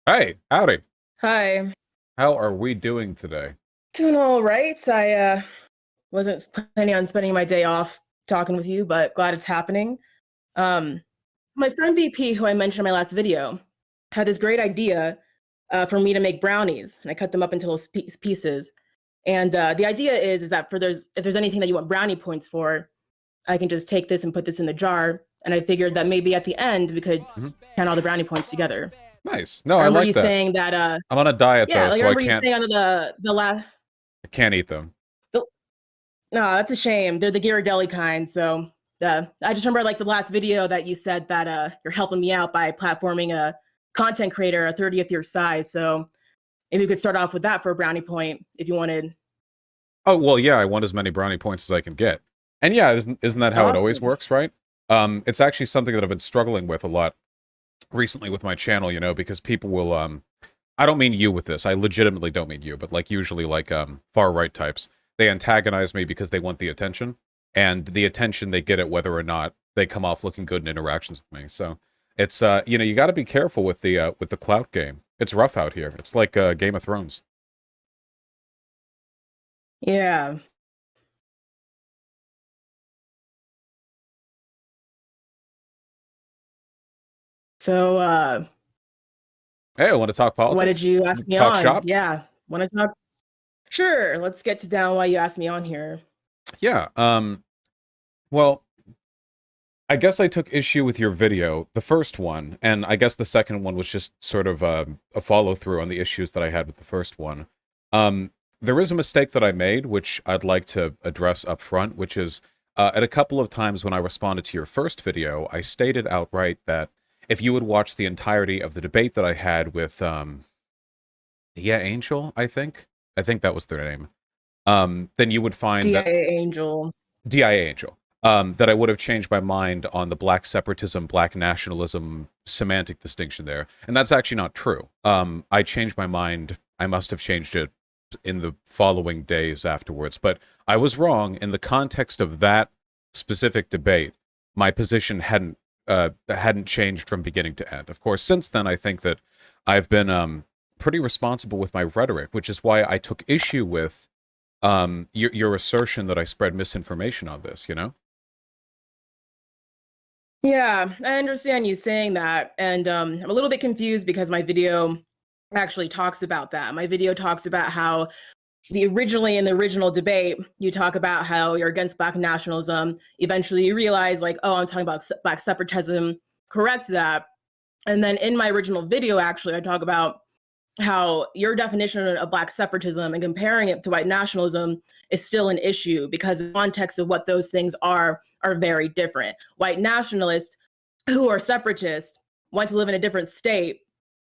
Hey, howdy. Hi. How are we doing today? Doing all right. I wasn't planning on spending my day off talking with you, but glad it's happening. Um, my friend VP, who I mentioned in my last video, had this great idea for me to make brownies, and I cut them up into little pieces. And the idea is that if there's anything that you want brownie points for, I can just take this and put this in the jar. And I figured that maybe at the end we could Mhm. count all the brownie points together. Nice. No, I I remember like you that. saying that. I'm on a diet Yeah, though, like I so remember you saying under the last. I can't eat them. No, that's a shame. They're the Ghirardelli kind. So I just remember like the last video that you said that you're helping me out by platforming a content creator a 30th year size. So maybe we could start off with that for a brownie point if you wanted. Oh, well, yeah, I want as many brownie points as I can get. And yeah, isn't that how it always Awesome. works, right? It's actually something that I've been struggling with a lot recently with my channel, because people will I don't mean you with this. I legitimately don't mean you, but like usually like far right types, they antagonize me because they want the attention, and the attention they get it whether or not they come off looking good in interactions with me. So it's you got to be careful with the clout game. It's rough out here. It's like Game of Thrones. Yeah. So Hey, I want to talk what did politics, you ask me talk on? shop. Yeah. Want to talk? Sure. Let's get to down why you asked me on here. Yeah. Well, I guess I took issue with your video, the first one, and I guess the second one was just sort of a follow through on the issues that I had with the first one. There is a mistake that I made, which I'd like to address up front, which is at a couple of times when I responded to your first video, I stated outright that if you would watch the entirety of the debate that I had with Dia Angel, I think that was their name, then you would find that DIA Angel. DIA Angel, that I would have changed my mind on the black separatism, black nationalism semantic distinction there. And that's actually not true. I changed my mind. I must have changed it in the following days afterwards. But I was wrong in the context of that specific debate. My position hadn't changed from beginning to end. Of course, since then, I think that I've been pretty responsible with my rhetoric, which is why I took issue with your assertion that I spread misinformation on this. Yeah, I understand you saying that. And I'm a little bit confused because my video actually talks about that. My video talks about how originally in the original debate, you talk about how you're against black nationalism. Eventually you realize like, oh, I'm talking about black separatism, correct that. And then in my original video, actually, I talk about how your definition of black separatism and comparing it to white nationalism is still an issue because the context of what those things are very different. White nationalists who are separatists want to live in a different state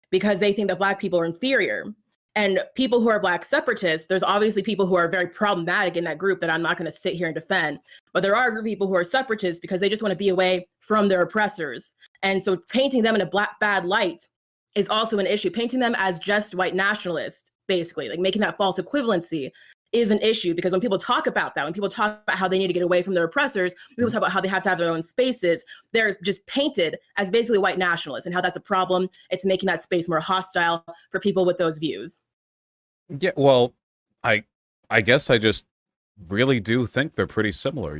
because they think that black people are inferior. And people who are black separatists, there's obviously people who are very problematic in that group that I'm not going to sit here and defend. But there are people who are separatists because they just want to be away from their oppressors. And so painting them in a bad light is also an issue. Painting them as just white nationalists, basically, like making that false equivalency is an issue because when people talk about that, when people talk about how they need to get away from their oppressors, people talk about how they have to have their own spaces, they're just painted as basically white nationalists and how that's a problem. It's making that space more hostile for people with those views. Yeah, well, I I guess I just really do think they're pretty similar.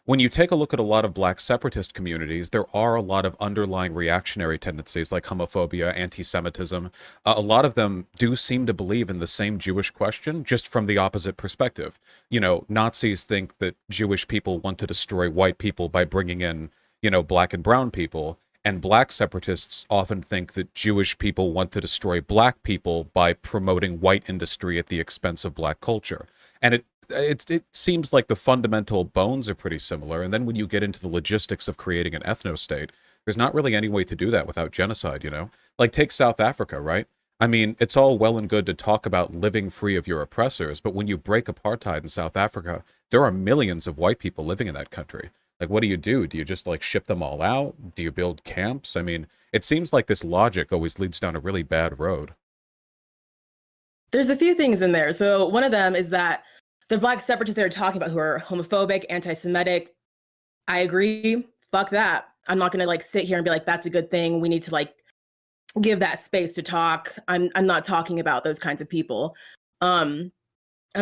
When you take a look at a lot of black separatist communities, there are a lot of underlying reactionary tendencies like homophobia, anti-Semitism. A lot of them do seem to believe in the same Jewish question, just from the opposite perspective. Nazis think that Jewish people want to destroy white people by bringing in, black and brown people. And black separatists often think that Jewish people want to destroy black people by promoting white industry at the expense of black culture. And it seems like the fundamental bones are pretty similar. And then when you get into the logistics of creating an ethno-state, there's not really any way to do that without genocide. Like take South Africa, right? I mean, it's all well and good to talk about living free of your oppressors, but when you break apartheid in South Africa, there are millions of white people living in that country. Like, what do you do? Do you just like ship them all out? Do you build camps? I mean, it seems like this logic always leads down a really bad road. There's a few things in there. So one of them is that the black separatists they're talking about who are homophobic, anti-Semitic, I agree. Fuck that. I'm not gonna like sit here and be like, that's a good thing. We need to like give that space to talk. I'm not talking about those kinds of people. I'm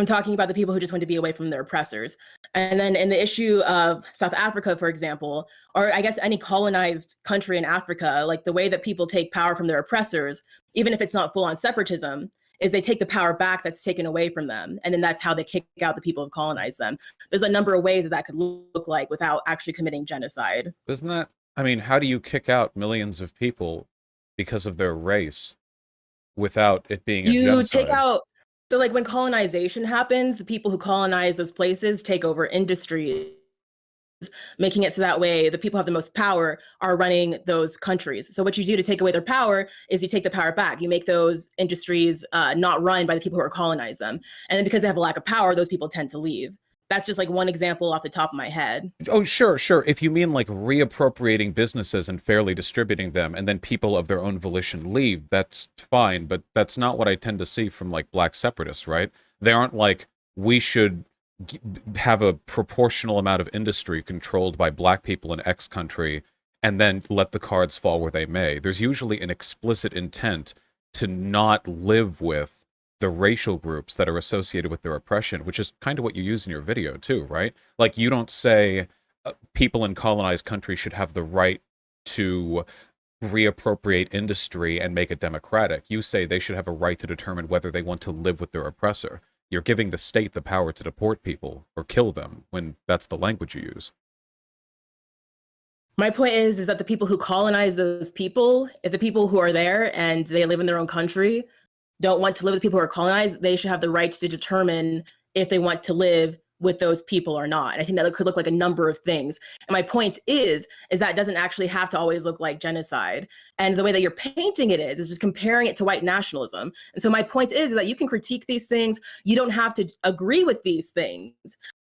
talking about the people who just want to be away from their oppressors. And then in the issue of South Africa, for example, or I guess any colonized country in Africa, like the way that people take power from their oppressors, even if it's not full on separatism, is they take the power back that's taken away from them. And then that's how they kick out the people who colonize them. There's a number of ways that that could look like without actually committing genocide. Isn't that, I mean, how do you kick out millions of people because of their race without it being a You genocide? take out, so like when colonization happens, the people who colonize those places take over industries, making it so that way the people who have the most power are running those countries. So what you do to take away their power is you take the power back. You make those industries not run by the people who are colonize them. And then because they have a lack of power, those people tend to leave. That's just like one example off the top of my head. Oh, sure, sure. If you mean like reappropriating businesses and fairly distributing them, and then people of their own volition leave, that's fine. But that's not what I tend to see from like black separatists, right? They aren't like, we should have a proportional amount of industry controlled by black people in X country and then let the cards fall where they may. There's usually an explicit intent to not live with the racial groups that are associated with their oppression, which is kind of what you use in your video too, right? Like, you don't say people in colonized countries should have the right to reappropriate industry and make it democratic. You say they should have a right to determine whether they want to live with their oppressor. You're giving the state the power to deport people or kill them when that's the language you use. My point is that the people who colonize those people, if the people who are there and they live in their own country don't want to live with people who are colonized, they should have the right to determine if they want to live with those people or not. And I think that could look like a number of things. And my point is that it doesn't actually have to always look like genocide. And the way that you're painting it is just comparing it to white nationalism. And so my point is that you can critique these things. You don't have to agree with these things,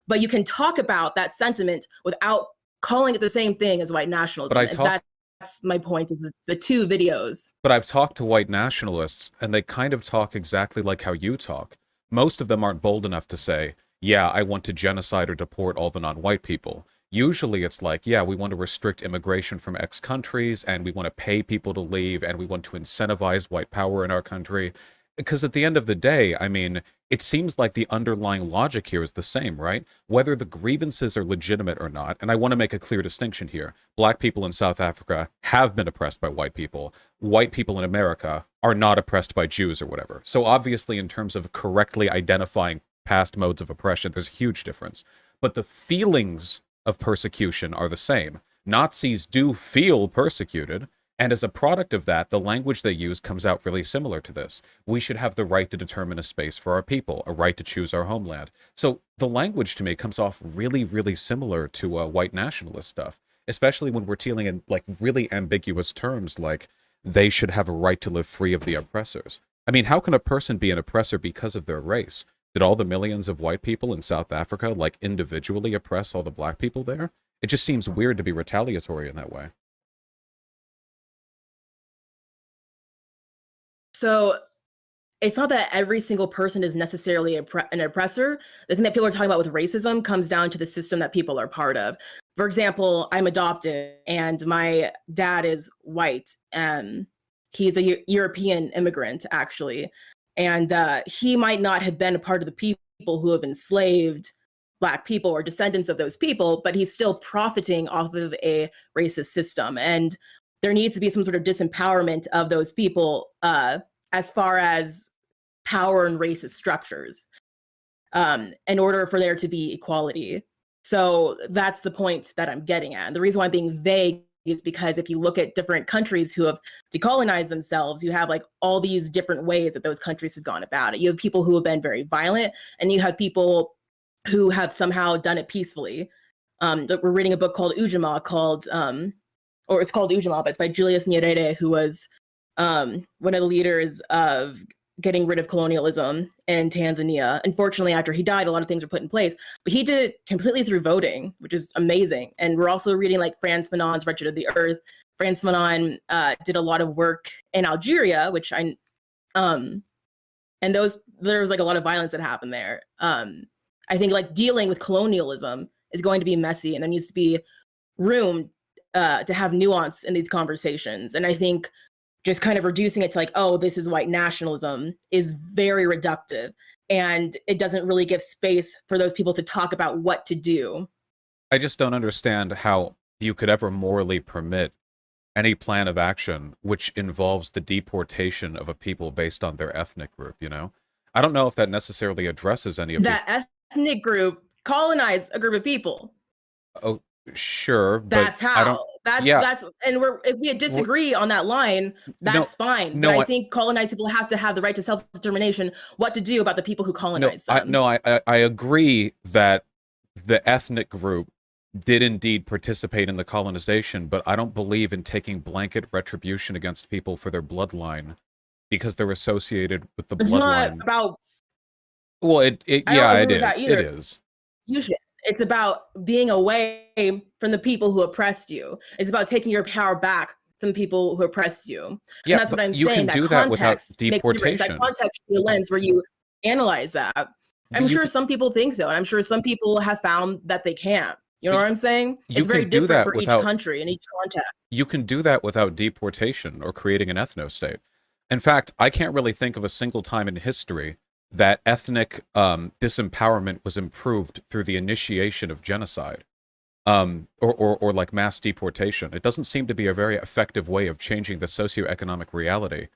but you can talk about that sentiment without calling it the same thing as white nationalism. But that's my point of the two videos. But I've talked to white nationalists, and they kind of talk exactly like how you talk. Most of them aren't bold enough to say, yeah, I want to genocide or deport all the non-white people. Usually it's like, yeah, we want to restrict immigration from X countries, and we want to pay people to leave, and we want to incentivize white power in our country. Because at the end of the day, I mean, it seems like the underlying logic here is the same, right? Whether the grievances are legitimate or not, and I want to make a clear distinction here. Black people in South Africa have been oppressed by white people. White people in America are not oppressed by Jews or whatever. So obviously, in terms of correctly identifying past modes of oppression, there's a huge difference. But the feelings of persecution are the same. Nazis do feel persecuted. And as a product of that, the language they use comes out really similar to this. We should have the right to determine a space for our people, a right to choose our homeland. So the language to me comes off really, really similar to white nationalist stuff, especially when we're dealing in like really ambiguous terms like they should have a right to live free of the oppressors. I mean, how can a person be an oppressor because of their race? Did all the millions of white people in South Africa like individually oppress all the black people there? It just seems weird to be retaliatory in that way. So it's not that every single person is necessarily an oppressor. The thing that people are talking about with racism comes down to the system that people are part of. For example, I'm adopted and my dad is white and he's a European immigrant, actually. And he might not have been a part of the people who have enslaved Black people or descendants of those people, but he's still profiting off of a racist system. And there needs to be some sort of disempowerment of those people as far as power and racist structures in order for there to be equality. So that's the point that I'm getting at. And the reason why I'm being vague is because if you look at different countries who have decolonized themselves, you have like all these different ways that those countries have gone about it. You have people who have been very violent, and you have people who have somehow done it peacefully. We're reading a book called Ujamaa or it's called Ujamaa, but it's by Julius Nyerere, who was one of the leaders of getting rid of colonialism in Tanzania. Unfortunately, after he died, a lot of things were put in place, but he did it completely through voting, which is amazing. And we're also reading like Frantz Fanon's Wretched of the Earth. Frantz Fanon did a lot of work in Algeria, which and there was like a lot of violence that happened there. I think like dealing with colonialism is going to be messy, and there needs to be room to have nuance in these conversations. And I think just kind of reducing it to like, oh, this is white nationalism is very reductive. And it doesn't really give space for those people to talk about what to do. I just don't understand how you could ever morally permit any plan of action which involves the deportation of a people based on their ethnic group, you know? I don't know if that necessarily addresses any of the... That ethnic group colonized a group of people. Oh, sure, but That's I don't... how. Yeah, That's and if we disagree on that line, no, that's fine. But no, I think colonized people have to have the right to self-determination, what to do about the people who no, colonize them. I agree that the ethnic group did indeed participate in the colonization, but I don't believe in taking blanket retribution against people for their bloodline because they're associated with the It's not bloodline. about. Well, I don't yeah, agree it with is. that It either. is. You should. It's about being away from the people who oppressed you. It's about taking your power back from the people who oppressed you. And Yeah, that's what but I'm you saying. can That do that without context makes a difference. That deportation. context should be a lens where you analyze that. But I'm you sure can, some people think so. And I'm sure some people have found that they can't. You know but what I'm saying? you It's very can do different that for each without country and each context. deportation or creating an ethno-state. In fact, I can't really think of a single time in history that ethnic disempowerment was improved through the initiation of genocide, or like mass deportation. It doesn't seem to be a very effective way of changing the socioeconomic reality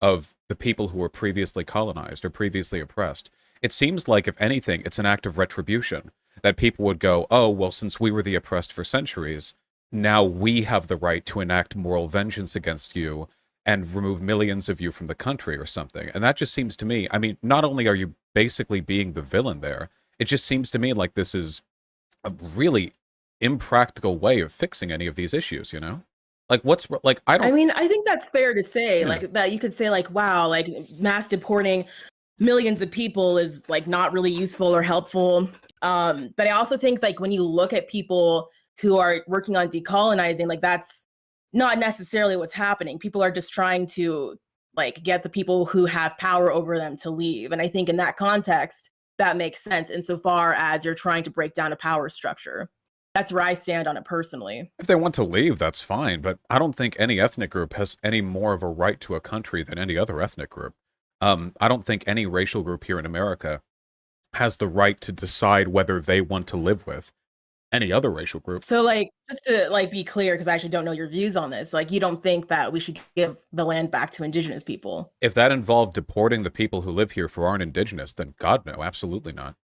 of the people who were previously colonized or previously oppressed. It seems like, if anything, it's an act of retribution, that people would go, oh, well, since we were the oppressed for centuries, now we have the right to enact moral vengeance against you and remove millions of you from the country or something. And that just seems to me, I mean, not only are you basically being the villain there, it just seems to me like this is a really impractical way of fixing any of these issues, you know? Like, like, I I don't... mean, I think that's fair to say. Yeah. Like that you could say, like, wow, like mass deporting millions of people is like not really useful or helpful. But I also think like when you look at people who are working on decolonizing, like that's not necessarily what's happening. People are just trying to like get the people who have power over them to leave. And I think in that context, that makes sense insofar as you're trying to break down a power structure. That's where I stand on it personally. If they want to leave, that's fine, but I don't think any ethnic group has any more of a right to a country than any other ethnic group. I don't think any racial group here in America has the right to decide whether they want to live with any other racial group. So like just to like be clear, because I actually don't know your views on this, like you don't think that we should give the land back to indigenous people? If that involved deporting the people who live here who aren't indigenous, then God no, absolutely not.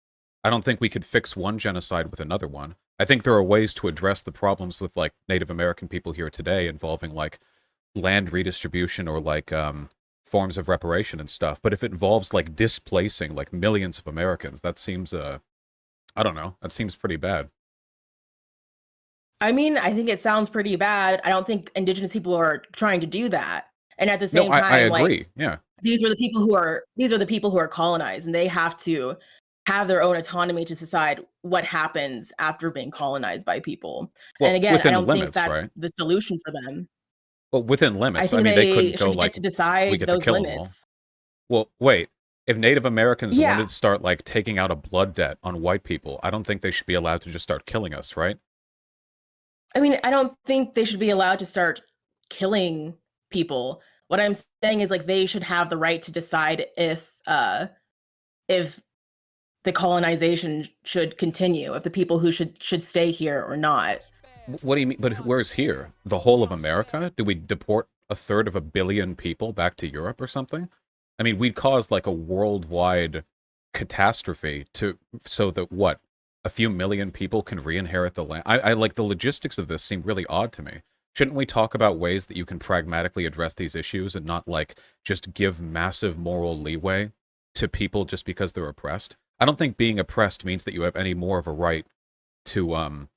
I don't think we could fix one genocide with another one. I think there are ways to address the problems with like Native American people here today involving like land redistribution or like forms of reparation and stuff. But if it involves like displacing like millions of Americans, that seems I don't know, that seems pretty bad. I mean, I think it sounds pretty bad. I don't think indigenous people are trying to do that. And at the No, same I time, like agree. Yeah. these are the people who are colonized, and they have to have their own autonomy to decide what happens after being colonized by people. And Well, again, I within don't think limits, that's right? the solution for them. Well, within I limits. I think mean, they they couldn't go should get like, to we decide get to those kill them all. limits. Well, wait. If Native Americans Yeah. wanted to start like taking out a blood debt on white people, I don't think they should be allowed to just start killing us, right? I mean, I don't think they should be allowed to start killing people. What I'm saying is like they should have the right to decide if the colonization should continue, if the people who should stay here or not. What do you mean? But where's here? The whole of America? Do we deport a third of a billion people back to Europe or something? I mean, we'd cause like a worldwide catastrophe so that what? A few million people can re-inherit the land. I like the logistics of this seem really odd to me. Shouldn't we talk about ways that you can pragmatically address these issues and not like just give massive moral leeway to people just because they're oppressed? I don't think being oppressed means that you have any more of a right to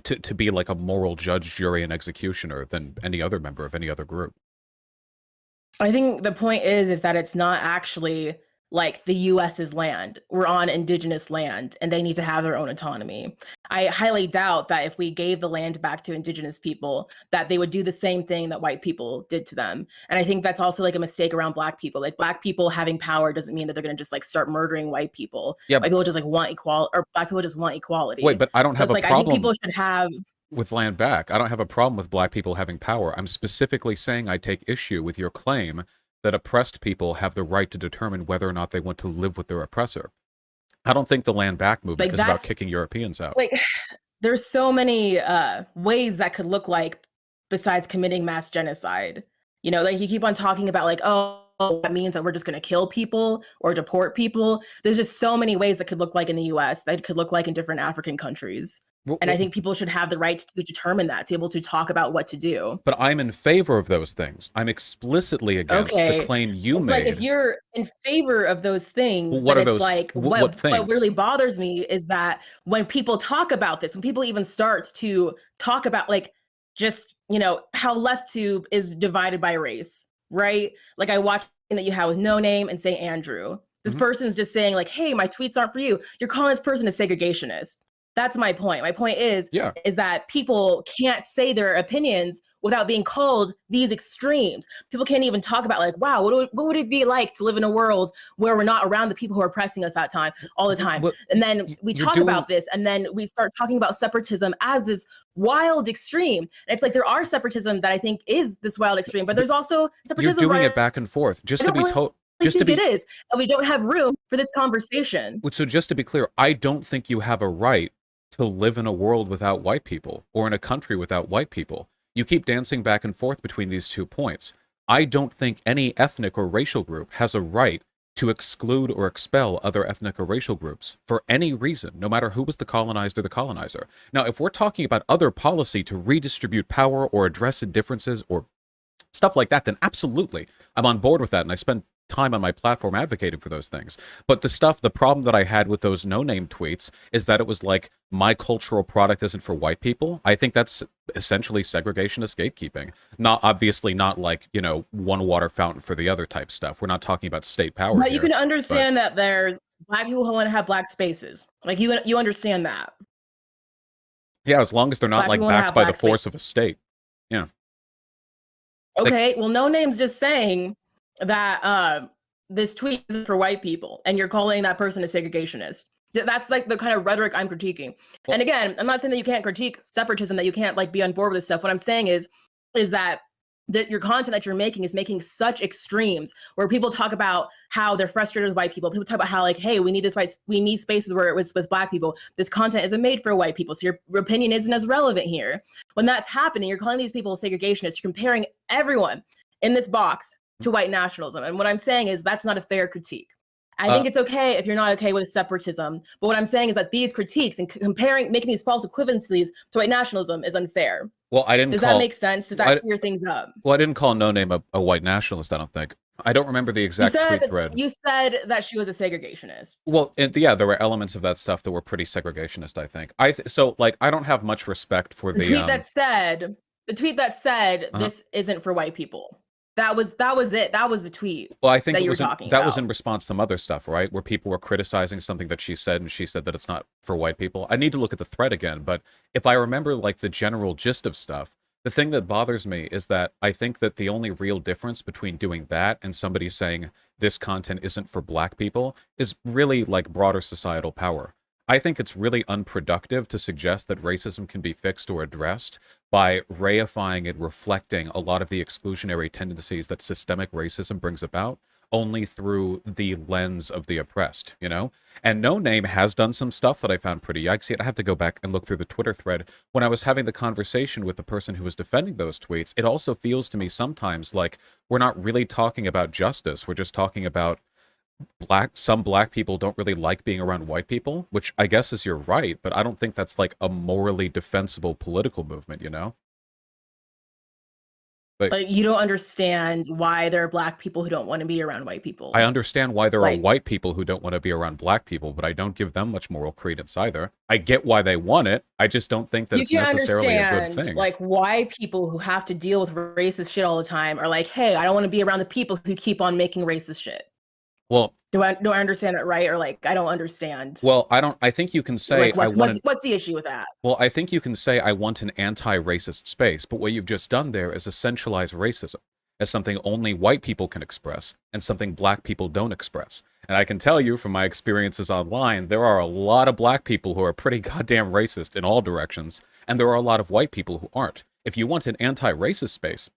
to be like a moral judge, jury, and executioner than any other member of any other group. I think the point is that it's not actually like the US's land. We're on indigenous land and they need to have their own autonomy. I highly doubt that if we gave the land back to indigenous people, that they would do the same thing that white people did to them. And I think that's also like a mistake around black people. Like black people having power doesn't mean that they're going to just like start murdering white people. Yeah, White people just like want equality, or black people just want equality. wait, but I don't So have it's a like I think problem. people should have with land back. I don't have a problem with black people having power. I'm specifically saying I take issue with your claim that oppressed people have the right to determine whether or not they want to live with their oppressor. I don't think the land back movement Like is about that's kicking Europeans out. like there's so many ways that could look like besides committing mass genocide. You know, like you keep on talking about like, oh, that means that we're just going to kill people or deport people. There's just so many ways that could look like in the US, that could look like in different African countries. And I think people should have the right to determine that, to be able to talk about what to do. But I'm in favor of those things. I'm explicitly against the Okay. claim you It's made. like if you're in favor of those things, Well, what then are it's those? like What things? what really bothers me is that when people talk about this, when people even start to talk about like just, you know, how LeftTube is divided by race, right? Like I watched that you have with Noname and St. Andrew. This person's just saying like, hey, my tweets aren't for you. You're calling this person a segregationist. That's my point. My point is that people can't say their opinions without being called these extremes. People can't even talk about like, wow, what would it be like to live in a world where we're not around the people who are oppressing us that time all the time? And then we talk about this, and then we start talking about separatism as this wild extreme. And it's like there are separatism that I think is this wild extreme, but there's also separatism. You're doing it back and forth. Just to be told. Just to be, it is, and we don't have room for this conversation. So just to be clear, I don't think you have a right to live in a world without white people or in a country without white people. You keep dancing back and forth between these 2 points. I don't think any ethnic or racial group has a right to exclude or expel other ethnic or racial groups for any reason, no matter who was the colonized or the colonizer. Now, if we're talking about other policy to redistribute power or address differences or stuff like that, then absolutely, I'm on board with that, and I spend time on my platform advocating for those things. But the problem that I had with those no-name tweets is that it was like, my cultural product isn't for white people. I think that's essentially segregationist gatekeeping. Obviously not like, you know, one water fountain for the other type stuff. We're not talking about state power But here, you can understand that there's black people who want to have black spaces. Like you understand that. Yeah, as long as they're not like backed by the force of a state. Yeah. Okay, well, Noname's just saying that this tweet is for white people, and you're calling that person a segregationist. That's like the kind of rhetoric I'm critiquing. Well, and again, I'm not saying that you can't critique separatism, that you can't like be on board with this stuff. What I'm saying is that your content that you're making is making such extremes where people talk about how they're frustrated with white people. People talk about how like, hey, we need spaces where it was with black people. This content isn't made for white people, so your opinion isn't as relevant here. When that's happening, you're calling these people segregationists. You're comparing everyone in this box to white nationalism. And what I'm saying is that's not a fair critique. I think it's okay if you're not okay with separatism. But what I'm saying is that these critiques and making these false equivalencies to white nationalism is unfair. Well, I didn't. Does that make sense? Does that clear things up? Well, I didn't call Noname a white nationalist. I don't think. I don't remember the exact tweet thread. You said that she was a segregationist. Well, yeah, there were elements of that stuff that were pretty segregationist, I think. So like, I don't have much respect for the tweet that said this isn't for white people. That was it. That was the tweet. Well, I think that was in response to some other stuff, right? Where people were criticizing something that she said, and she said that it's not for white people. I need to look at the thread again, but if I remember like the general gist of stuff, the thing that bothers me is that I think that the only real difference between doing that and somebody saying this content isn't for black people is really like broader societal power. I think it's really unproductive to suggest that racism can be fixed or addressed by reifying and reflecting a lot of the exclusionary tendencies that systemic racism brings about only through the lens of the oppressed, you know? And Noname has done some stuff that I found pretty yikesy. I have to go back and look through the Twitter thread. When I was having the conversation with the person who was defending those tweets, it also feels to me sometimes like we're not really talking about justice. We're just talking about some black people don't really like being around white people, which I guess is you're right, but I don't think that's like a morally defensible political movement, you know? But you don't understand why there are black people who don't want to be around white people. I understand why there are white people who don't want to be around black people, but I don't give them much moral credence either. I get why they want it. I just don't think that it's necessarily a good thing. Like why people who have to deal with racist shit all the time are like, hey, I don't want to be around the people who keep on making racist shit. Well, do I understand that right? Or like, I don't understand. Well, I think you can say, like, what's the issue with that? Well, I think you can say I want an anti-racist space, but what you've just done there is essentialize racism as something only white people can express and something black people don't express. And I can tell you from my experiences online, there are a lot of black people who are pretty goddamn racist in all directions, and there are a lot of white people who aren't. If you want an anti-racist space,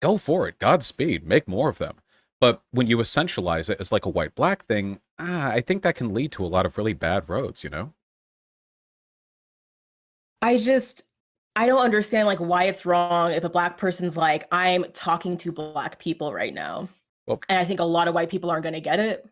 go for it. Godspeed. Make more of them. But when you essentialize it as like a white-black thing, I think that can lead to a lot of really bad roads, you know? I don't understand like why it's wrong if a black person's like, I'm talking to black people right now. Well, And I think a lot of white people aren't going to get it.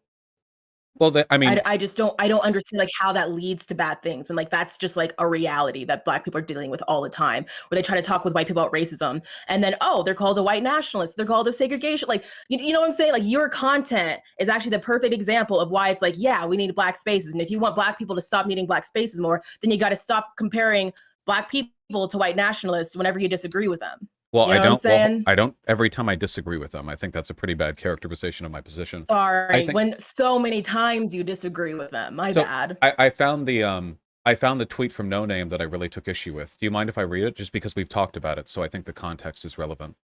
I mean, I just I don't understand like how that leads to bad things when like that's just like a reality that black people are dealing with all the time, where they try to talk with white people about racism and then, oh, they're called a white nationalist, they're called a segregation, like you know what I'm saying, like your content is actually the perfect example of why it's like, yeah, we need black spaces, and if you want black people to stop needing black spaces more, then you got to stop comparing black people to white nationalists whenever you disagree with them. well, You know what I'm saying? I don't every time I disagree with them. I think that's a pretty bad characterization of my position. I Sorry, think when so many times you disagree with them. My so. bad. I found the tweet from Noname that I really took issue with. Do you mind if I read it? Just because we've talked about it, so I think the context is relevant.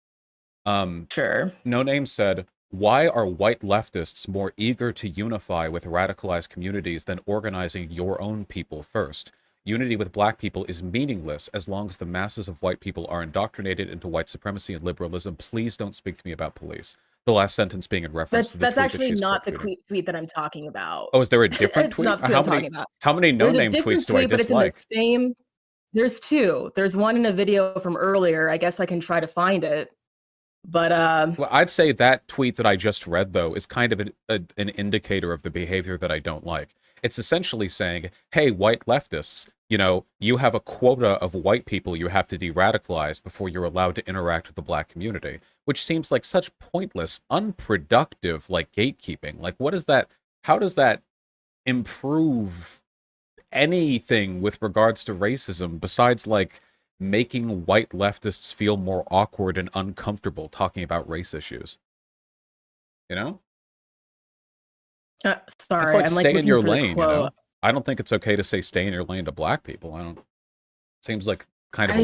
Sure. Noname said, "Why are white leftists more eager to unify with radicalized communities than organizing your own people first? Unity with black people is meaningless as long as the masses of white people are indoctrinated into white supremacy and liberalism. Please don't speak to me about police." The last sentence being in reference to the That's tweet that actually she's not the quote-tweeting. tweet that I'm talking about. Oh, is there a different It's tweet? not the tweet I'm talking about. How many There's a no-name different tweets do I tweet, but it's in the dislike? same. There's two. There's one in a video from earlier. I guess I can try to find it. But Well, I'd say that tweet that I just read, though, is kind of an indicator of the behavior that I don't like. It's essentially saying, hey, white leftists, you know, you have a quota of white people you have to de-radicalize before you're allowed to interact with the black community, which seems like such pointless, unproductive, like, gatekeeping. Like, what is that? How does that improve anything with regards to racism besides, like, making white leftists feel more awkward and uncomfortable talking about race issues? You know? That's sorry, like I'm like stay in looking your for the lane, you quote. know? I don't think it's okay to say stay in your lane to black people. I don't seems like kind of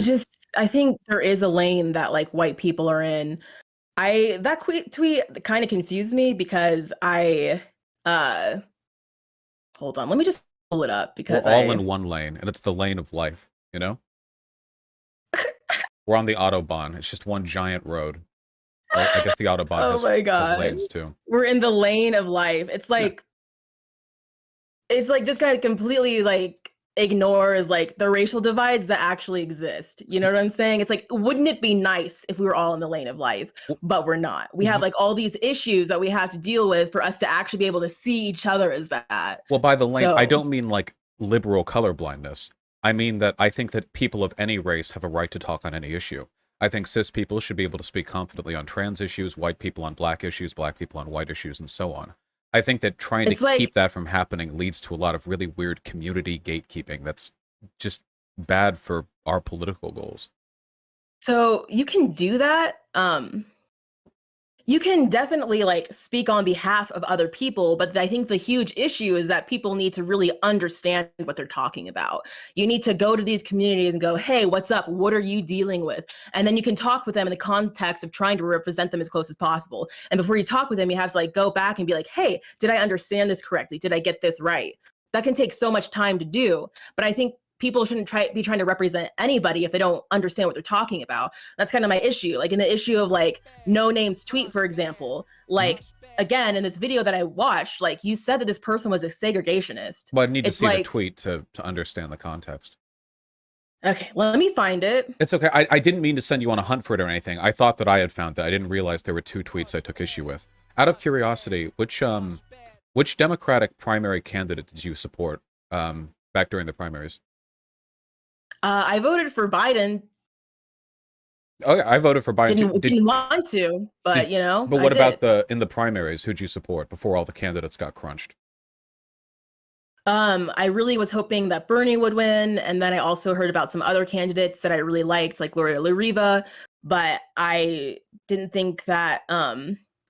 I think there is a lane that like white people are in. I that tweet kind of confused me because I uh hold on, let me just pull it up we're because all I in one lane, and it's the lane of life, you know? We're on the Autobahn. It's just one giant road. Well, I guess the Autobahn oh my has god. lanes too. We're in the lane of life. Yeah. It's like just kind of completely like ignores like the racial divides that actually exist. You know what I'm saying? It's like, wouldn't it be nice if we were all in the lane of life? W- But we're not. We have like all these issues that we have to deal with for us to actually be able to see each other as that. Well, by the lane, I So don't mean like liberal colorblindness. I mean that I think that people of any race have a right to talk on any issue. I think cis people should be able to speak confidently on trans issues, white people on black issues, black people on white issues, and so on. I think that trying to it's like, keep that from happening leads to a lot of really weird community gatekeeping that's just bad for our political goals. so you can do that. You can definitely like speak on behalf of other people, but I think the huge issue is that people need to really understand what they're talking about. You need to go to these communities and go, hey, what's up? What are you dealing with? And then you can talk with them in the context of trying to represent them as close as possible. And before you talk with them, you have to like go back and be like, hey, did I understand this correctly? Did I get this right? That can take so much time to do. But I think people shouldn't be trying to represent anybody if they don't understand what they're talking about. That's kind of my issue. Like in the issue of like No Name's tweet, for example, like again, in this video that I watched, like you said that this person was a segregationist. Well, I need to It's see the like, tweet to understand the context. okay, let me find it. It's okay. I didn't mean to send you on a hunt for it or anything. I thought that I had found that. I didn't realize there were two tweets I took issue with. Out of curiosity, which Democratic primary candidate did you support back during the primaries? I voted for Biden. Oh, yeah, I voted for Biden too. Didn't want to, but you know, But I what did. about in the primaries? Who'd you support before all the candidates got crunched? I really was hoping that Bernie would win, and then I also heard about some other candidates that I really liked, like Gloria LaRiva, but I didn't think that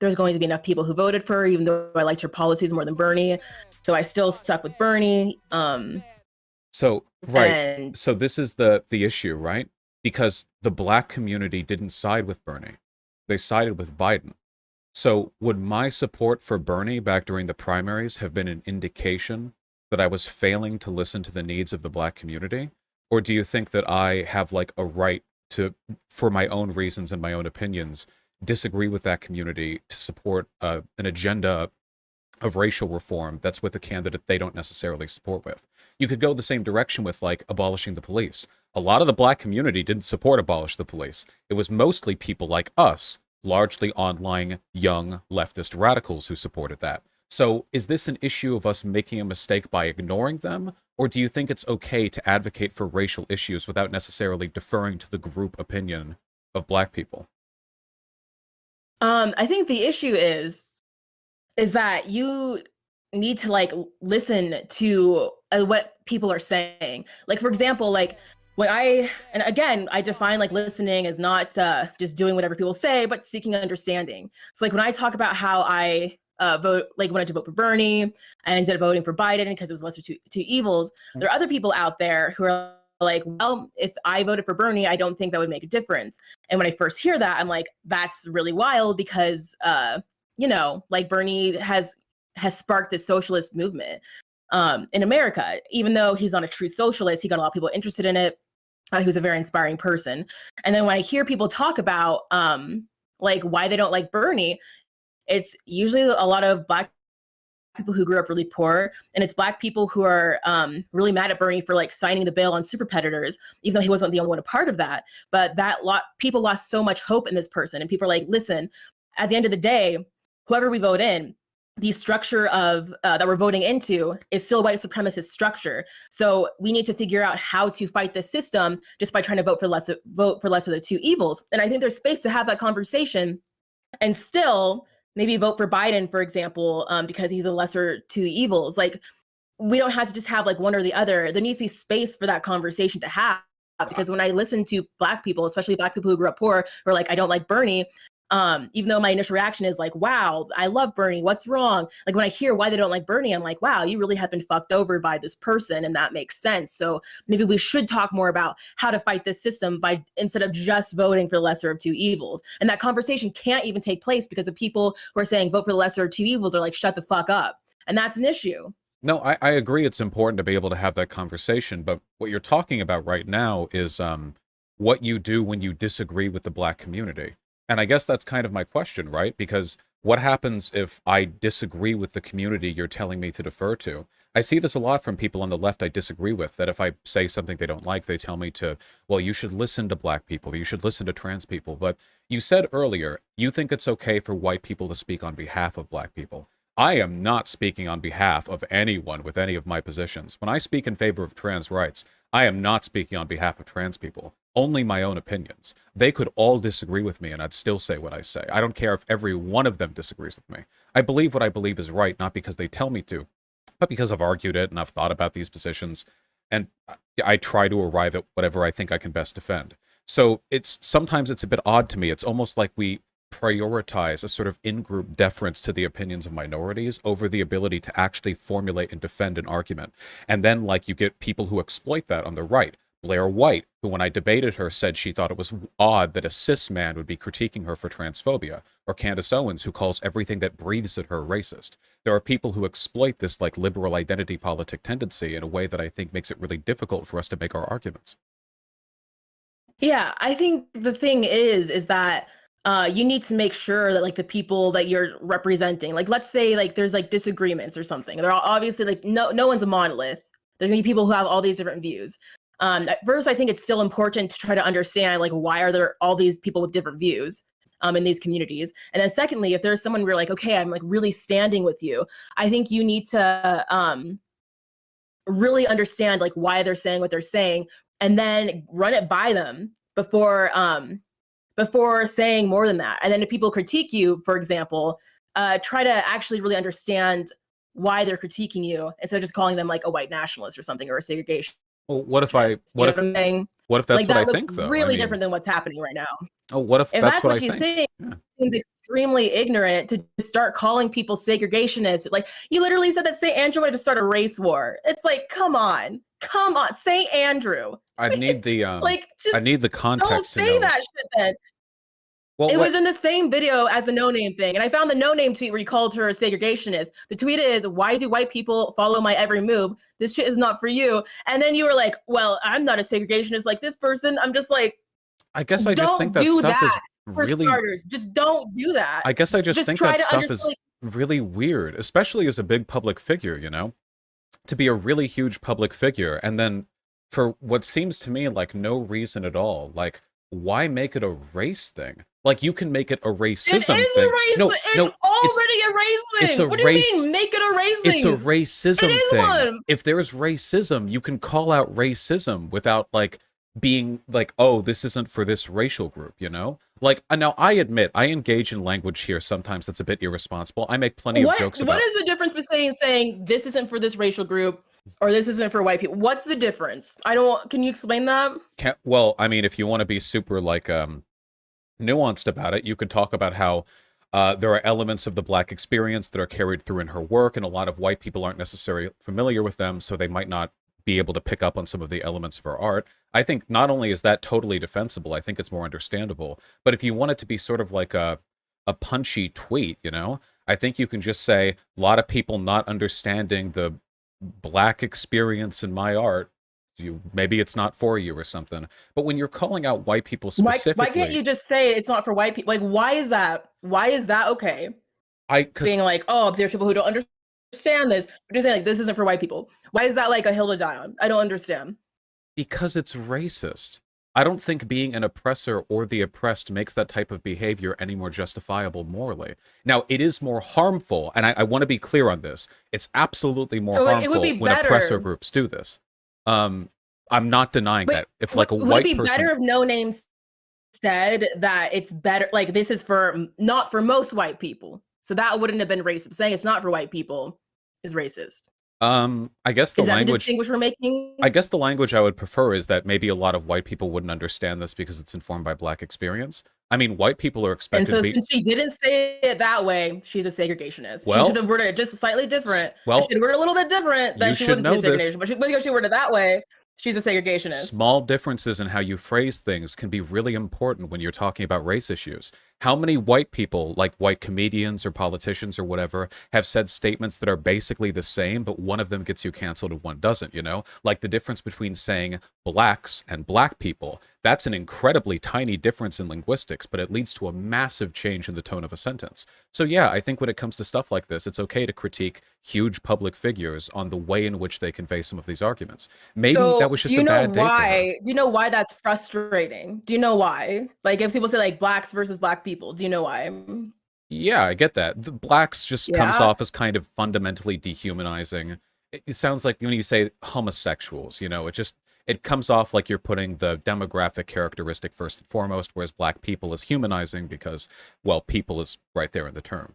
there's going to be enough people who voted for her, even though I liked her policies more than Bernie. So I still stuck with Bernie. So, right. And So this is the issue, right? Because the black community didn't side with Bernie. They sided with Biden. So, would my support for Bernie back during the primaries have been an indication that I was failing to listen to the needs of the black community? Or do you think that I have like a right to, for my own reasons and my own opinions, disagree with that community to support an agenda of racial reform that's with a candidate they don't necessarily support with? You could go the same direction with like abolishing the police. A lot of the black community didn't support abolish the police. It was mostly people like us, largely online young leftist radicals who supported that. So is this an issue of us making a mistake by ignoring them? Or do you think it's okay to advocate for racial issues without necessarily deferring to the group opinion of black people? I think the issue is that you need to like listen to what people are saying. Like for example, like when and again, I define like listening as not just doing whatever people say, but seeking understanding. So like when I talk about how I wanted to vote for Bernie, I ended up voting for Biden because it was lesser two evils. There are other people out there who are like, well, if I voted for Bernie, I don't think that would make a difference. And when I first hear that, I'm like, that's really wild because like Bernie has sparked this socialist movement in America. Even though he's not a true socialist, he got a lot of people interested in it. He was a very inspiring person. And then when I hear people talk about like why they don't like Bernie, it's usually a lot of black people who grew up really poor, and it's black people who are really mad at Bernie for like signing the bill on super predators, even though he wasn't the only one a part of that. But people lost so much hope in this person, and people are like, listen, at the end of the day, whoever we vote in, the structure of that we're voting into is still a white supremacist structure. So we need to figure out how to fight this system just by trying to vote for less of the two evils. And I think there's space to have that conversation and still maybe vote for Biden, for example, because he's a lesser two evils. Like we don't have to just have like one or the other. There needs to be space for that conversation to have. Because when I listen to black people, especially black people who grew up poor, who are like, I don't like Bernie, even though my initial reaction is like, wow, I love Bernie, what's wrong? Like when I hear why they don't like Bernie, I'm like, wow, you really have been fucked over by this person, and that makes sense. So maybe we should talk more about how to fight this system by instead of just voting for the lesser of two evils. And that conversation can't even take place because the people who are saying vote for the lesser of two evils are like, shut the fuck up. And that's an issue. No, I agree it's important to be able to have that conversation, but what you're talking about right now is what you do when you disagree with the black community. And I guess that's kind of my question, right? Because what happens if I disagree with the community you're telling me to defer to? I see this a lot from people on the left I disagree with, that if I say something they don't like, they tell me to, well, you should listen to black people, you should listen to trans people. But you said earlier, you think it's okay for white people to speak on behalf of black people. I am not speaking on behalf of anyone with any of my positions. When I speak in favor of trans rights, I am not speaking on behalf of trans people, only my own opinions. They could all disagree with me and I'd still say what I say. I don't care if every one of them disagrees with me. I believe what I believe is right, not because they tell me to, but because I've argued it and I've thought about these positions, and I try to arrive at whatever I think I can best defend. So sometimes it's a bit odd to me. It's almost like we prioritize a sort of in-group deference to the opinions of minorities over the ability to actually formulate and defend an argument. And then like you get people who exploit that on the right. Blair White, who when I debated her said she thought it was odd that a cis man would be critiquing her for transphobia, or Candace Owens, who calls everything that breathes at her racist. There are people who exploit this like liberal identity politic tendency in a way that I think makes it really difficult for us to make our arguments. Yeah, I think the thing is that you need to make sure that like the people that you're representing, like let's say like there's like disagreements or something. They're all obviously like no one's a monolith. There's gonna be people who have all these different views. At first, I think it's still important to try to understand like why are there all these people with different views in these communities. And then secondly, if there's someone where like, okay, I'm like really standing with you, I think you need to really understand like why they're saying what they're saying, and then run it by them before saying more than that. And then if people critique you, for example, try to actually really understand why they're critiquing you instead of just calling them like a white nationalist or something, or a segregation. Well, You know what I'm saying? what if that's Like what I that looks think though? I really mean, different than what's happening right now. oh, what if If that's that's what I what you think? think, Yeah. it seems extremely ignorant to start calling people segregationists. Like you literally said that St. Andrew wanted to start a race war. It's like, come on, St. Andrew. I'd need the Like I just need the don't context to say know. that shit then. Well, It was what in the same video as the Noname thing. And I found the Noname tweet where he called her a segregationist. The tweet is, why do white people follow my every move? This shit is not for you. And then you were like, well, I'm not a segregationist like this person. I'm just like, I guess I just think don't that do stuff is that for really starters. Just don't do that. I guess I just Just think try that to stuff is understand. really weird, especially as a big public figure, you know? To be a really huge public figure, and then for what seems to me like no reason at all, like, why make it a race thing? Like, you can make it a It is racism a thing. race. No, It's no, already a race it's a thing. What do you race. mean, make it a race It's a thing? It racism is thing. one. If there's racism, you can call out racism without like being like, oh, this isn't for this racial group, you know? Like, now I admit I engage in language here sometimes that's a bit irresponsible. I make plenty of jokes about. What is the difference between saying this isn't for this racial group or this isn't for white people? What's the difference? I don't. Can you explain that? Well, I mean, if you want to be super like nuanced about it, you could talk about how there are elements of the Black experience that are carried through in her work, and a lot of white people aren't necessarily familiar with them, so they might not be able to pick up on some of the elements of her art. I think not only is that totally defensible, I think it's more understandable. But if you want it to be sort of like a punchy tweet, you know, I think you can just say a lot of people not understanding the Black experience in my art. Maybe it's not for you or something. But when you're calling out white people specifically, why can't you just say it's not for white people? Like, why is that? Why is that okay? because Being like, oh, there are people who don't understand this. But just saying like this isn't for white people. Why is that like a hill to die on? I don't understand. because it's racist. I don't think being an oppressor or the oppressed makes that type of behavior any more justifiable morally. Now, it is more harmful, and I want to be clear on this. It's absolutely more So like, it would harmful be when oppressor better. groups do this. I'm not denying But that. If like a would it white be person, better if no names said that it's better? Like this is for not for most white people. So that wouldn't have been racist. Saying it's not for white people is racist. I guess the Is that the language distinguish we're making? I guess the language I would prefer is that maybe a lot of white people wouldn't understand this because it's informed by Black experience. I mean, white people are And expected so to be since she didn't say it that way, she's a segregationist. She should well, have worded it just slightly different. If well, she had worded it a little bit different, then you she should wouldn't be a know this. segregationist. But because she worded it that way, she's a segregationist. Small differences in how you phrase things can be really important when you're talking about race issues. How many white people, like white comedians or politicians or whatever, have said statements that are basically the same, but one of them gets you canceled and one doesn't, you know? Like the difference between saying blacks and black people. That's an incredibly tiny difference in linguistics, but it leads to a massive change in the tone of a sentence. So yeah, I think when it comes to stuff like this, it's okay to critique huge public figures on the way in which they convey some of these arguments. Maybe that So was do just you a know bad day for her. why? Do you know why that's frustrating? Do you know why? Like if people say like blacks versus black people, do you know why? Yeah, I get that. The blacks just comes Yeah. off as kind of fundamentally dehumanizing. It sounds like when you say homosexuals, you know, it comes off like you're putting the demographic characteristic first and foremost, whereas black people is humanizing because, well, people is right there in the term.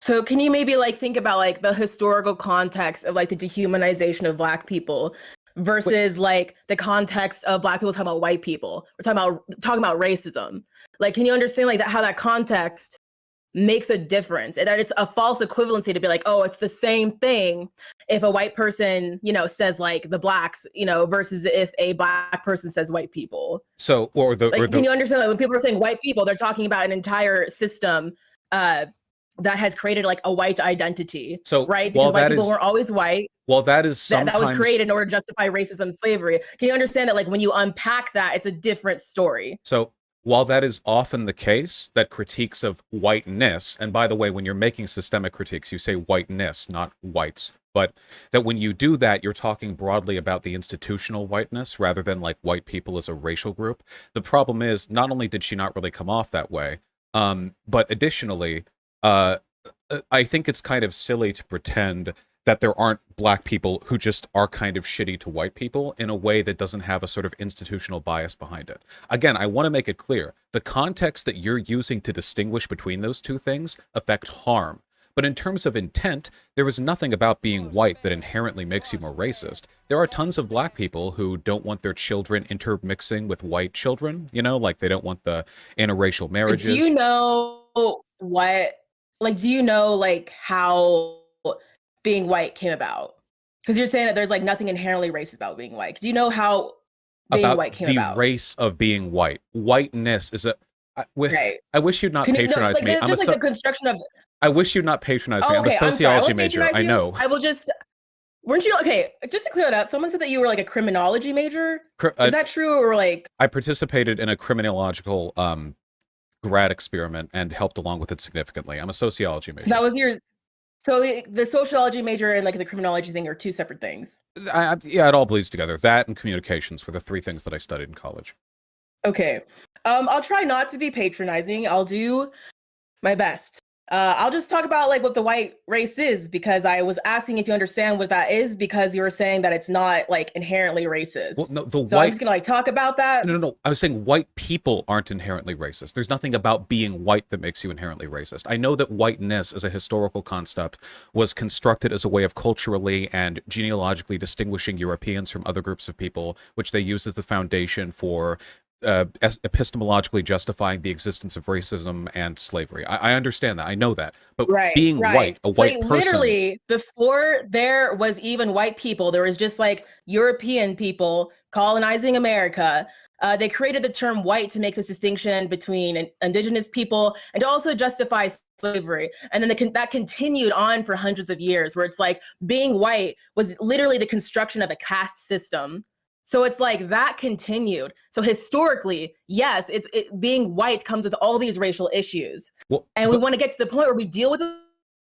So can you maybe like think about like the historical context of like the dehumanization of black people Wait, versus like the context of black people talking about white people? We're talking about racism. Like, can you understand like that how that context makes a difference and that it's a false equivalency to be like, oh, it's the same thing if a white person, you know, says like the blacks, you know, versus if a black person says white people. so, Like, can you understand that when people are saying white people, they're talking about an entire system uh, that has created like a white identity, so right? Because white people weren't always white. while that is That was sometimes created in order to justify racism and slavery. Can you understand that like when you unpack that, it's a different story? So, while that is often the case, that critiques of whiteness, and by the way, when you're making systemic critiques, you say whiteness, not whites, but that when you do that, you're talking broadly about the institutional whiteness rather than like white people as a racial group. The problem is, not only did she not really come off that way, but additionally, uh, I think it's kind of silly to pretend that there aren't black people who just are kind of shitty to white people in a way that doesn't have a sort of institutional bias behind it. Again, I want to make it clear, the context that you're using to distinguish between those two things affect harm. But in terms of intent, there is nothing about being white that inherently makes you more racist. There are tons of black people who don't want their children intermixing with white children, you know, like they don't want the interracial Do you marriages. know what, like, do you know, like, how being white came about? Because you're saying that there's, like, nothing inherently racist about being white. Do you know how being About white came the about? race of being white. Whiteness is a Right. I wish you'd not Can you no, patronize like me. just like the construction of. I wish you'd not patronize me. Oh, I'm a okay, I'm sorry. I sociology won't major. patronize I you. know. I will just. Weren't you okay? Just to clear it up, someone said that you were like a criminology major. Is that true, or like? I participated in a criminological grad experiment and helped along with it significantly. I'm a sociology major. So that was yours. So the sociology major and like the criminology thing are two separate things. Yeah, it all bleeds together. That and communications were the three things that I studied in college. Okay. I'll try not to be patronizing. I'll do my best. I'll just talk about like what the white race is, because I was asking if you understand what that is, because you were saying that it's not like inherently racist. Well, no, so I'm just gonna like talk about that. No. I was saying white people aren't inherently racist. There's nothing about being white that makes you inherently racist. I know that whiteness as a historical concept was constructed as a way of culturally and genealogically distinguishing Europeans from other groups of people, which they use as the foundation for epistemologically justifying the existence of racism and slavery. I understand that. I know that. But being white, a white person... Literally, before there was even white people, there was just like European people colonizing America. They created the term white to make this distinction between indigenous people and to also justify slavery. And then that continued on for hundreds of years, where it's like being white was literally the construction of a caste system. So it's like that continued. So historically, yes, being white comes with all these racial issues. Well, and we want to get to the point where we deal with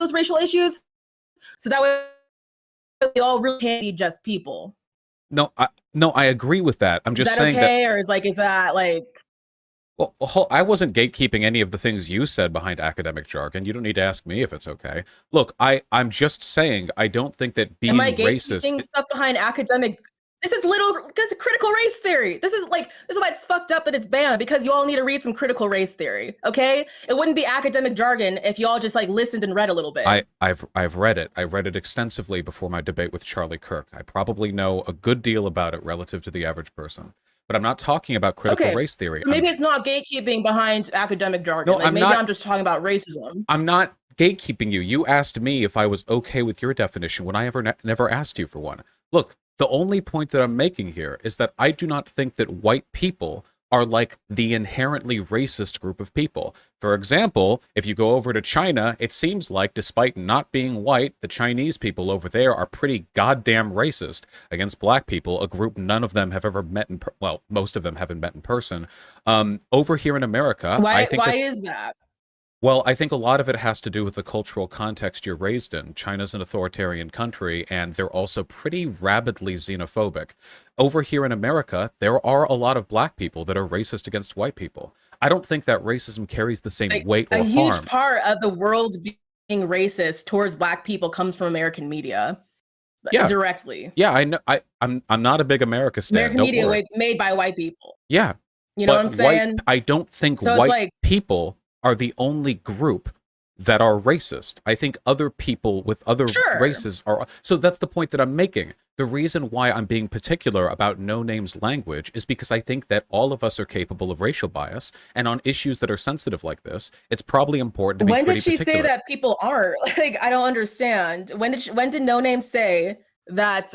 those racial issues, so that way we all really can't be just people. No, I agree with that. I'm just saying okay, or is that like... Well, I wasn't gatekeeping any of the things you said behind academic jargon. You don't need to ask me if it's okay. Look, I'm just saying I don't think that being racist... Am I gatekeeping stuff behind academic... This is critical race theory. This is why it's fucked up that it's banned, because you all need to read some critical race theory, okay? It wouldn't be academic jargon if you all just like listened and read a little bit. I've read it. I read it extensively before my debate with Charlie Kirk. I probably know a good deal about it relative to the average person. But I'm not talking about critical race theory. Maybe it's not gatekeeping behind academic jargon. No, I'm just talking about racism. I'm not gatekeeping you. You asked me if I was okay with your definition when I never asked you for one. Look, the only point that I'm making here is that I do not think that white people are like the inherently racist group of people. For example, if you go over to China, it seems like, despite not being white, the Chinese people over there are pretty goddamn racist against black people, a group none of them have ever met most of them haven't met in person. Over here in America, why is that? Well, I think a lot of it has to do with the cultural context you're raised in. China's an authoritarian country, and they're also pretty rabidly xenophobic. Over here in America, there are a lot of black people that are racist against white people. I don't think that racism carries the same weight or harm. A huge part of the world being racist towards black people comes from American media. Yeah. Directly. Yeah, I know. I'm not a big America stan. American media made by white people. Yeah. You know what I'm saying? I don't think white people are the only group that are racist. I think other people with other races are. So that's the point that I'm making. The reason why I'm being particular about Noname's language is because I think that all of us are capable of racial bias, and on issues that are sensitive like this, it's probably important to be pretty particular. When did she say that people aren't? Like, I don't understand. When did Noname say that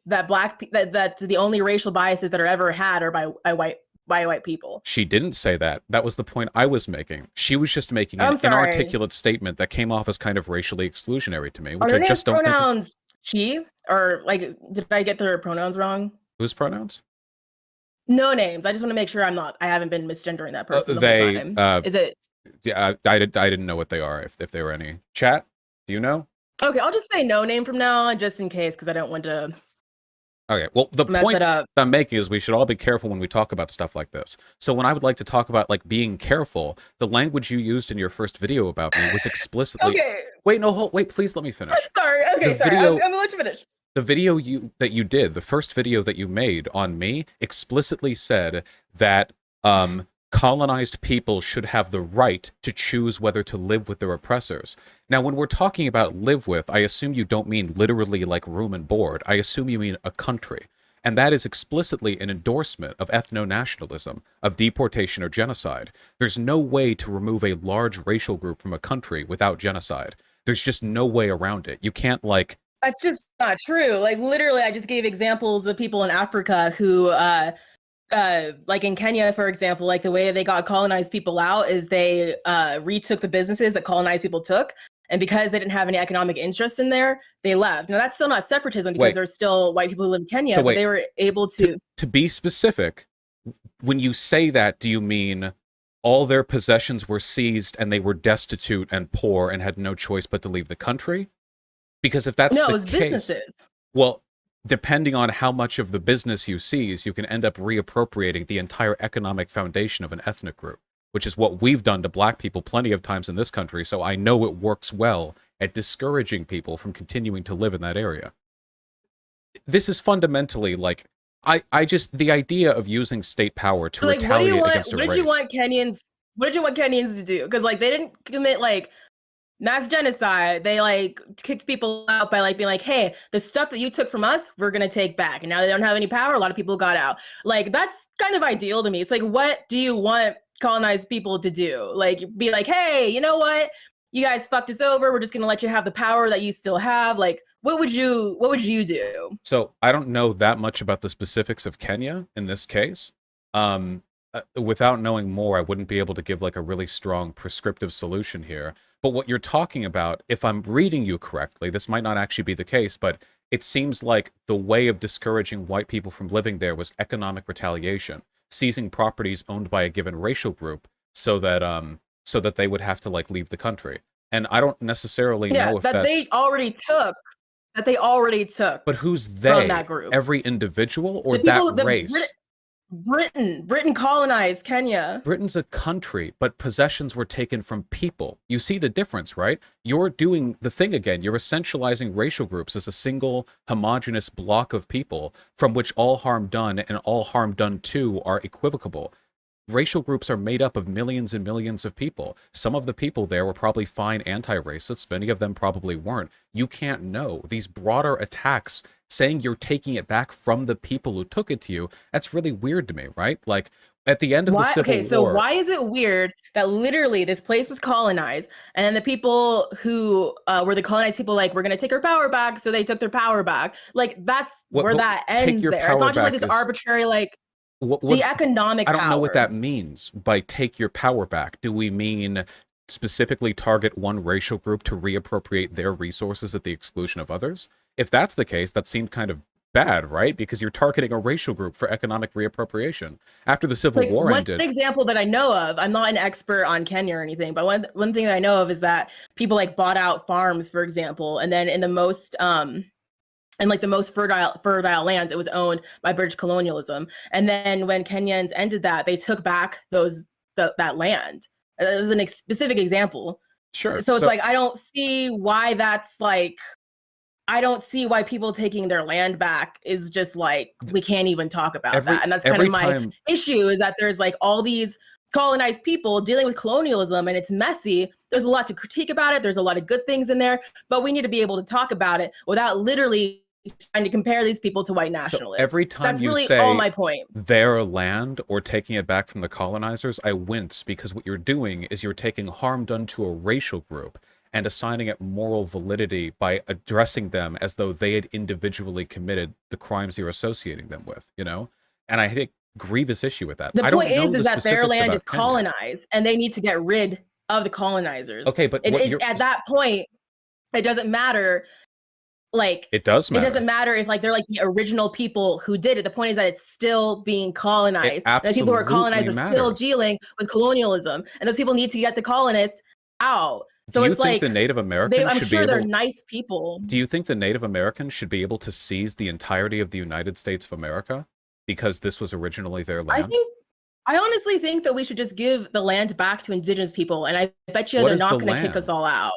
that the only racial biases that are ever had are by white people? She didn't say that. That was the point I was making. She was just making an inarticulate statement that came off as kind of racially exclusionary to me, which I just don't think... She, or like, did I get their pronouns wrong? Whose pronouns? No names. I just want to make sure I haven't been misgendering that person the whole time. Is it? Yeah, I didn't know what they are, if there were any. Chat, do you know? Okay, I'll just say no name from now on, just in case, because I don't want to... Okay, well, the point that I'm making is we should all be careful when we talk about stuff like this. So when I would like to talk about, like, being careful, the language you used in your first video about me was explicitly... Okay. Wait, no, wait, please let me finish. I'm sorry. Okay, sorry. I'm going to let you finish. The video that you did, the first video that you made on me, explicitly said that colonized people should have the right to choose whether to live with their oppressors. Now, when we're talking about live with, I assume you don't mean literally like room and board. I assume you mean a country. And that is explicitly an endorsement of ethno-nationalism, of deportation or genocide. There's no way to remove a large racial group from a country without genocide. There's just no way around it. You can't, like... That's just not true. Like, literally, I just gave examples of people in Africa who like in Kenya, for example, like the way they got colonized people out is they retook the businesses that colonized people took. And because they didn't have any economic interest in there, they left. Now, that's still not separatism because there's still white people who live in Kenya, but they were able to be specific, when you say that, do you mean all their possessions were seized and they were destitute and poor and had no choice but to leave the country? Because if that's no, the it was case, businesses. Well, depending on how much of the business you seize, you can end up reappropriating the entire economic foundation of an ethnic group, which is what we've done to black people plenty of times in this country, so I know it works well at discouraging people from continuing to live in that area. This is fundamentally like, I just, the idea of using state power to retaliate against a race. What did you want Kenyans to do? Because like they didn't commit like mass genocide. They like kicked people out by like being like, hey, the stuff that you took from us, we're gonna take back. And now they don't have any power. A lot of people got out. Like that's kind of ideal to me. It's like, what do you want colonized people to do? Like be like, hey, you know what? You guys fucked us over. We're just gonna let you have the power that you still have. Like, what would you do? So I don't know that much about the specifics of Kenya in this case. Without knowing more, I wouldn't be able to give like a really strong prescriptive solution here. But what you're talking about, if I'm reading you correctly, this might not actually be the case, but it seems like the way of discouraging white people from living there was economic retaliation, seizing properties owned by a given racial group so that they would have to like leave the country. And I don't necessarily know if that they already took. But who's they? From that group. Every individual or that race? Britain colonized Kenya. Britain's a country, but possessions were taken from people. You see the difference, right? You're doing the thing again. You're essentializing racial groups as a single homogenous block of people from which all harm done and all harm done to are equivocable. Racial groups are made up of millions and millions of people. Some of the people there were probably fine anti-racists. Many of them probably weren't. You can't know. These broader attacks saying you're taking it back from the people who took it to you, that's really weird to me, right? Like, at the end of the Civil War... so why is it weird that literally this place was colonized, and then the people who were the colonized people, like, we're going to take our power back, so they took their power back. Like, that's where that ends there. It's not just like this arbitrary, like... the economic power. I don't know what that means by take your power back. Do we mean specifically target one racial group to reappropriate their resources at the exclusion of others? If that's the case, that seemed kind of bad, right? Because you're targeting a racial group for economic reappropriation. After the Civil War ended... One example that I know of, I'm not an expert on Kenya or anything, but one thing that I know of is that people like bought out farms, for example, and then in the most... and like the most fertile lands, it was owned by British colonialism. And then when Kenyans ended that, they took back that land. This is a specific example. Sure. So it's like, I don't see why that's like, I don't see why people taking their land back is just like, we can't even talk about that. And that's kind of my issue, is that there's like all these colonized people dealing with colonialism, and it's messy. There's a lot to critique about it. There's a lot of good things in there, but we need to be able to talk about it without literally trying to compare these people to white nationalists. So every time that's you really say all my point. Their land or taking it back from the colonizers, I wince, because what you're doing is you're taking harm done to a racial group and assigning it moral validity by addressing them as though they had individually committed the crimes you're associating them with, you know? And I had a grievous issue with that. The point is that their land is colonized and they need to get rid of the colonizers. Okay, but at that point, it doesn't matter. Like, it does matter. It doesn't matter if like they're like the original people who did it. The point is that it's still being colonized. And the people who are colonized are still dealing with colonialism, and those people need to get the colonists out. So it's like the Native Americans I'm sure they're nice people. Do you think the Native Americans should be able to seize the entirety of the United States of America because this was originally their land? I honestly think that we should just give the land back to indigenous people, and I bet you they're not going to kick us all out.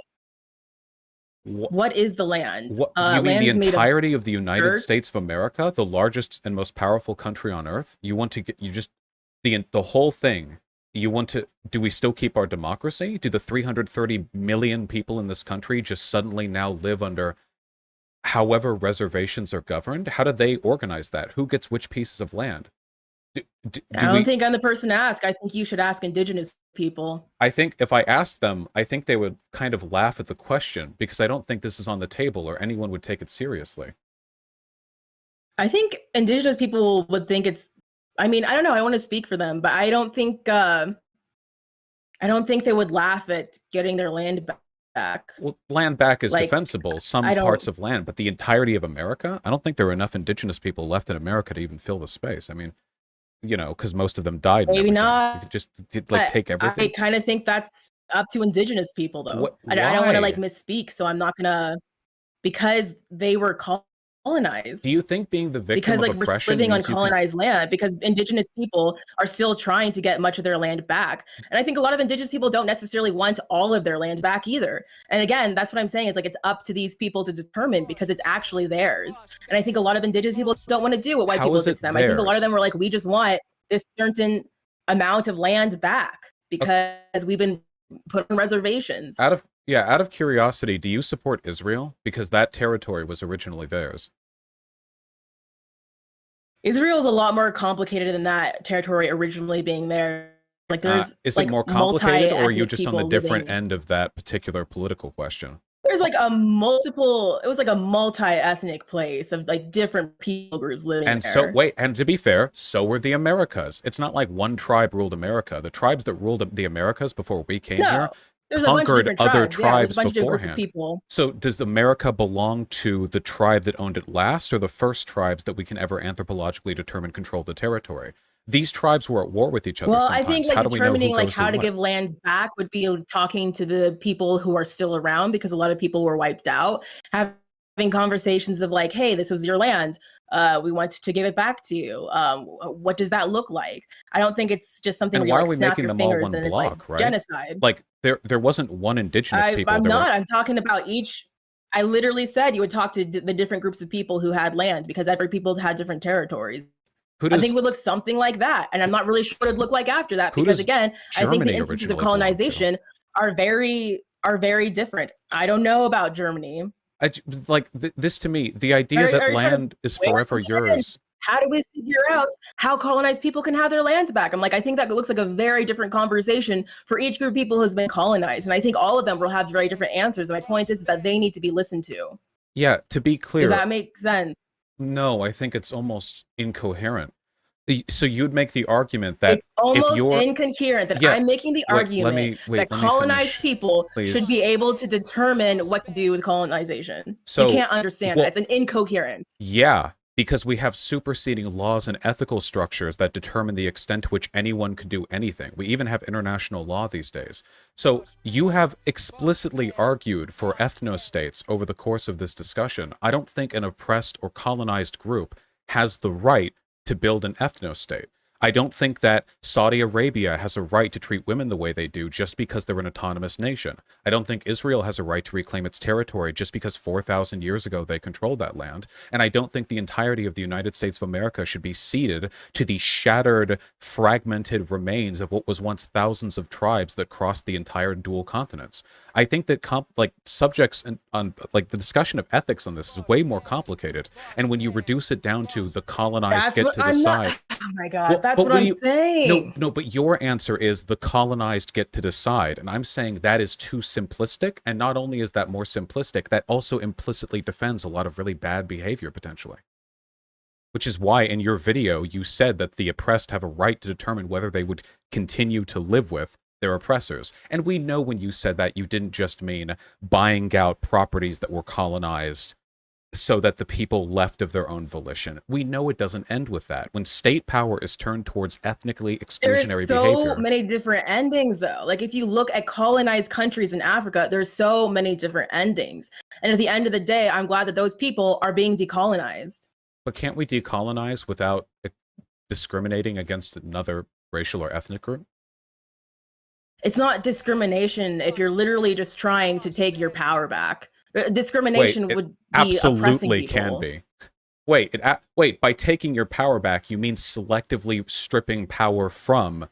What is the land? You mean the entirety of the United States of America, the largest and most powerful country on earth? You want to get the whole thing. You want to? Do we still keep our democracy? Do the 330 million people in this country just suddenly now live under however reservations are governed? How do they organize that? Who gets which pieces of land? I don't think I'm the person to ask. I think you should ask indigenous people. I think if I asked them, I think they would kind of laugh at the question, because I don't think this is on the table or anyone would take it seriously. I think indigenous people would think it's I mean, I don't know. I don't want to speak for them, but I don't think they would laugh at getting their land back. Well, land back is Like, defensible, some I parts don't. of land, but the entirety of America? I don't think there are enough indigenous people left in America to even fill the space. I mean, you know, because most of them died and Maybe everything. We not. could just like take I everything. kind of think that's up to indigenous people, though. What? I don't want to like Why? misspeak, so I'm not gonna because they were Do colonized. you think being the victim Because of like we're oppression living on means you can? colonized land because indigenous people are still trying to get much of their land back, and I think a lot of indigenous people don't necessarily want all of their land back either. And again, that's what I'm saying, is like it's up to these people to determine because it's actually theirs. And I think a lot of indigenous people don't want to do what white How people is did it to them. I think a lot of theirs? them were like, we just want this certain amount of land back because we've been put on reservations. Out of yeah, out of curiosity, do you support Israel? Because that territory was originally theirs. Israel is a lot more complicated than that territory originally being there. Like there's Is it like more complicated, or are you multi-ethnic just on the people different living. end of that particular political question? There's like a multiple. It was like a multi-ethnic place of like different people groups living And so, there. wait, and to be fair, so were the Americas. It's not like one tribe ruled America. The tribes that ruled the Americas before we came No, here there's a bunch of conquered different other tribes. Yeah, there's a tribes bunch of different groups of beforehand. people. So, does America belong to the tribe that owned it last, or the first tribes that we can ever anthropologically determine control the territory? These tribes were at war with each other Well, I think sometimes. like How do we know who determining like goes to how to what? give lands back would be talking to the people who are still around because a lot of people were wiped out. Having conversations of like, hey, this was your land. We want to give it back to you. What does that look like? I don't think it's just something And where you why are like we snap making your them all fingers one and it's like block, right? genocide. Like there wasn't one indigenous people. I'm There were not. I'm talking about each. I literally said you would talk to the different groups of people who had land because every people had different territories. who I think it does would look something like that. And I'm not really sure what it'd look like after that who because does again, I think the Germany instances of originally belong to? colonization are very different. I don't know about Germany. Like this to me, the idea Are that you trying to land is where forever again? yours. How do we figure out how colonized people can have their land back? I'm like, I think that looks like a very different conversation for each group of people who's been colonized. And I think all of them will have very different answers. And my point is that they need to be listened to. Yeah, to be Does clear, that make sense? no, I think it's almost incoherent. So you'd make the argument that It's if almost you're incoherent that yeah, I'm making the argument that let me colonized finish, people should please. be able to determine what to do with colonization. You So, can't understand that. well, It's an incoherent. yeah, because we have superseding laws and ethical structures that determine the extent to which anyone could do anything. We even have international law these days. So you have explicitly argued for ethno-states over the course of this discussion. I don't think an oppressed or colonized group has the right to build an ethno-state. I don't think that Saudi Arabia has a right to treat women the way they do just because they're an autonomous nation. I don't think Israel has a right to reclaim its territory just because 4,000 years ago they controlled that land. And I don't think the entirety of the United States of America should be ceded to the shattered, fragmented remains of what was once thousands of tribes that crossed the entire dual continents. I think that subjects on like the discussion of ethics on this is way more complicated. And when you reduce it down to the colonized That's get what to I'm not. decide, Oh my God. well, That's but what when I'm you saying. no, but your answer is the colonized get to decide. And I'm saying that is too simplistic. And not only is that more simplistic, that also implicitly defends a lot of really bad behavior potentially. Which is why in your video you said that the oppressed have a right to determine whether they would continue to live with their oppressors. And we know when you said that you didn't just mean buying out properties that were colonized so that the people left of their own volition. We know it doesn't end with that. When state power is turned towards ethnically There's exclusionary so behavior, many different endings, though. Like, if you look at colonized countries in Africa, there's so many different endings. And at the end of the day, I'm glad that those people are being decolonized. but can't we decolonize without discriminating against another racial or ethnic group? It's not discrimination if you're literally just trying to take your power back. Wait, Discrimination it would be oppressing absolutely can people. be. Wait, by taking your power back, you mean selectively stripping power from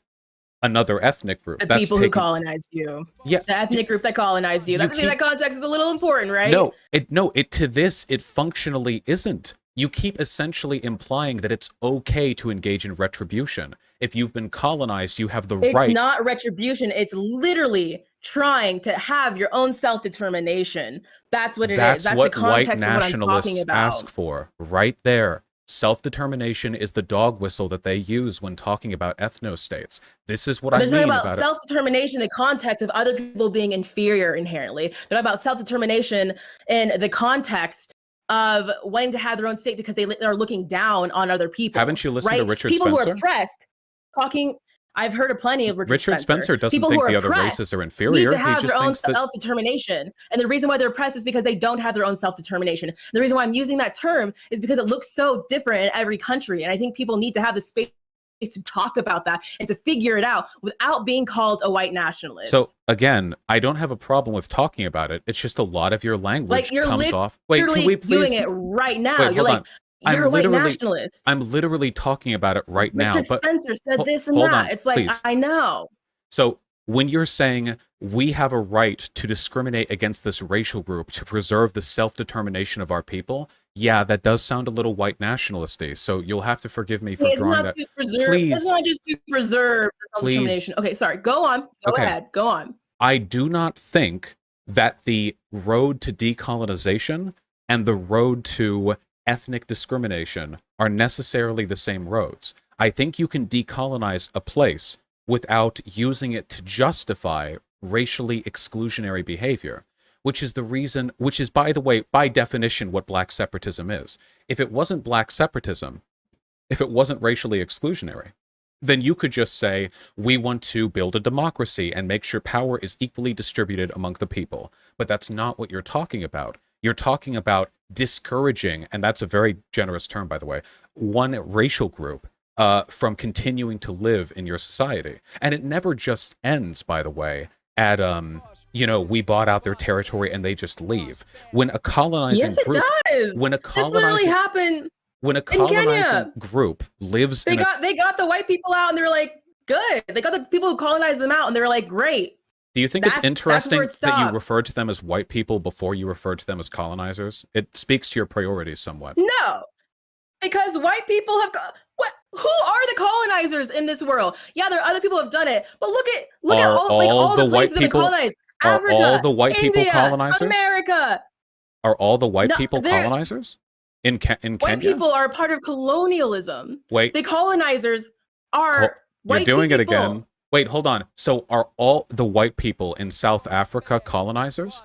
another ethnic group. The That's people who taking colonized you. yeah, The ethnic group that colonized you. you That, keep that context is a little important, right? no, it to this it functionally isn't. You keep essentially implying that it's okay to engage in retribution. If you've been colonized, you have the It's right. not retribution. It's literally trying to have your own self-determination. That's what it is. That's That's the what white context of what I'm talking nationalists about. ask for, right there. Self-determination is the dog whistle that they use when talking about ethno-states. This is what They're I talking mean about about it. self-determination in the context of other people being inferior inherently. They're not about self-determination in the context of wanting to have their own state because they are looking down on other people. Haven't you listened right? to Richard people Spencer? Who are oppressed talking. I've heard of plenty of Richard Spencer doesn't people think who are the other oppressed races are need inferior. to He have just their own thinks that self-determination. And the reason why they're oppressed is because they don't have their own self-determination. The reason why I'm using that term is because it looks so different in every country. And I think people need to have the space to talk about that and to figure it out without being called a white nationalist. So again, I don't have a problem with talking about it. It's just a lot of your language like you're comes off. Wait, can we please doing it right now? Wait, you're like, on. you're a white nationalist. I'm literally talking about it right now. Richard But Spencer said this and hold that. on, It's like, please. I know. So when you're saying we have a right to discriminate against this racial group to preserve the self-determination of our people, yeah, that does sound a little white nationalisty. So you'll have to forgive me for drawing that. Please. It's not just to preserve the self-determination. Okay, sorry. Go on. Go ahead. Go on. I do not think that the road to decolonization and the road to ethnic discrimination are necessarily the same roads. I think you can decolonize a place without using it to justify racially exclusionary behavior, which is, by the way, by definition, what black separatism is. If it wasn't black separatism, if it wasn't racially exclusionary, then you could just say, we want to build a democracy and make sure power is equally distributed among the people. But that's not what you're talking about. You're talking about discouraging, and that's a very generous term, by the way, one racial group from continuing to live in your society. And it never just ends, by the way, at, we bought out their territory and they just leave. When a colonizing group... Yes, it does. This literally happened when a colonizing group lives they got the white people out and they were like, good. They got the people who colonized them out and they were like, great. Do you think it's interesting that you referred to them as white people before you referred to them as colonizers? It speaks to your priorities somewhat. No, because white people have... Who are the colonizers in this world? Yeah, there are other people who have done it, but look at all the places that have been colonized. Africa, are all the white India, people colonizers? America. Are all the white people colonizers? In Kenya? White people are part of colonialism. Wait. The colonizers are white people. You're doing it again. Wait, hold on. So are all the white people in South Africa colonizers?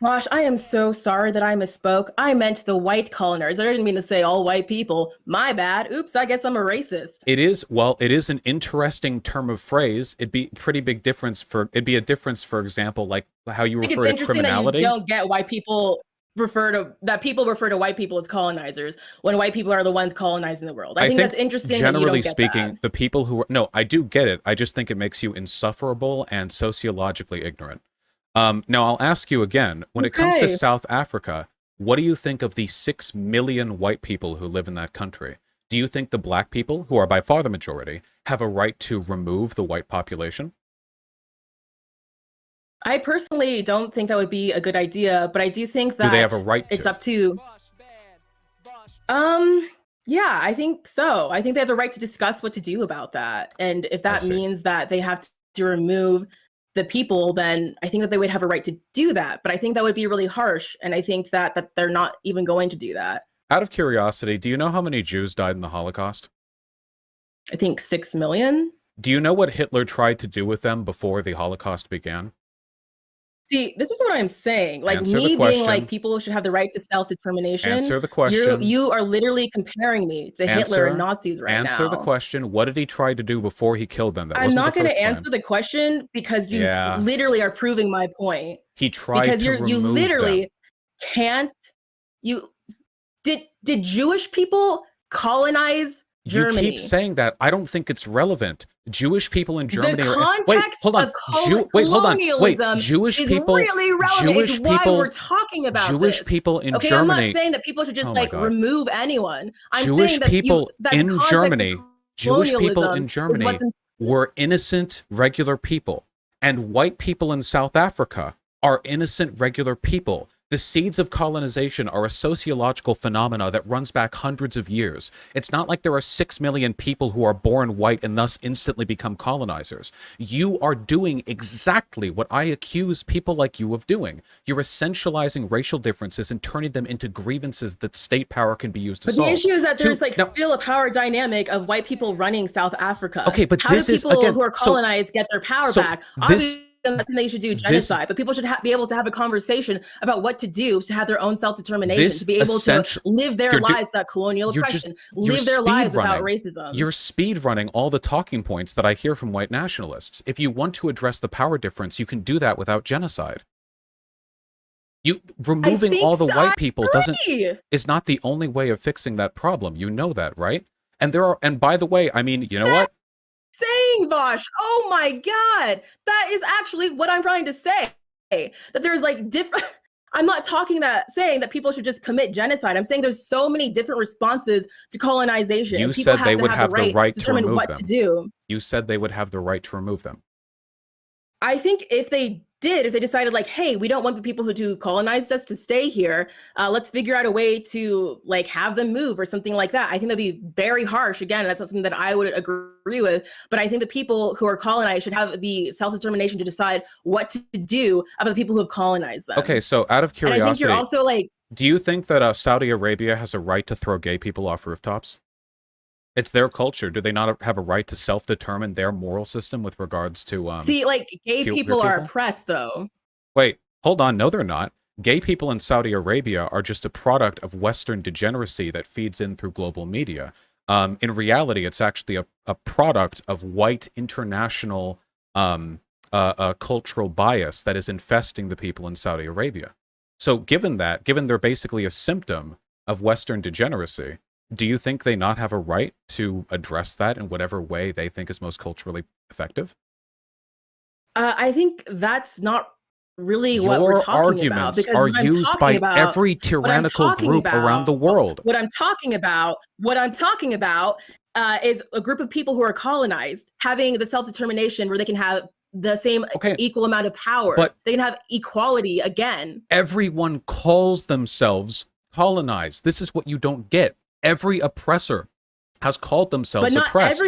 Gosh, I am so sorry that I misspoke. I meant the white colonizers. I didn't mean to say all white people. My bad. Oops, I guess I'm a racist. It is an interesting term of phrase. It'd be a difference, for example, like how you refer to criminality. It's interesting that you don't get why people refer to white people as colonizers when white people are the ones colonizing the world. I think that's interesting. Generally that you don't get speaking, that. the people who are... No, I do get it. I just think it makes you insufferable and sociologically ignorant. Now, I'll ask you again, when it comes to South Africa, what do you think of the 6 million white people who live in that country? Do you think the black people, who are by far the majority, have a right to remove the white population? I personally don't think that would be a good idea, but I do think that... Do they have a right to? It's up to... Yeah, I think so. I think they have the right to discuss what to do about that. And if that means that they have to remove the people, then I think that they would have a right to do that. But I think that would be really harsh. And I think that they're not even going to do that. Out of curiosity, do you know how many Jews died in the Holocaust? I think 6 million. Do you know what Hitler tried to do with them before the Holocaust began? See, this is what I'm saying. Like, me being like, people should have the right to self-determination. Answer the question. You are literally comparing me to Hitler and Nazis right now. Answer the question. What did he try to do before he killed them? I'm not going to answer the question because you literally are proving my point. He tried to remove them. You literally can't. Did Jewish people colonize Germany? You keep saying that. I don't think it's relevant. Jewish people in Germany. The context of colonialism Jewish is people, really relevant. Jewish it's people, why we're talking about Jewish this. people in Germany. I'm not saying that people should just remove anyone. I'm Jewish saying that people in Germany. Jewish people in Germany were innocent, regular people, and white people in South Africa are innocent, regular people. The seeds of colonization are a sociological phenomena that runs back hundreds of years. It's not like there are 6 million people who are born white and thus instantly become colonizers. You are doing exactly what I accuse people like you of doing. You're essentializing racial differences and turning them into grievances that state power can be used to solve. But the issue is that there's still a power dynamic of white people running South Africa. Okay, but how this do people is, again, who are colonized get their power back? Obviously, they should do genocide, but people should be able to have a conversation about what to do to have their own self-determination, to be able to live their lives without colonial oppression, live their lives without racism. You're speed running all the talking points that I hear from white nationalists. If you want to address the power difference, you can do that without genocide. You removing all the white people is not the only way of fixing that problem. You know that, right? And by the way, I mean, you know what? Saying, Vaush, oh my God, that is actually what I'm trying to say. That there's like different. I'm not saying that people should just commit genocide. I'm saying there's so many different responses to colonization. You said they would have the right to determine what to do. You said they would have the right to remove them. I think if they decided like, hey, we don't want the people who colonized us to stay here, let's figure out a way to like have them move or something like that. I think that'd be very harsh. Again, that's not something that I would agree with, but I think the people who are colonized should have the self-determination to decide what to do about the people who have colonized them. Okay, so out of curiosity, and I think you're also like, do you think that Saudi Arabia has a right to throw gay people off rooftops? It's their culture. Do they not have a right to self-determine their moral system with regards to see, like gay people are oppressed though. Wait, hold on. No, they're not. Gay people in Saudi Arabia are just a product of Western degeneracy that feeds in through global media. In reality, it's actually a product of white international cultural bias that is infesting the people in Saudi Arabia. So given they're basically a symptom of Western degeneracy, do you think they not have a right to address that in whatever way they think is most culturally effective? I think that's not really what we're talking about. Your arguments are used by every tyrannical group around the world. What I'm talking about is a group of people who are colonized having the self-determination where they can have the same equal amount of power. But they can have equality again. Everyone calls themselves colonized. This is what you don't get. Every oppressor has called themselves oppressed.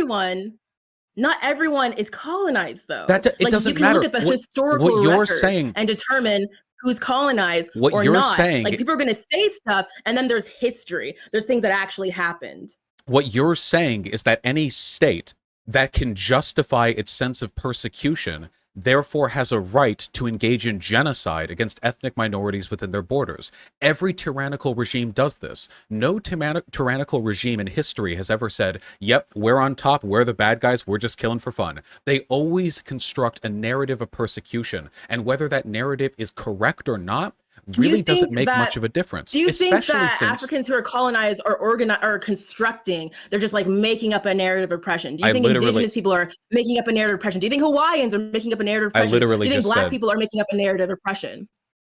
Not everyone is colonized, though. It doesn't matter. You can look at the historical record and determine who's colonized or not. Like people are going to say stuff, and then there's history. There's things that actually happened. What you're saying is that any state that can justify its sense of persecution therefore has a right to engage in genocide against ethnic minorities within their borders. Every tyrannical regime does this. No tyrannical regime in history has ever said, yep, we're on top, we're the bad guys, we're just killing for fun. They always construct a narrative of persecution, and whether that narrative is correct or not really doesn't make much of a difference. Do you think that Africans who are colonized are constructing, they're just like making up a narrative of oppression? Do you think indigenous people are making up a narrative of oppression? Do you think Hawaiians are making up a narrative of oppression? Do you think black people are making up a narrative of oppression?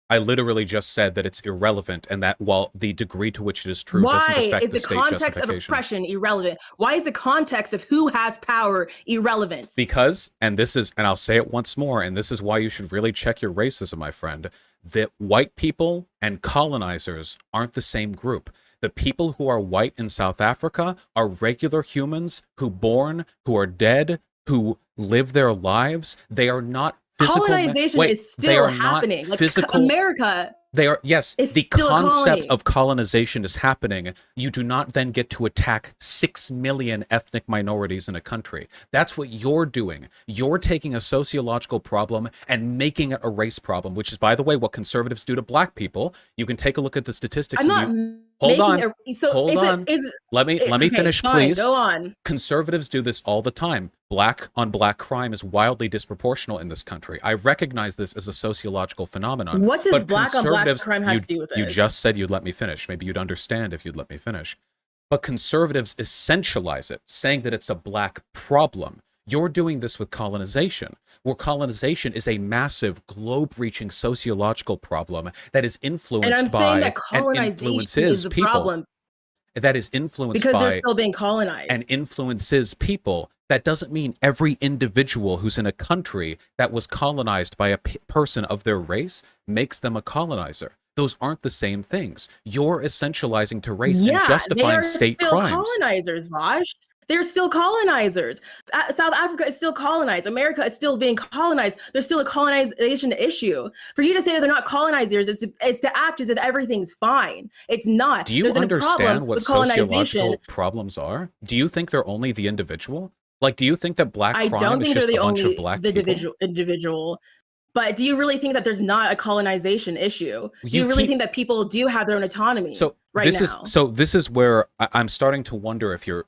I literally just said that it's irrelevant, and that while the degree to which it is true doesn't affect the state justification. Why is the context of oppression irrelevant? Why is the context of who has power irrelevant? Because, and I'll say it once more, and this is why you should really check your racism, my friend, that white people and colonizers aren't the same group. The people who are white in South Africa are regular humans who are dead, who live their lives. They are not physical. Colonization is still happening. Like America. They are, yes, the concept of colonization is happening. You do not then get to attack 6 million ethnic minorities in a country. That's what you're doing. You're taking a sociological problem and making it a race problem, which is, by the way, what conservatives do to black people. You can take a look at the statistics. Hold on. Let me finish, please. Go on. Conservatives do this all the time. Black on black crime is wildly disproportional in this country. I recognize this as a sociological phenomenon. What does black on black crime have to do with it? You just said you'd let me finish. Maybe you'd understand if you'd let me finish. But conservatives essentialize it, saying that it's a black problem. You're doing this with colonization, where colonization is a massive, globe-reaching sociological problem that is influenced by and influences people. That is influenced because they're still being colonized and influences people. That doesn't mean every individual who's in a country that was colonized by a person of their race makes them a colonizer. Those aren't the same things. You're essentializing to race and Yeah, they justifying are state still crimes. colonizers, Vaush. They're still colonizers. South Africa is still colonized. America is still being colonized. There's still a colonization issue. For you to say that they're not colonizers is to act as if everything's fine. It's not. Do you There's a problem understand what with colonization. sociological problems are? Do you think they're only the individual? Like, do you think that black I crime don't is think they're just the a bunch of only black the people? individual. But do you really think that there's not a colonization issue? Do you really think that people do have their own autonomy This is where I'm starting to wonder if you're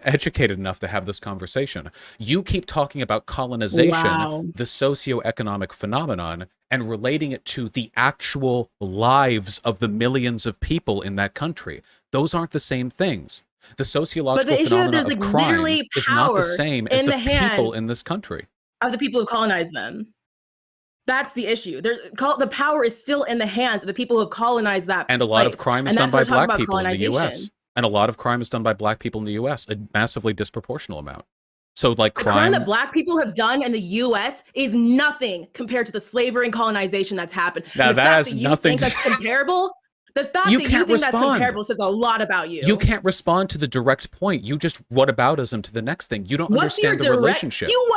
educated enough to have this conversation. You keep talking about colonization, the socioeconomic phenomenon, and relating it to the actual lives of the millions of people in that country. Those aren't the same things. The sociological phenomenon of crime is not the same as the people in this country. Of the people who colonize them. That's the issue. The power is still in the hands of the people who have colonized that And a lot of crime is done by black people in the U.S. And a lot of crime is done by black people in the U.S., a massively disproportional amount. So, like, crime that black people have done in the U.S. is nothing compared to the slavery and colonization that's happened. Now, the that fact has that you nothing think that's comparable, the fact that you think that's comparable says a lot about you. You can't respond to the direct point. You just whataboutism to the next thing. You don't understand the relationship. You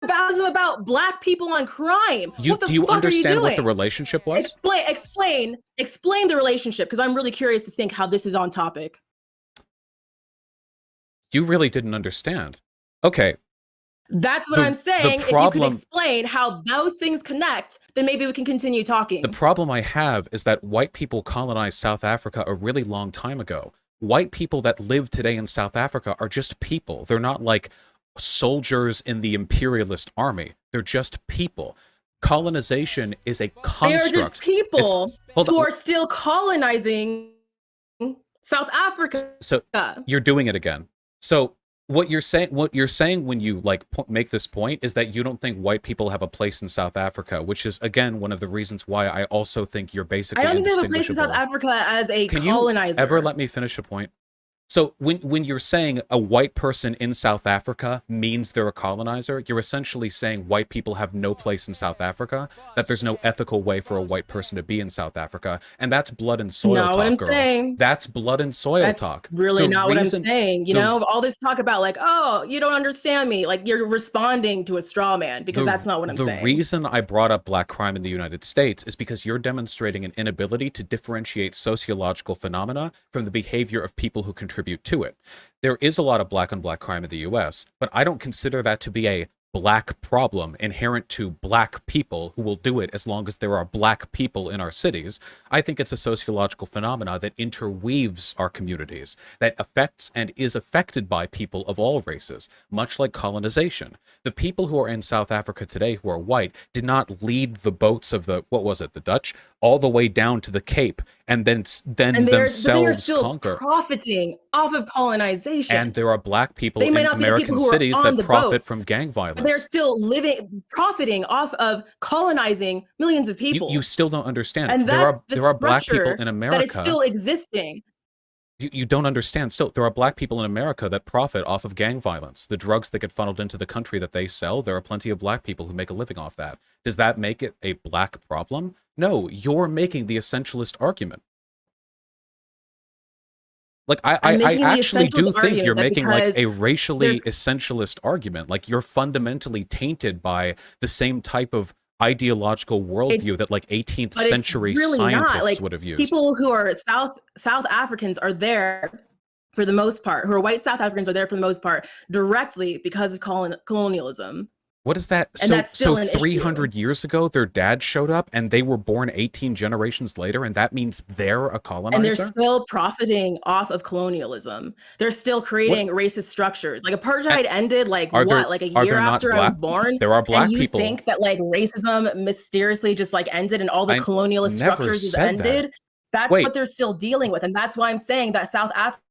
whataboutism about black people on crime. Do you understand what the relationship was? Explain the relationship, because I'm really curious to think how this is on topic. You really didn't understand. Okay. That's what I'm saying. If you could explain how those things connect, then maybe we can continue talking. The problem I have is that white people colonized South Africa a really long time ago. White people that live today in South Africa are just people. They're not like soldiers in the imperialist army. They're just people. Colonization is a construct. They're just people who are still colonizing South Africa. So you're doing it again. So what you're saying when you like make this point is that you don't think white people have a place in South Africa, which is again one of the reasons why I also think you're basically I don't think they have a place in South Africa as a colonizer. Can you ever let me finish a point? So when you're saying a white person in South Africa means they're a colonizer, you're essentially saying white people have no place in South Africa, that there's no ethical way for a white person to be in South Africa, and that's blood and soil talk, what I'm girl. saying. That's blood and soil talk. Really not what I'm saying. You know, all this talk about like, oh, you don't understand me. Like you're responding to a straw man, because that's not what I'm saying. The reason I brought up black crime in the United States is because you're demonstrating an inability to differentiate sociological phenomena from the behavior of people who contribute to it. There is a lot of black on black crime in the US, but I don't consider that to be a black problem inherent to black people who will do it as long as there are black people in our cities. I think it's a sociological phenomena that interweaves our communities, that affects and is affected by people of all races, much like colonization. The people who are in South Africa today who are white did not lead the boats of the Dutch all the way down to the Cape and then themselves conquer. Profiting off of colonization. And there are black people in American cities that profit from gang violence. They're still profiting off of colonizing millions of people. You still don't understand. And there are black people in America that is still existing. You don't understand. Still, there are black people in America that profit off of gang violence. The drugs that get funneled into the country that they sell, there are plenty of black people who make a living off that. Does that make it a black problem? No, you're making the essentialist argument. Like, I actually do think you're making like a racially essentialist argument. Like, you're fundamentally tainted by the same type of ideological worldview that like 18th century scientists would have used. People who are South Africans are there for the most part, who are white South Africans are there for the most part directly because of colonialism. What is that? So 300 years ago, their dad showed up and they were born 18 generations later, and that means they're a colonizer? And they're still profiting off of colonialism. They're still creating racist structures. Like apartheid ended like a year after I was born. There are black people. You think that like racism mysteriously just like ended and all the colonialist structures has ended? That's what they're still dealing with. And that's why I'm saying that South Africa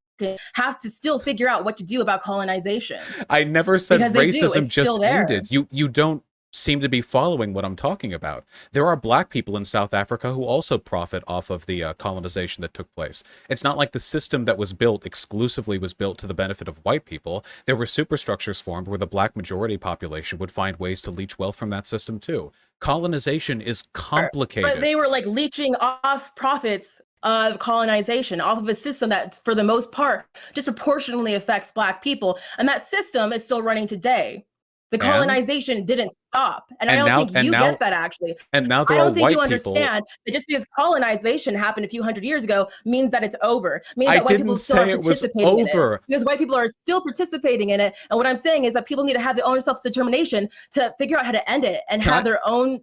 have to still figure out what to do about colonization. I never said racism just ended. You don't seem to be following what I'm talking about. There are black people in South Africa who also profit off of the colonization that took place. It's not like the system that was built exclusively was built to the benefit of white people. There were superstructures formed where the black majority population would find ways to leech wealth from that system too. Colonization is But complicated. they were like leeching off profits of colonization off of a system that, for the most part, disproportionately affects Black people. And that system is still running today. The And colonization didn't stop. And I and don't now think and you get now that, actually. and now I there are don't think you white people. understand that just because colonization happened a few hundred years ago means that it's over, means I that white people didn't still are say it was participating in it. over. Because white people are still participating in it. And what I'm saying is that people need to have their own self-determination to figure out how to end it and Can have I their own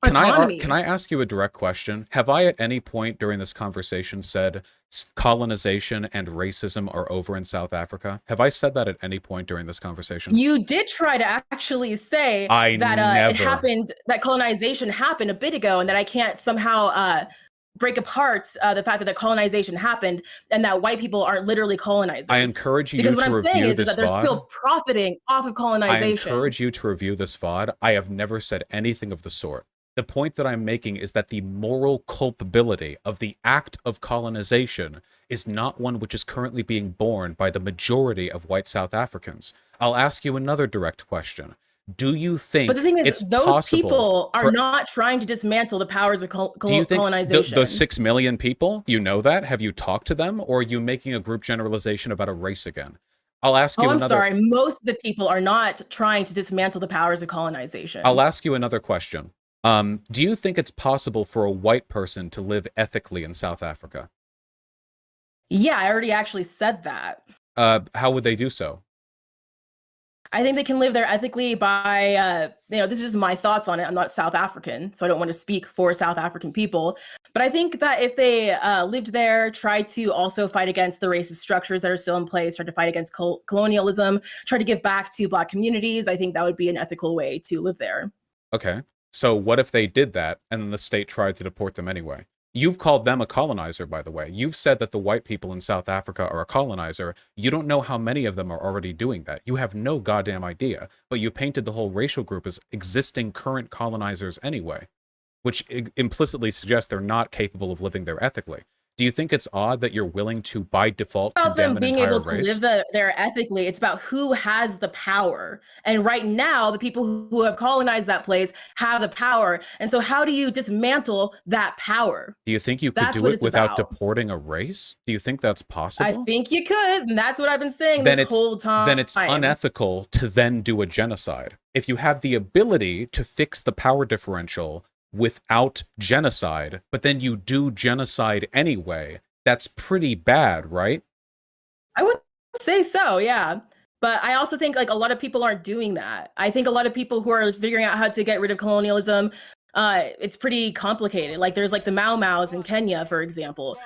autonomy. can I ask you a direct question? Have I at any point during this conversation said colonization and racism are over in South Africa? Have I said that at any point during this conversation? You did try to actually say I that it never. happened, that colonization happened a bit ago, and that I can't somehow break apart the fact that the colonization happened and that white people aren't literally colonizers. I encourage Because you what to I'm saying review is this that they're VOD. still profiting off of I colonization. encourage you to review this VOD. I have never said anything of the sort. The point that I'm making is that the moral culpability of the act of colonization is not one which is currently being borne by the majority of white South Africans. I'll ask you another direct question. Do you think But the thing is, it's those possible people are for, not trying to dismantle the powers of do you think colonization. the 6 million people, you know that? Have you talked to them? Or are you making a group generalization about a race again? I'll ask you I'm another. sorry. Most of the people are not trying to dismantle the powers of colonization. I'll ask you another question. Do you think it's possible for a white person to live ethically in South Africa? Yeah, I already actually said that. How would they do so? I think they can live there ethically by, this is just my thoughts on it. I'm not South African, so I don't want to speak for South African people. But I think that if they lived there, tried to also fight against the racist structures that are still in place, tried to fight against colonialism, try to give back to Black communities, I think that would be an ethical way to live there. Okay. So what if they did that and then the state tried to deport them anyway? You've called them a colonizer, by the way. You've said that the white people in South Africa are a colonizer. You don't know how many of them are already doing that. You have no goddamn idea. But you painted the whole racial group as existing current colonizers anyway, which implicitly suggests they're not capable of living there ethically. Do you think it's odd that you're willing to, by default, About them condemn an being entire able to race? live there ethically. It's about who has the power. And right now, the people who have colonized that place have the power. And so how do you dismantle that power? Do you think you could That's do what it it's without about. deporting a race? Do you think that's possible? I think you could. And that's what I've been saying Then this whole time. then it's unethical to then do a genocide. If you have the ability to fix the power differential without genocide, but then you do genocide anyway, that's pretty bad, right? I would say so, yeah. But I also think like a lot of people aren't doing that. I think a lot of people who are figuring out how to get rid of colonialism, it's pretty complicated. Like there's like the Mau Maus in Kenya, for example.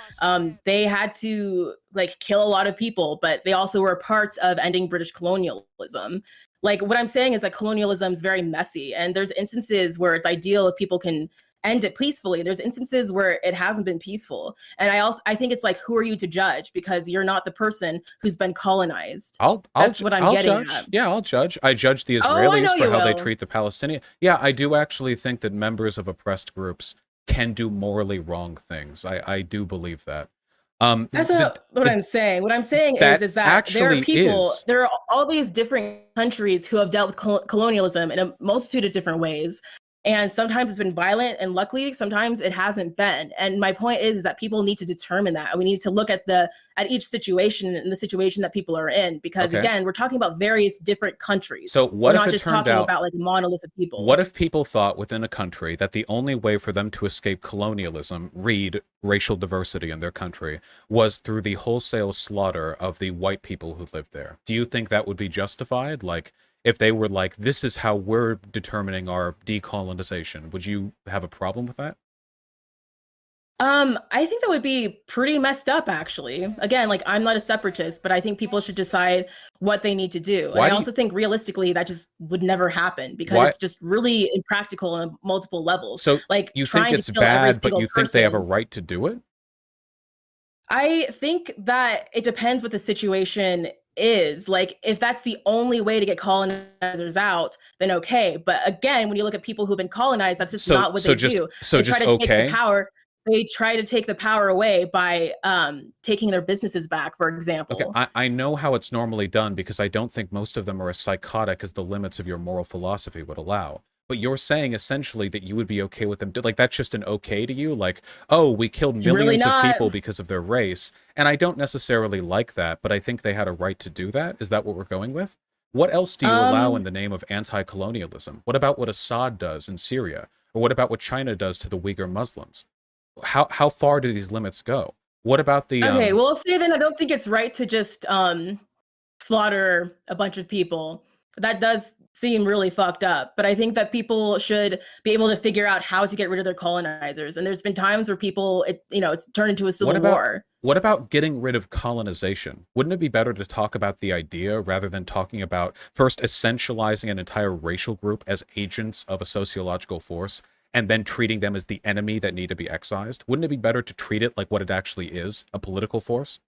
They had to like kill a lot of people, but they also were part of ending British colonialism. Like what I'm saying is that colonialism is very messy, and there's instances where it's ideal if people can end it peacefully. There's instances where it hasn't been peaceful. And I think it's like, who are you to judge? Because you're not the person who's been colonized. That's what I'm getting judge. at. Yeah, I'll judge. I judge the Oh, I know Israelis for you how they will. treat the Palestinians. Yeah, I do actually think that members of oppressed groups can do morally wrong things. I do believe that. That's not what I'm saying. What I'm saying that is that there are actually people, is. there are all these different countries who have dealt with colonialism in a multitude of different ways. And sometimes it's been violent, and luckily sometimes it hasn't been. And my point is that people need to determine that. And we need to look at each situation and the situation that people are in, because Okay. again, we're talking about various different countries. So what we're if not it just turned talking out about like a monolith of people. What if people thought within a country that the only way for them to escape colonialism, read racial diversity in their country, was through the wholesale slaughter of the white people who lived there? Do you think that would be justified? Like, if they were like, this is how we're determining our decolonization, would you have a problem with that? I think that would be pretty messed up, actually. Again, like I'm not a separatist, but I think people should decide what they need to do. And I also think realistically that just would never happen, because it's just really impractical on multiple levels. So like you think it's bad, but you think they have a right to do it? I think that it depends what the situation is. Like, if that's the only way to get colonizers out, then okay. But again, when you look at people who've been colonized, that's just not what they do. They try just to take the okay. power. They try to take the power away by taking their businesses back, for Okay, example. I know how it's normally done because I don't think most of them are as psychotic as the limits of your moral philosophy would allow. But you're saying essentially that you would be okay with them, like that's just an okay to you? Like, oh, we killed It's really millions of not. people because of their race. And I don't necessarily like that, but I think they had a right to do that. Is that what we're going with? What else do you allow in the name of anti-colonialism? What about what Assad does in Syria? Or what about what China does to the Uyghur Muslims? How far do these limits go? What about the Okay, well, I'll say then I don't think it's right to just slaughter a bunch of people. That does seem really fucked up, but I think that people should be able to figure out how to get rid of their colonizers. And there's been times where people, it's turned into a civil war. What about getting rid of colonization? Wouldn't it be better to talk about the idea rather than talking about first essentializing an entire racial group as agents of a sociological force and then treating them as the enemy that need to be excised? Wouldn't it be better to treat it like what it actually is, a political force?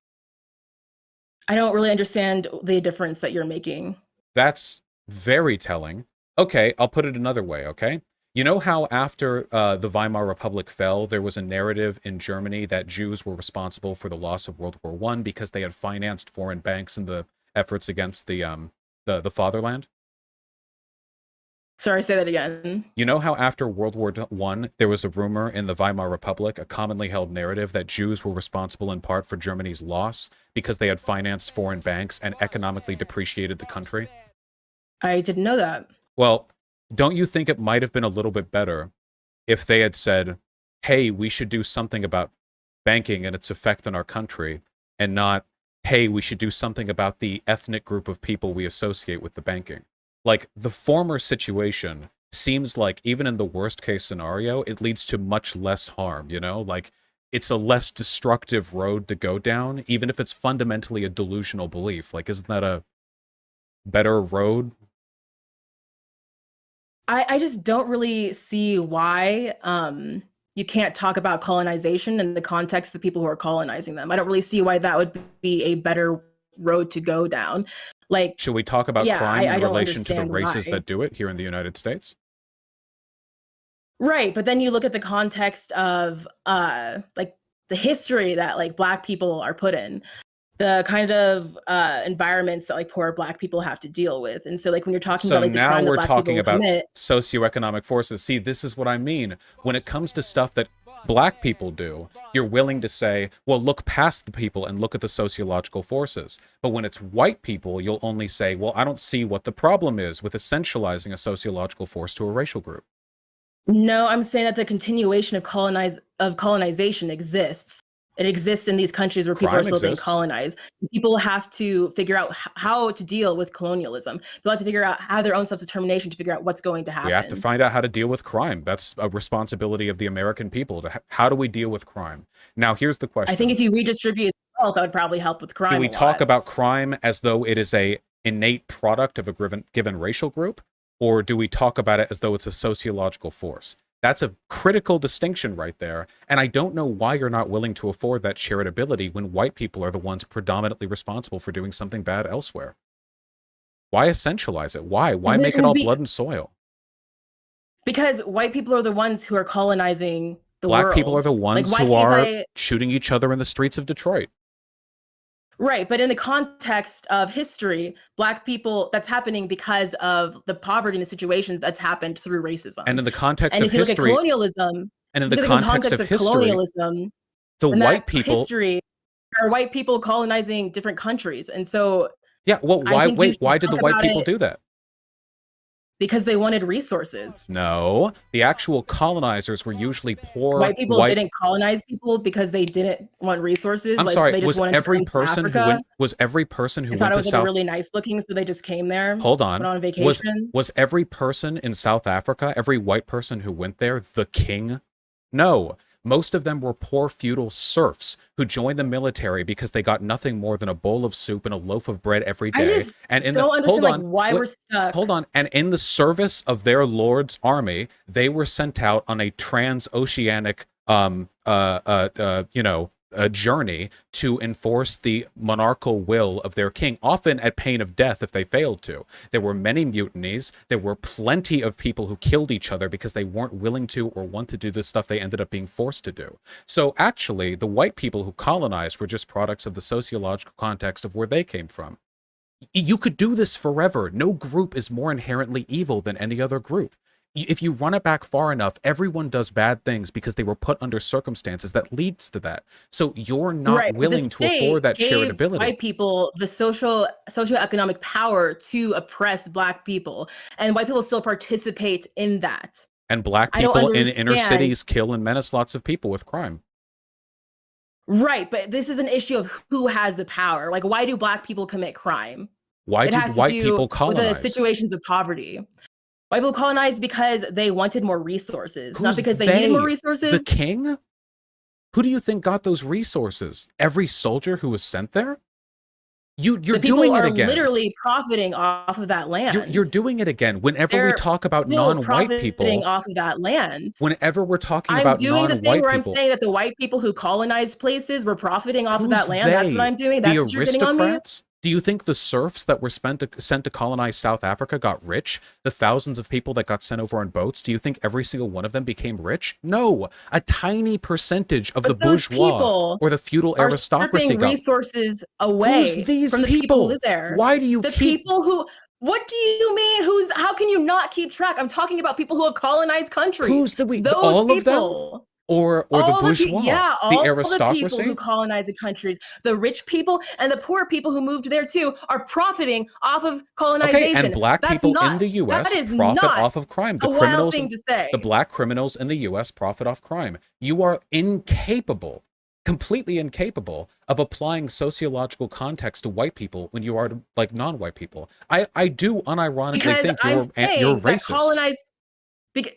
I don't really understand the difference that you're making. That's very telling. Okay, I'll put it another way, okay? You know how after the Weimar Republic fell, there was a narrative in Germany that Jews were responsible for the loss of World War I because they had financed foreign banks in the efforts against the fatherland? Sorry, say that again. You know how after World War I, there was a rumor in the Weimar Republic, a commonly held narrative that Jews were responsible in part for Germany's loss because they had financed foreign banks and economically depreciated the country? I didn't know that. Well, don't you think it might have been a little bit better if they had said, hey, we should do something about banking and its effect on our country, and not, hey, we should do something about the ethnic group of people we associate with the banking? Like, the former situation seems like, even in the worst case scenario, it leads to much less harm, you know? Like, it's a less destructive road to go down, even if it's fundamentally a delusional belief. Like, isn't that a better road? I just don't really see why you can't talk about colonization in the context of the people who are colonizing them. I don't really see why that would be a better road to go down. Like, should we talk about yeah, crime I in don't relation to the understand races why. that do it here in the United States? Right, but then you look at the context of like the history that like Black people are put in, the kind of environments that like poor Black people have to deal with. And so like when you're talking about So like the now crime that we're Black people talking will about commit. socioeconomic forces. See, this is what I mean. When it comes to stuff that Black people do, you're willing to say, well, look past the people and look at the sociological forces. But when it's white people, you'll only say, well, I don't see what the problem is with essentializing a sociological force to a racial group. No, I'm saying that the continuation of colonization exists. It exists in these countries where people are Crime still being exists. colonized. People have to figure out how to deal with colonialism. People have to figure out how their own self-determination to figure out what's going to We have to happen. find out how to deal with crime. That's a responsibility of the American people. How do we deal with crime? Now, here's the I think question. if you redistribute wealth, that would probably help with Do crime we a talk lot. about crime as though it is a innate product of a given racial group, or do we talk about it as though it's a sociological force? That's a critical distinction right there, and I don't know why you're not willing to afford that charitability when white people are the ones predominantly responsible for doing something bad elsewhere. Why essentialize it? Why? Why make it all blood and soil? Because white people are the ones who are colonizing the Black people are world. the Like, ones why who can't are I? shooting each other in the streets of Detroit. Right, but in the context of history, Black people, that's happening because of the poverty and the situations that's happened through And racism. in the context And of if you look at history, colonialism, and in if the you look at the context context of of history, colonialism, the and that white people, history are white people colonizing different countries. And so yeah, well, I why, think you wait, should why did the talk white about people it do that? because they wanted resources. No, the actual colonizers were usually poor White people white. didn't colonize people because they didn't want resources. I'm Like, sorry, they just wanted to come to Africa was every person who and thought went it to was like South, really nice looking, so they just came there, hold went on, on was vacation. was every person in South Africa, every white person who went there, the king? No. Most of them were poor feudal serfs who joined the military because they got nothing more than a bowl of soup and a loaf of bread every I day. just And in the don't understand like why we're stuck. and in the service of their lord's army, they were sent out on a transoceanic a journey to enforce the monarchical will of their king, often at pain of death if they failed to. There were many mutinies. There were plenty of people who killed each other because they weren't willing to or want to do the stuff they ended up being forced to do. So actually, the white people who colonized were just products of the sociological context of where they came from. You could do this forever. No group is more inherently evil than any other group. If you run it back far enough, everyone does bad things because they were put under circumstances that leads to that. So you're not willing to afford that shared ability. White people the socioeconomic power to oppress Black people, and white people still participate in that. And Black people in inner cities kill and menace lots of people with crime. Right, but this is an issue of who has the power. Like, why do Black people commit crime? Why do white people colonize? With the situations of poverty. White people colonized because they wanted more resources, not because they needed more resources. The king? Who do you think got those resources? Every soldier who was sent there? You're doing it again. People are literally profiting off of that land. You're doing it again. Whenever we talk about non-white people, profiting off of that land. Whenever we're talking about non-white people, I'm doing the thing where I'm saying that the white people who colonized places were profiting off of that land. That's what I'm doing. That's what you're getting on me. Do you think the serfs that were sent to colonize South Africa got rich? The thousands of people that got sent over on boats, do you think every single one of them became rich? No, a tiny percentage of the bourgeois or the feudal aristocracy got resources away from the people who live there. Why do you people who? What do you mean? How can you not keep track? I'm talking about people who have colonized countries. All people. Of them? Or the bourgeois, the aristocracy, the people who colonize the countries, the rich people and the poor people who moved there too are profiting off of colonization. Okay, and Black people in the U.S. profit off of crime. The criminals, the Black criminals in the U.S. profit off crime. You are incapable, completely incapable of applying sociological context to white people when you are to, like, non-white people. I do unironically think you're racist.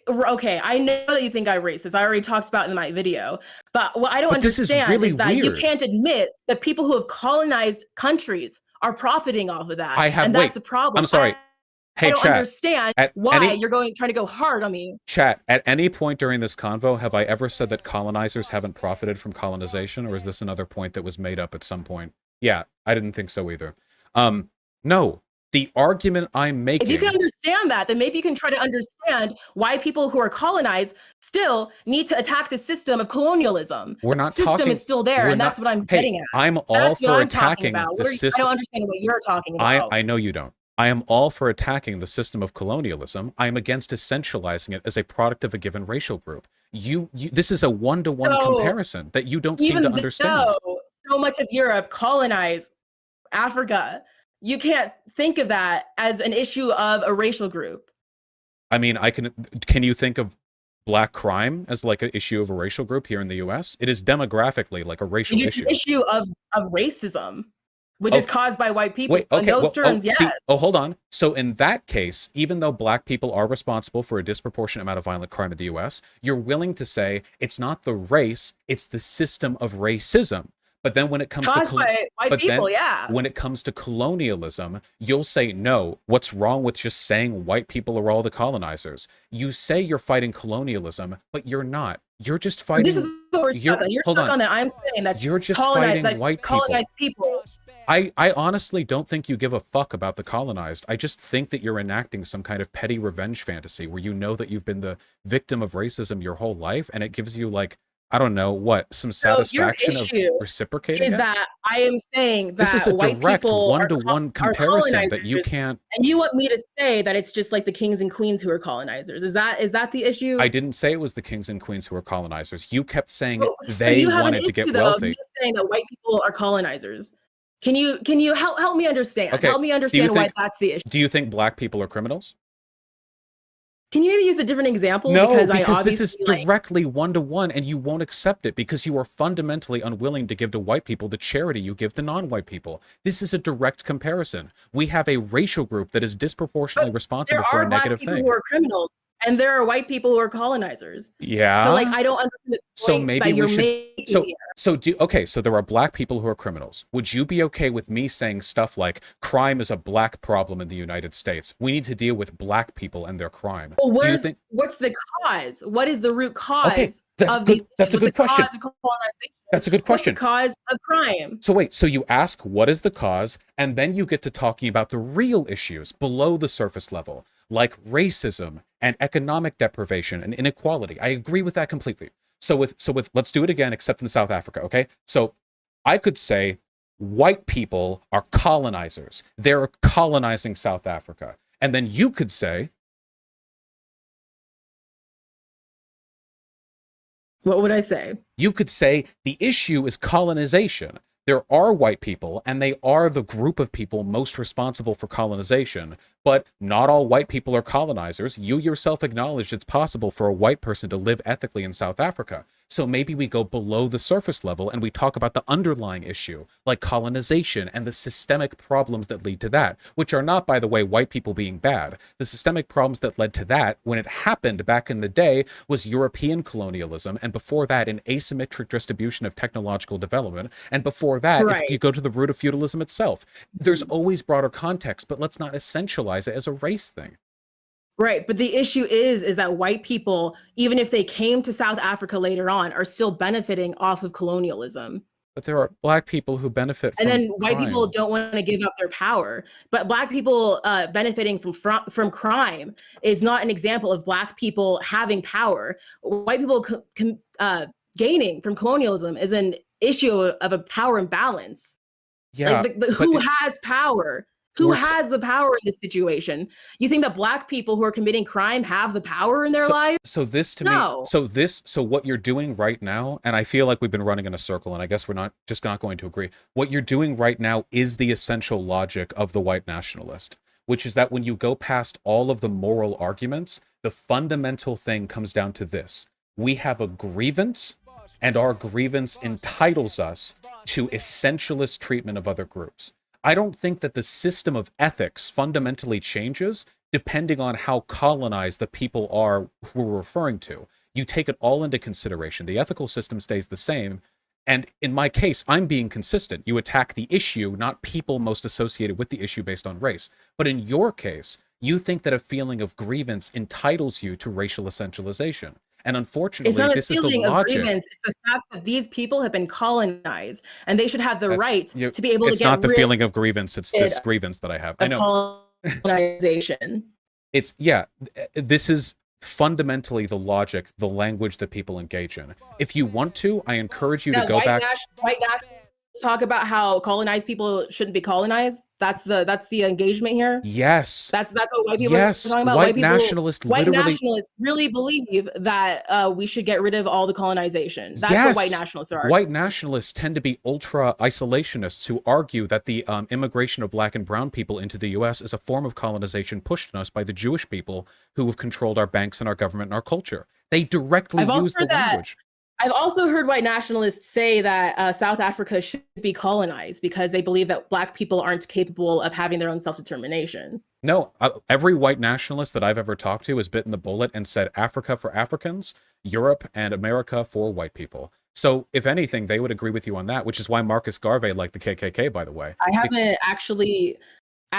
Okay, I know that you think I'm racist. I already talked about it in my video. But what I don't understand is that you can't admit that people who have colonized countries are profiting off of that. And that's a problem. I'm sorry. Hey, I don't understand why you're trying to go hard on me. Chat, at any point during this convo, have I ever said that colonizers haven't profited from colonization? Or is this another point that was made up at some point? Yeah, I didn't think so either. No. The argument I'm making... If you can understand that, then maybe you can try to understand why people who are colonized still need to attack the system of colonialism. We're not the system is still there, and that's what I'm getting at. I'm all for attacking the system. I don't understand what you're talking about. I know you don't. I am all for attacking the system of colonialism. I am against essentializing it as a product of a given racial group. This is a one-to-one comparison that you don't seem to understand. Even though so much of Europe colonized Africa, you can't think of that as an issue of a racial group. I mean, can you think of Black crime as like an issue of a racial group here in the US? It is demographically like a racial issue. It's an issue of racism, which is caused by white people. Wait, okay, on those terms, yes. Hold on. So in that case, even though Black people are responsible for a disproportionate amount of violent crime in the US, you're willing to say it's not the race, it's the system of racism. But then when it comes when it comes to colonialism, you'll say, no, what's wrong with just saying white people are all the colonizers? You say you're fighting colonialism, but you're not. You're just fighting... This is what we're stuck on. You're stuck on that. I'm saying that you're just fighting white colonized people. I honestly don't think you give a fuck about the colonized. I just think that you're enacting some kind of petty revenge fantasy where you know that you've been the victim of racism your whole life, and it gives you, like, I don't know what, some satisfaction of reciprocating. Is that I am saying that this is a direct one-to-one comparison that you can't. And you want me to say that it's just like the kings and queens who are colonizers? Is that the issue? I didn't say it was the kings and queens who are colonizers. You kept saying they wanted to get wealthy. You're saying that white people are colonizers. Can you help me understand? Okay. Help me understand why that's the issue. Do you think Black people are criminals? Can you maybe use a different example? No, because this is directly one-to-one, and you won't accept it because you are fundamentally unwilling to give to white people the charity you give to non-white people. This is a direct comparison. We have a racial group that is disproportionately responsible for a negative thing. There are Black people who are criminals, And there are white people who are colonizers. So like, Yeah. I don't understand the So point maybe that we you're should. making So here. so there are black people who are criminals. Would you be okay with me saying stuff like crime is a black problem in the United States? We need to deal with black people and their crime. Well, Do you think? what's the cause? What is the root Okay, cause that's of these good. That's things? a What's good the question. cause of colonization? That's a good What's the question. cause of crime? So wait, so you ask what is the cause, and then you get to talking about the real issues below the surface level, like racism and economic deprivation and inequality. I agree with that completely. So with let's do it again, except in South Africa, okay? So I could say white people are colonizers. They're colonizing South Africa. And then you could say, What would I say? the issue is colonization. There are white people, and they are the group of people most responsible for colonization, but not all white people are colonizers. You yourself acknowledged it's possible for a white person to live ethically in South Africa. So maybe we go below the surface level and we talk about the underlying issue, like colonization and the systemic problems that lead to that, which are not, by the way, white people being bad. The systemic problems that led to that, when it happened back in the day, was European colonialism, and before that, an asymmetric distribution of technological development, and before that, you Right. go to the root of feudalism itself. There's always broader context, but let's not essentialize it as a race thing. Right. But the issue is that white people, even if they came to South Africa later on, are still benefiting off of colonialism. But there are black people who benefit And from then white people crime. don't want to give up their power. But black people benefiting from crime is not an example of black people having power. White people gaining from colonialism is an issue of a power imbalance. Like Yeah, but who has power? Who we're has the power in this situation? You think that black people who are committing crime have the power in their so life? so this to me No. so what you're doing right now, and I feel like we've been running in a circle, and I guess we're not going to agree. What you're doing right now is the essential logic of the white nationalist, which is that when you go past all of the moral arguments, the fundamental thing comes down to this: we have a grievance, and our grievance entitles us to essentialist treatment of other groups. I don't think that the system of ethics fundamentally changes depending on how colonized the people are who we're referring to. You take it all into consideration. The ethical system stays the same. And in my case, I'm being consistent. You attack the issue, not people most associated with the issue based on race. But in your case, you think that a feeling of grievance entitles you to racial essentialization. And It's unfortunately, not a this is the feeling of logic. grievance. It's the fact that these people have been colonized and they should have the That's right you. to be able to It's get not the rid feeling of grievance. It's this grievance that I have. I of know. colonization. It's yeah. This is fundamentally the logic, the language that people engage in. If you want to, I encourage you to That go back. white nationalists talk about how colonized people shouldn't be colonized. That's the engagement here. Yes, That's what white people are yes. talking about. White nationalists White literally. nationalists really believe that we should get rid of all the colonization. That's what white Yes. nationalists are. White nationalists tend to be ultra isolationists who argue that the immigration of black and brown people into the US is a form of colonization pushed on us by the Jewish people who have controlled our banks and our government and our culture. They directly I've also use the heard that language. I've also heard white nationalists say that South Africa should be colonized because they believe that black people aren't capable of having their own self-determination. No, every white nationalist that I've ever talked to has bitten the bullet and said Africa for Africans, Europe and America for white people. So, if anything, they would agree with you on that, which is why Marcus Garvey liked the KKK, by the way. I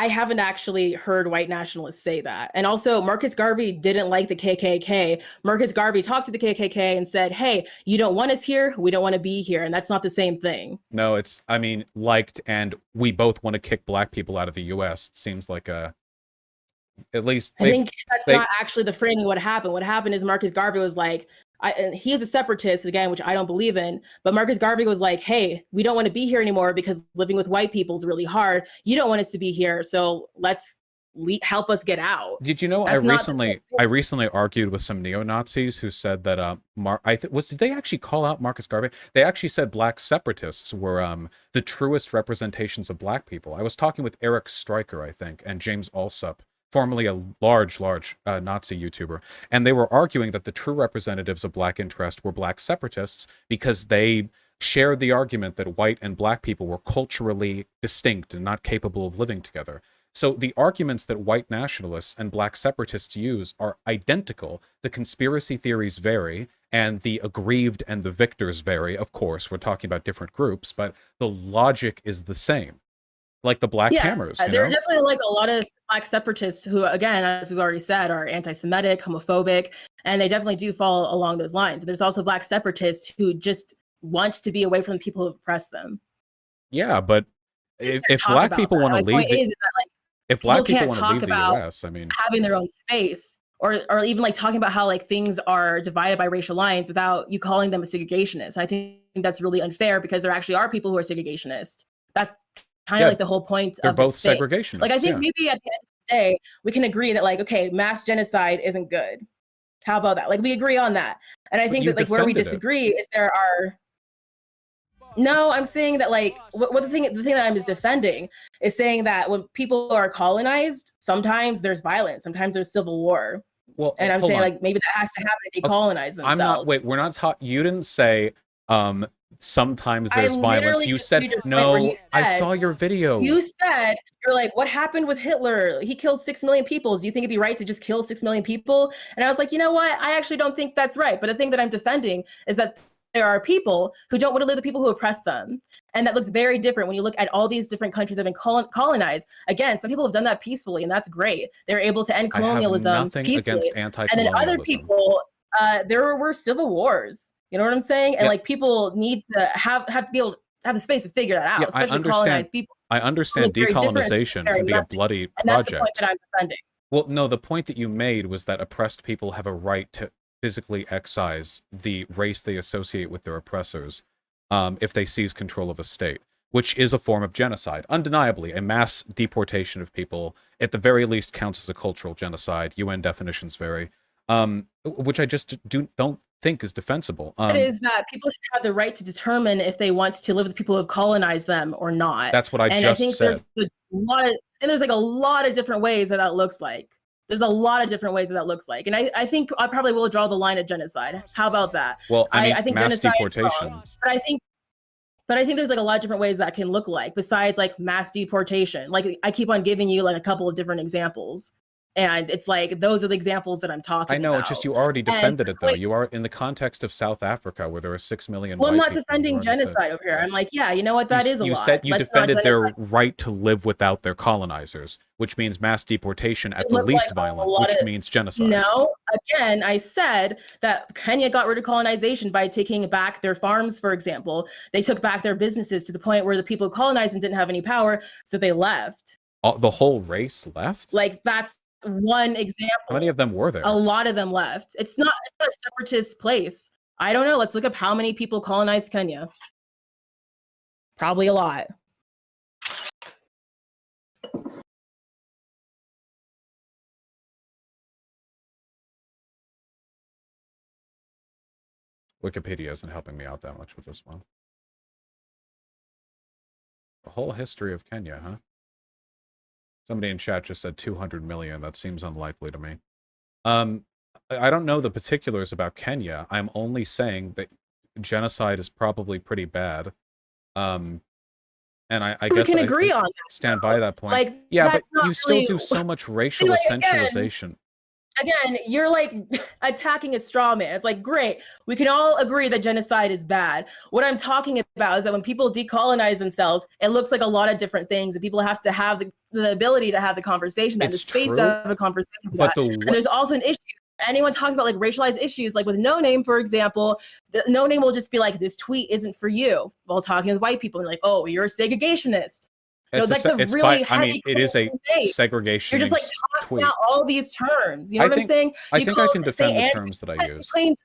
haven't actually heard white nationalists say that. And also, Marcus Garvey didn't like the KKK. Marcus Garvey talked to the KKK and said, "Hey, you don't want us here. We don't want to be here." And that's not the same thing. No, I mean, liked, and we both want to kick black people out of the US. It seems like at least I think that's they, not actually the framing of what happened. What happened is Marcus Garvey was like, and he is a separatist again, which I don't believe in. But Marcus Garvey was like, "Hey, we don't want to be here anymore because living with white people is really hard. You don't want us to be here, so let's help us get out." Did you know That's not the same I recently argued with some neo-Nazis who said that did they actually call out Marcus Garvey? They actually said black separatists were the truest representations of black people. I was talking with Eric Stryker, I think, and James Alsup, formerly a large Nazi YouTuber, and they were arguing that the true representatives of black interest were black separatists because they shared the argument that white and black people were culturally distinct and not capable of living together. So the arguments that white nationalists and black separatists use are identical. The conspiracy theories vary, and the aggrieved and the victors vary. Of course, we're talking about different groups, but the logic is the same. Like the Black Hammers, you there are know? definitely like a lot of black separatists who, again, as we've already said, are anti-Semitic, homophobic, and they definitely do fall along those lines. There's also black separatists who just want to be away from the people who oppress them. Yeah, but if Talk black about people that. want to My leave point is that like if people black people can't want to talk leave the about US, I mean, having their own space, or even like talking about how like things are divided by racial lines without you calling them a segregationist. I think that's really unfair because there actually are people who are segregationist. That's kind of yeah, like the whole point they're of both this thing. segregationists. Like I think Yeah. maybe at the end of the day we can agree that like, okay, mass genocide isn't good. How about that? Like we agree on that. And I But think you that like where we defended it. disagree is there are no, I'm saying that like what the thing that I'm is defending is saying that when people are colonized, sometimes there's violence, sometimes there's civil war. Well, And I'm hold saying on. like maybe that has to happen to Okay, decolonize I'm not. themselves. Wait, we're not talking. You didn't say. Sometimes I there's violence. literally You just said made your point where no. I saw your video. you said you're like, what happened with Hitler? He killed 6 million people. Do you think it'd be right to just kill 6 million people? And I was like, you know what? I actually don't think that's right. But the thing that I'm defending is that there are people who don't want to live with the people who oppress them. And that looks very different when you look at all these different countries that have been colonized. Again, some people have done that peacefully, and that's great. They're able to end I have colonialism nothing peacefully. against And then other anti-colonialism. people, there were civil wars. You know what I'm saying? And Yeah. like people need to have to be able to have the space to figure that out, Yeah, especially colonized people. I understand decolonization can be a bloody And that's the point project. that I'm defending. Well, no, the point that you made was that oppressed people have a right to physically excise the race they associate with their oppressors, if they seize control of a state, which is a form of genocide. Undeniably, a mass deportation of people, at the very least, counts as a cultural genocide. UN definitions vary, which I just don't think is defensible. It is that people should have the right to determine if they want to live with people who have colonized them or not. That's what I and just I think said. there's like a lot of different ways that looks like. There's a lot of different ways that looks like. And I think I probably will draw the line at genocide. How about that? Well, I mean, I think mass genocide deportation. is wrong, but I think there's like a lot of different ways that can look like besides like mass deportation. Like I keep on giving you like a couple of different examples. And it's like, those are the examples that I'm talking about. I know, it's just you already defended it, though. You are in the context of South Africa, where there are 6 million well, I'm white not people. defending genocide over here. I'm like, yeah, you know what? That is a lot. You said you Let's defended not their genocide. right to live without their colonizers, which means mass deportation at the least violent, which means genocide. No, again, I said that Kenya got rid of colonization by taking back their farms, for example. They took back their businesses to the point where the people who colonized and didn't have any power, so they left. The whole race left? Like, that's one example. How many of them were there? A lot of them left. It's not a separatist place. I don't know. Let's look up how many people colonized Kenya. Probably a lot. Wikipedia isn't helping me out that much with this one. The whole history of Kenya, huh? Somebody in chat just said 200 million. That seems unlikely to me. I don't know the particulars about Kenya. I'm only saying that genocide is probably pretty bad. And I guess we can agree on that. Stand by that point. Like, yeah, but you really... still do so much racial essentialization. Again, you're like attacking a straw man. It's like, great, we can all agree that genocide is bad. What I'm talking about is that when people decolonize themselves, it looks like a lot of different things, and people have to have the ability to have the conversation, the space to have a conversation. But and there's also an issue. Anyone talks about like racialized issues, like with Noname, for example, Noname will just be like, this tweet isn't for you, while talking with white people, and like, oh, you're a segregationist. It is a segregation. You're just like talking out all these terms. You know what I'm saying? I think I can defend the terms that I use. St.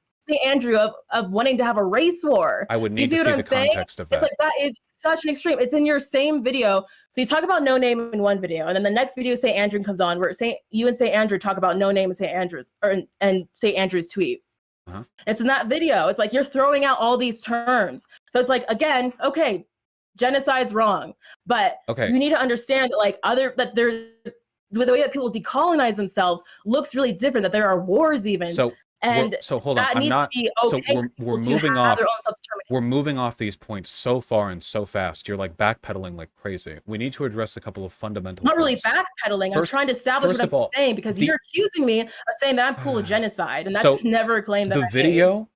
Andrew of wanting to have a race war. I would need to see the context of that. It's like, that is such an extreme. It's in your same video. So you talk about Noname in one video, and then the next video St. Andrew comes on where you and St. Andrew talk about Noname and St. Andrew's and St. Andrew's tweet. It's in that video. It's like you're throwing out all these terms. So it's like, again, okay, genocide's wrong, but you need to understand that like there's the way that people decolonize themselves looks really different, that there are wars even. So And So hold on. that I'm needs to not. be So okay for we're people to moving have off. their own self-determination. We're moving off these points so far and so fast. You're like backpedaling like crazy. We need to address a couple of fundamental I'm not really points. backpedaling. I'm trying to establish First what of I'm all, saying because you're accusing me of saying that I'm cool with genocide, and that's so never a claim that the I made. video.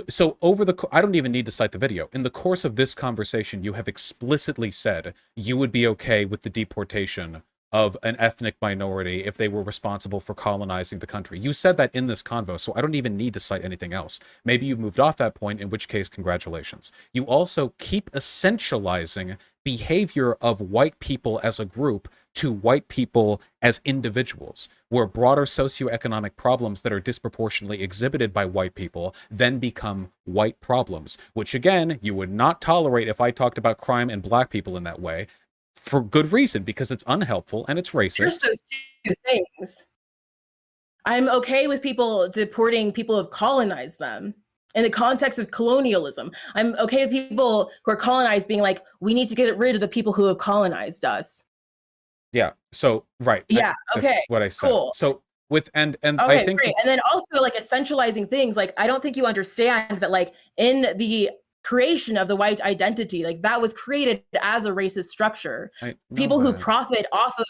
So over the, I don't even need to cite the video. In the course of this conversation, you have explicitly said you would be okay with the deportation of an ethnic minority if they were responsible for colonizing the country. You said that in this convo, so I don't even need to cite anything else. Maybe you moved off that point, in which case, congratulations. You also keep essentializing behavior of white people as a group to white people as individuals, where broader socioeconomic problems that are disproportionately exhibited by white people then become white problems, which again, you would not tolerate if I talked about crime and black people in that way, for good reason, because it's unhelpful and it's racist. Just those two things. I'm okay with people deporting people who have colonized them in the context of colonialism. I'm okay with people who are colonized being like, we need to get rid of the people who have colonized us. Yeah. So right. Yeah. Okay. That's what I said. Cool. So with and Okay, I think great. And then also like essentializing things, like I don't think you understand that like in the creation of the white identity, like that was created as a racist structure. People who profit off of,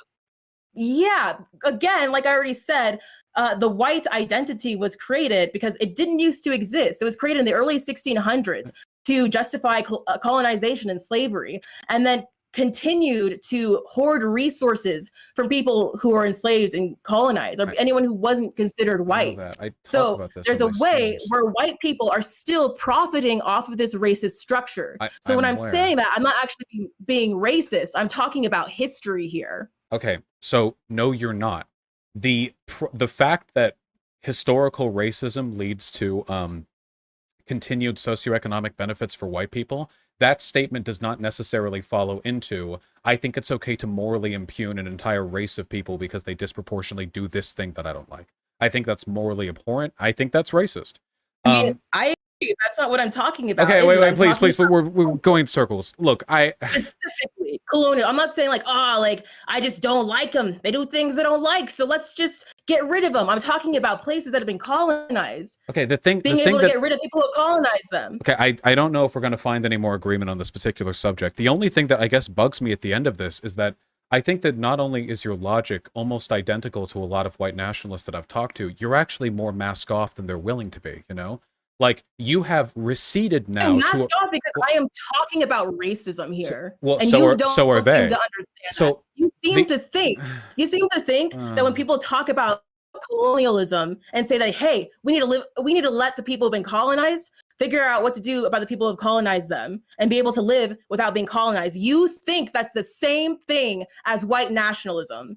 yeah, again, like I already said, the white identity was created because it didn't used to exist. It was created in the early 1600s to justify colonization and slavery, and then continued to hoard resources from people who are enslaved and colonized, or anyone who wasn't considered white. So there's a way where white people are still profiting off of this racist structure. So when I'm saying that, I'm not actually being racist. I'm talking about history here. Okay, so no, you're not. The fact that historical racism leads to continued socioeconomic benefits for white people, that statement does not necessarily follow into, I think it's okay to morally impugn an entire race of people because they disproportionately do this thing that I don't like. I think that's morally abhorrent. I think that's racist. I mean, that's not what I'm talking about. Okay, wait, please, we're going in circles. Look, specifically colonial. I'm not saying like, like I just don't like them. They do things I don't like, so let's just get rid of them. I'm talking about places that have been colonized. Okay, being able to get rid of people who colonize them. Okay, I don't know if we're going to find any more agreement on this particular subject. The only thing that I guess bugs me at the end of this is that I think that not only is your logic almost identical to a lot of white nationalists that I've talked to, you're actually more mask off than they're willing to be, you know? Like, you have receded now. I'm masked off because I am talking about racism here. And so are they. Seem to understand that. You seem to think that when people talk about colonialism and say that, hey, we need to let the people who've been colonized figure out what to do about the people who've colonized them and be able to live without being colonized. You think that's the same thing as white nationalism.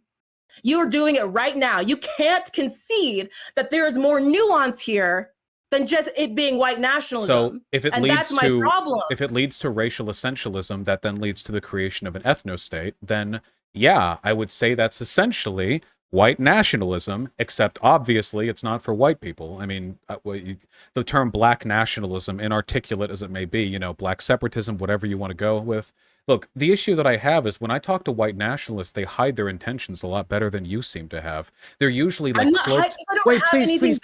You are doing it right now. You can't concede that there is more nuance here than just it being white nationalism. So if it leads to racial essentialism, that then leads to the creation of an ethno-state, then yeah, I would say that's essentially white nationalism, except obviously it's not for white people. I mean, the term black nationalism, inarticulate as it may be, you know, black separatism, whatever you want to go with. Look, the issue that I have is when I talk to white nationalists, they hide their intentions a lot better than you seem to have. They're usually like cloaked. Wait, please.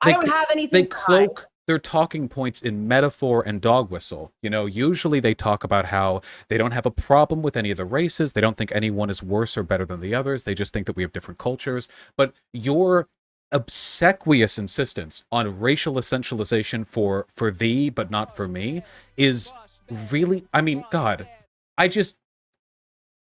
I don't have anything they cloak their talking points in metaphor and dog whistle. You know, usually they talk about how they don't have a problem with any of the races. They don't think anyone is worse or better than the others. They just think that we have different cultures. But your obsequious insistence on racial essentialization for thee, but not for me, is really, I mean, God, I just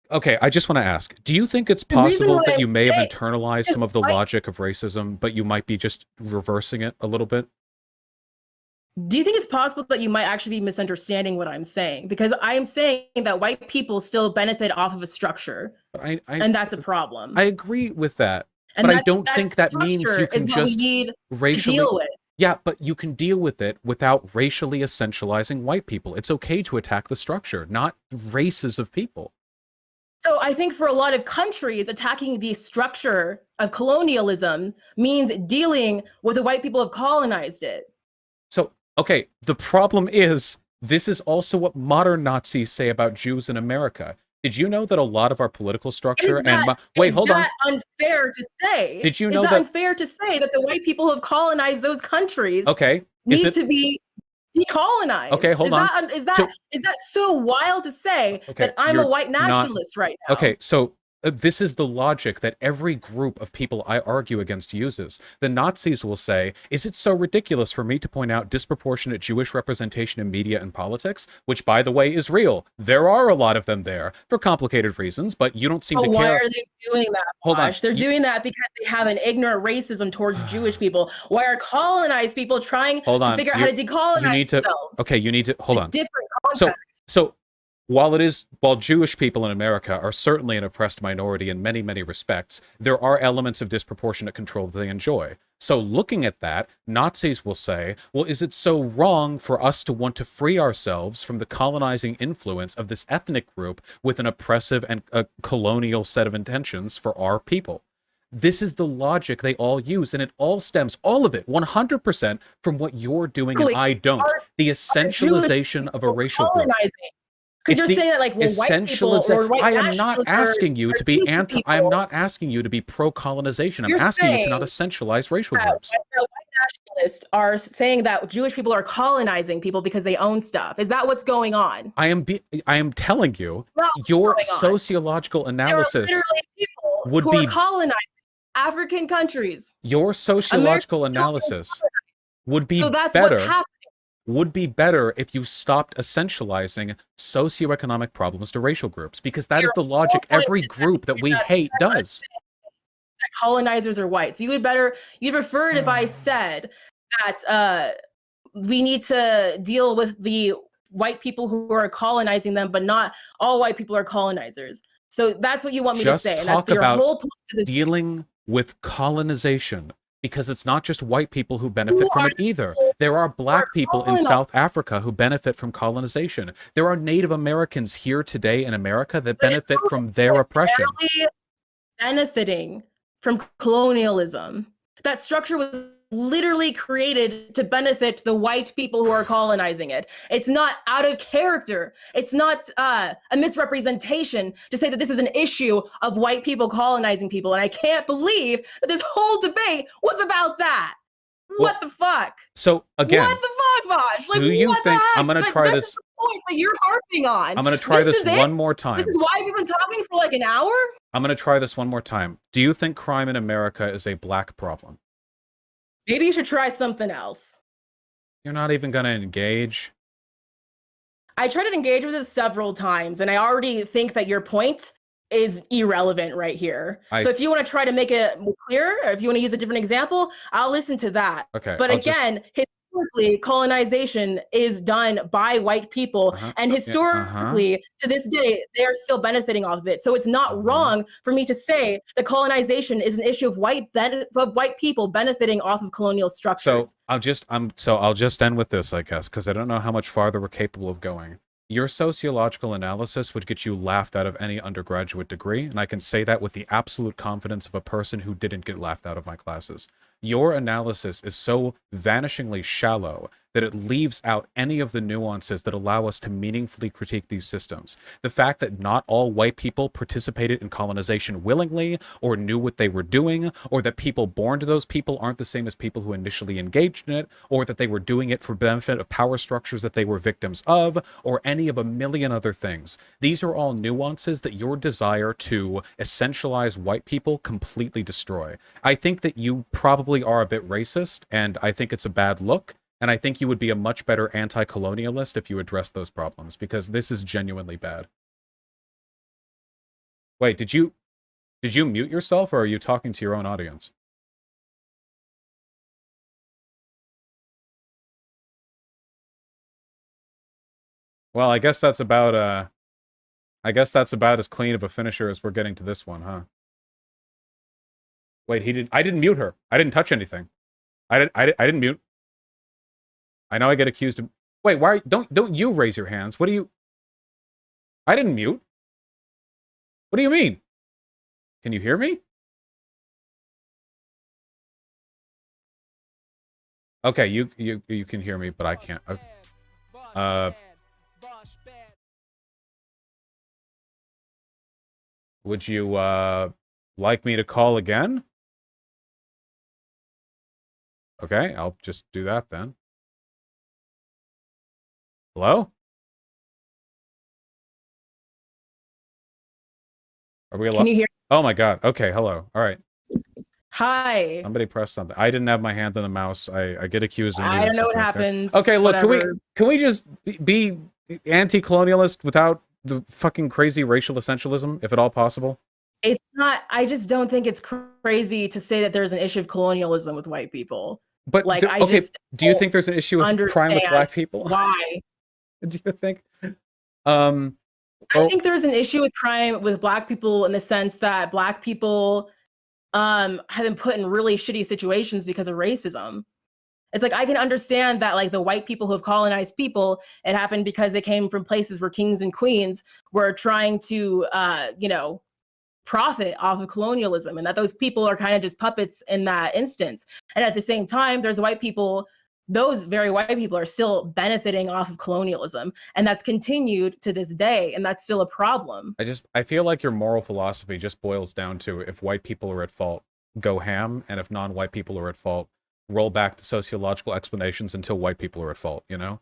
want to ask, do you think it's possible that you may have internalized some of the logic of racism, but you might be just reversing it a little bit? Do you think it's possible that you might actually be misunderstanding what I'm saying? Because I am saying that white people still benefit off of a structure, and that's a problem. I agree with that, but I don't think that means you can just racially deal with. Yeah, but you can deal with it without racially essentializing white people. It's okay to attack the structure, not races of people. So I think for a lot of countries, attacking the structure of colonialism means dealing with the white people who have colonized it. So, okay, the problem is, this is also what modern Nazis say about Jews in America. Did you know that a lot of our political structure wait, Is hold on. that unfair to say? Did you Is know that that? unfair to say that the white people who have colonized those countries Okay, is need it to be okay? decolonized? Hold on. So Is that so wild to say okay, that I'm a you're white not nationalist right now? okay. So this is the logic that every group of people I argue against uses. The Nazis will say, "Is it so ridiculous for me to point out disproportionate Jewish representation in media and politics?" Which, by the way, is real. There are a lot of them there for complicated reasons, but you don't seem But to why care. are they doing that, Hold on. Vaush? They're doing that because they have an ignorant racism towards Jewish people. Why are colonized people trying Hold to on. figure out how to You decolonize need to. themselves? Okay, you need to hold It's a on. different So, context. so while Jewish people in America are certainly an oppressed minority in many, many respects, there are elements of disproportionate control that they enjoy. So looking at that, Nazis will say, well, is it so wrong for us to want to free ourselves from the colonizing influence of this ethnic group with an oppressive and a colonial set of intentions for our people? This is the logic they all use, and it all stems, all of it, 100% from what you're doing and I don't. The Are Jewish essentialization of a people racial group. colonizing? Because It's you're the saying that, like, well, white people essentialization. or white I am not nationalists asking you are to be Jewish anti. I am people. not asking you to be pro-colonization. I'm You're asking you to not saying essentialize racial that groups. white nationalists are saying that Jewish people are colonizing people because they own stuff. Is that what's going on? I am telling you, Not your what's going on. sociological There are analysis literally people would who are be colonizing African countries. your American sociological children. analysis would So be that's what's better happening. would be better if you stopped essentializing socioeconomic problems to racial groups, because that is Your the whole logic point every is group that we that hate I'm does. saying that colonizers are white. So you'd prefer it if I said that we need to deal with the white people who are colonizing them, but not all white people are colonizers. So that's what you want me to Just say, and that's talk your about whole point to this. dealing with colonization, because it's not just white people who Who benefit from are it the either. people There are who are black people in colonized? South Africa who benefit from colonization. There are Native Americans here today in America that But benefit who from their oppression. is benefiting from colonialism? That structure was literally created to benefit the white people who are colonizing it. It's not out of character. It's not a misrepresentation to say that this is an issue of white people colonizing people. And I can't believe that this whole debate was about that. Well, What the fuck? so again, What the fuck, Vosh? Like, do you what the think I'm heck? going to But try this is this? the point that you're harping on. I'm going to try This this is it? one more This time. is why we've been talking for like an hour? I'm going to try this one more time. Do you think crime in America is a black problem? Maybe you should try something else. You're not even going to engage. I tried to engage with it several times, and I already think that your point is irrelevant right here. So if you want to try to make it clear, or if you want to use a different example, I'll listen to that. Okay, But again, historically, colonization is done by white people, and historically, to this day, they are still benefiting off of it. So it's not wrong for me to say that colonization is an issue of white people benefiting off of colonial structures. So I'll just end with this, I guess, because I don't know how much farther we're capable of going. Your sociological analysis would get you laughed out of any undergraduate degree, and I can say that with the absolute confidence of a person who didn't get laughed out of my classes. Your analysis is so vanishingly shallow that it leaves out any of the nuances that allow us to meaningfully critique these systems. The fact that not all white people participated in colonization willingly, or knew what they were doing, or that people born to those people aren't the same as people who initially engaged in it, or that they were doing it for benefit of power structures that they were victims of, or any of a million other things. These are all nuances that your desire to essentialize white people completely destroy. I think that you probably are a bit racist, and I think it's a bad look. And I think you would be a much better anti-colonialist if you address those problems, because this is genuinely bad. Wait, did you mute yourself, or are you talking to your own audience? Well, I guess that's about as clean of a finisher as we're getting to this one, huh? Wait, I didn't mute her. I didn't touch anything. I didn't mute. I know I get accused of... Wait, why... Don't you raise your hands. What do you... I didn't mute. What do you mean? Can you hear me? Okay, you can hear me, but I can't. Would you like me to call again? Okay, I'll just do that then. Hello? Are we alive? Can you hear? Oh my god. Okay, hello. All right. Hi. Somebody press something. I didn't have my hand on the mouse. I get accused of I needing don't know what something. happens. Okay, look, Whatever. can we just be anti-colonialist without the fucking crazy racial essentialism, if at all possible? It's not. I just don't think it's crazy to say that there's an issue of colonialism with white people. But Like, I okay, just do you think there's an issue of crime with black people? Why? Do you think? I think there's an issue with crime with black people in the sense that black people have been put in really shitty situations because of racism. It's like, I can understand that, like, the white people who have colonized people, it happened because they came from places where kings and queens were trying to profit off of colonialism, and that those people are kind of just puppets in that instance. And at the same time, there's white people, those very white people are still benefiting off of colonialism, and that's continued to this day, and that's still a problem. I feel like your moral philosophy just boils down to, if white people are at fault, go ham, and if non-white people are at fault, roll back to sociological explanations until white people are at fault, you know?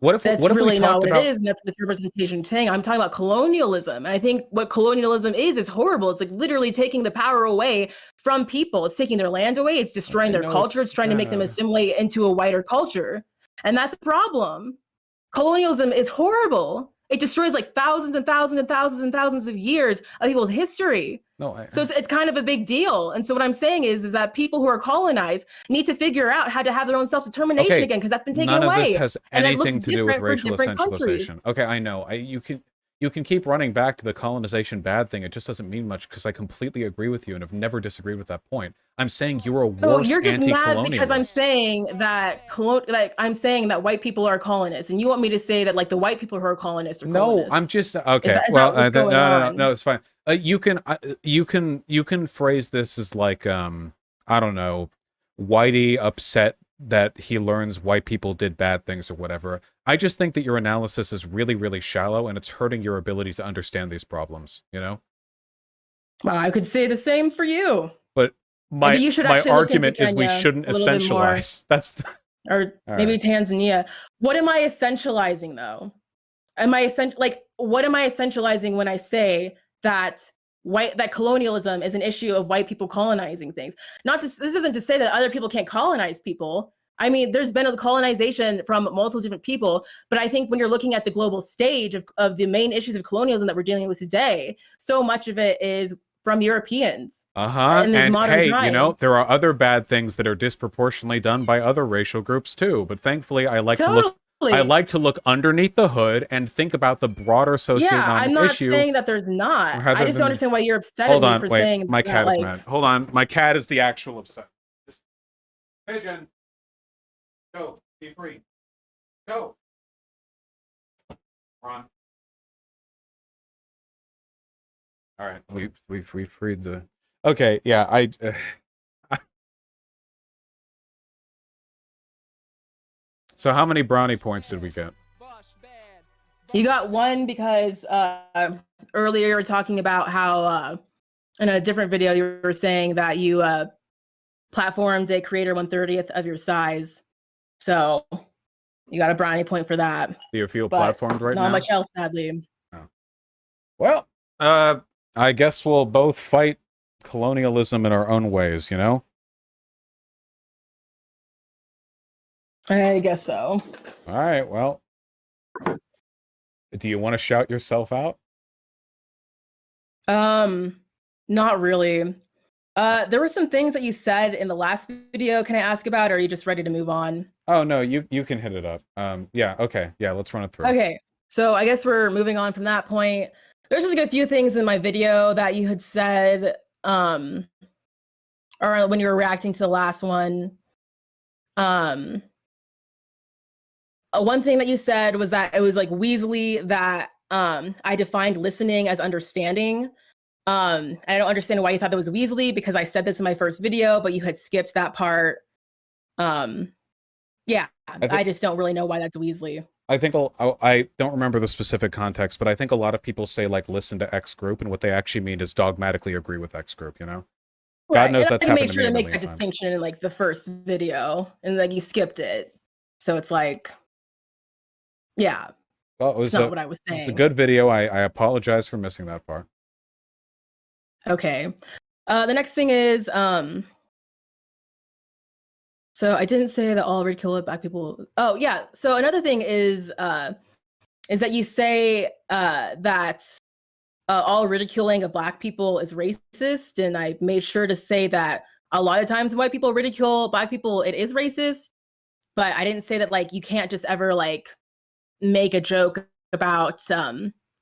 That's really not what it is, and that's misrepresentation thing. I'm talking about colonialism, and I think what colonialism is horrible. It's like literally taking the power away from people. It's taking their land away. It's destroying their culture. It's trying to make them assimilate into a whiter culture, and that's a problem. Colonialism is horrible. It destroys like thousands and thousands and thousands and thousands of years of people's history. So it's kind of a big deal. And so what I'm saying is that people who are colonized need to figure out how to have their own self-determination again, because that's been taken away. None of this has anything to do with racial essentialization. Okay, I know. You can keep running back to the colonization bad thing. It just doesn't mean much, because I completely agree with you and have never disagreed with that point. I'm saying you're a worse you're just anti-colonialist. mad because I'm saying that I'm saying that white people are colonists, and you want me to say that, like, the white people who are colonists are colonists. No, I'm just okay. No, it's fine. You can phrase this as like I don't know, Whitey upset that he learns white people did bad things or whatever. I just think that your analysis is really, really shallow, and it's hurting your ability to understand these problems, you know? Well, I could say the same for you. But my argument is we shouldn't essentialize. That's the... Or maybe Tanzania. What am I essentializing, though? What am I essentializing when I say that colonialism is an issue of white people colonizing things? This isn't to say that other people can't colonize people. I mean, there's been a colonization from multiple different people, but I think when you're looking at the global stage of the main issues of colonialism that we're dealing with today, so much of it is from Europeans. And hey, you know, there are other bad things that are disproportionately done by other racial groups too. But thankfully, I like to look underneath the hood and think about the broder socioeconomic issue. Yeah, I'm not saying that there's not. I just don't understand why you're upset at me for saying. My cat is mad. Hold on, my cat is the actual upset. Pigeon, go, be free, go. Ron. All right, we freed the. Okay, yeah, So how many brownie points did we get? You got one because earlier you were talking about how in a different video you were saying that you platformed a creator 1/30th of your size, so you got a brownie point for that. Do you feel platformed right now? Not much else, sadly. Oh. Well, I guess we'll both fight colonialism in our own ways, you know? I guess so. All right, well. Do you want to shout yourself out? Not really. There were some things that you said in the last video. Can I ask about, or are you just ready to move on? Oh, no, you can hit it up. Yeah, okay. Yeah, let's run it through. Okay, so I guess we're moving on from that point. There's just like a few things in my video that you had said, or when you were reacting to the last one. One thing that you said was that it was like Weasley that I defined listening as understanding. I don't understand why you thought that was Weasley, because I said this in my first video, but you had skipped that part. Yeah, I just don't really know why that's Weasley. I think I don't remember the specific context, but I think a lot of people say like listen to X group, and what they actually mean is dogmatically agree with X group. You know, God Right. knows And that's I made happened to sure me to a make million that times. distinction in like the first video, and like you skipped it. So it's like, yeah, Well, it's not what I was it's a saying. good video. I apologize for missing that part. Okay. The next thing is, so I didn't say that all ridicule black people. Oh yeah. So another thing is that you say that all ridiculing of black people is racist, and I made sure to say that a lot of times when white people ridicule black people, it is racist. But I didn't say that like you can't just ever like make a joke about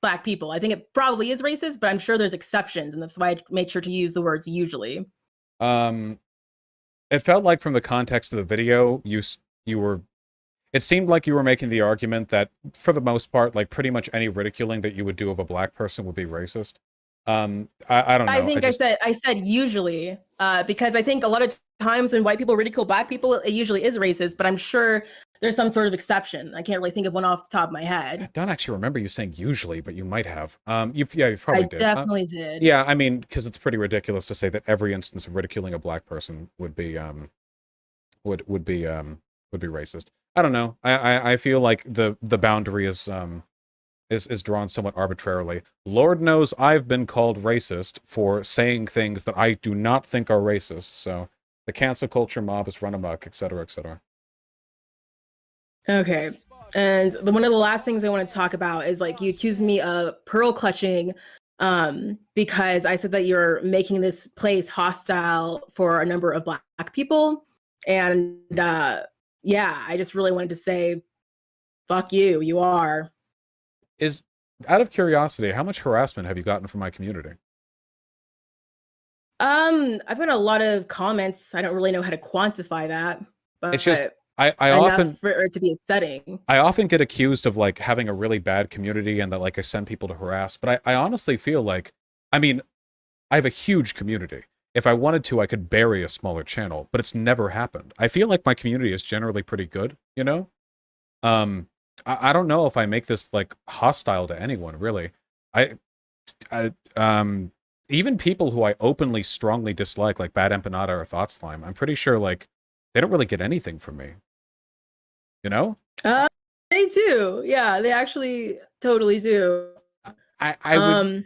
black people. I think it probably is racist, but I'm sure there's exceptions, and that's why I made sure to use the words usually. Um, it felt like from the context of the video, you were. It seemed like you were making the argument that, for the most part, like pretty much any ridiculing that you would do of a black person would be racist. I don't I know. think I said usually because I think a lot of times when white people ridicule black people, it usually is racist. But I'm sure there's some sort of exception. I can't really think of one off the top of my I head. don't actually remember you saying usually, but you might have. Yeah, you probably I did. definitely did. Yeah, I mean, because it's pretty ridiculous to say that every instance of ridiculing a black person would be would be racist. I don't know. I feel like the boundary is drawn somewhat arbitrarily. Lord knows I've been called racist for saying things that I do not think are racist. So the cancel culture mob is run amok, etc., etc. Okay. And one of the last things I wanted to talk about is like you accused me of pearl clutching because I said that you're making this place hostile for a number of black people. And yeah, I just really wanted to say, fuck you, you are. Is out of curiosity, how much harassment have you gotten from my community? I've got a lot of comments. I don't really know how to quantify that, It's just but I enough often for it to be upsetting. I often get accused of like having a really bad community and that like I send people to harass, but I honestly feel like, I mean, I have a huge community. If I wanted to, I could bury a smaller channel, but it's never happened. I feel like my community is generally pretty good, you know? Um, I don't know if I make this like hostile to anyone, really. I, I even people who I openly strongly dislike, like Bad Empanada or Thought Slime, I'm pretty sure like they don't really get anything from me, you know? Uh, they do. Yeah, they actually totally do. I would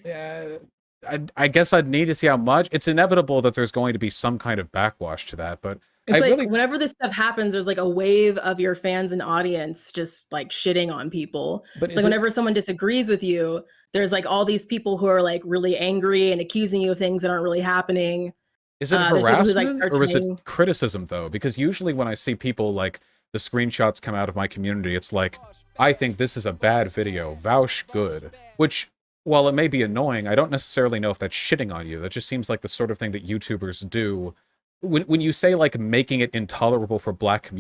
I guess I'd need to see how much. It's inevitable that there's going to be some kind of backwash to that, but I It's like really whenever this stuff happens, there's like a wave of your fans and audience just like shitting on people. but It's like is it whenever someone disagrees with you, there's like all these people who are like really angry and accusing you of things that aren't really happening. is it There's people who like harassment are or is it turning. criticism though? Because usually when I see people like the screenshots come out of my community, it's like, I think this is a bad video, Vaush good. Which, while it may be annoying, I don't necessarily know if that's shitting on you. That just seems like the sort of thing that YouTubers do. When you say like making it intolerable for black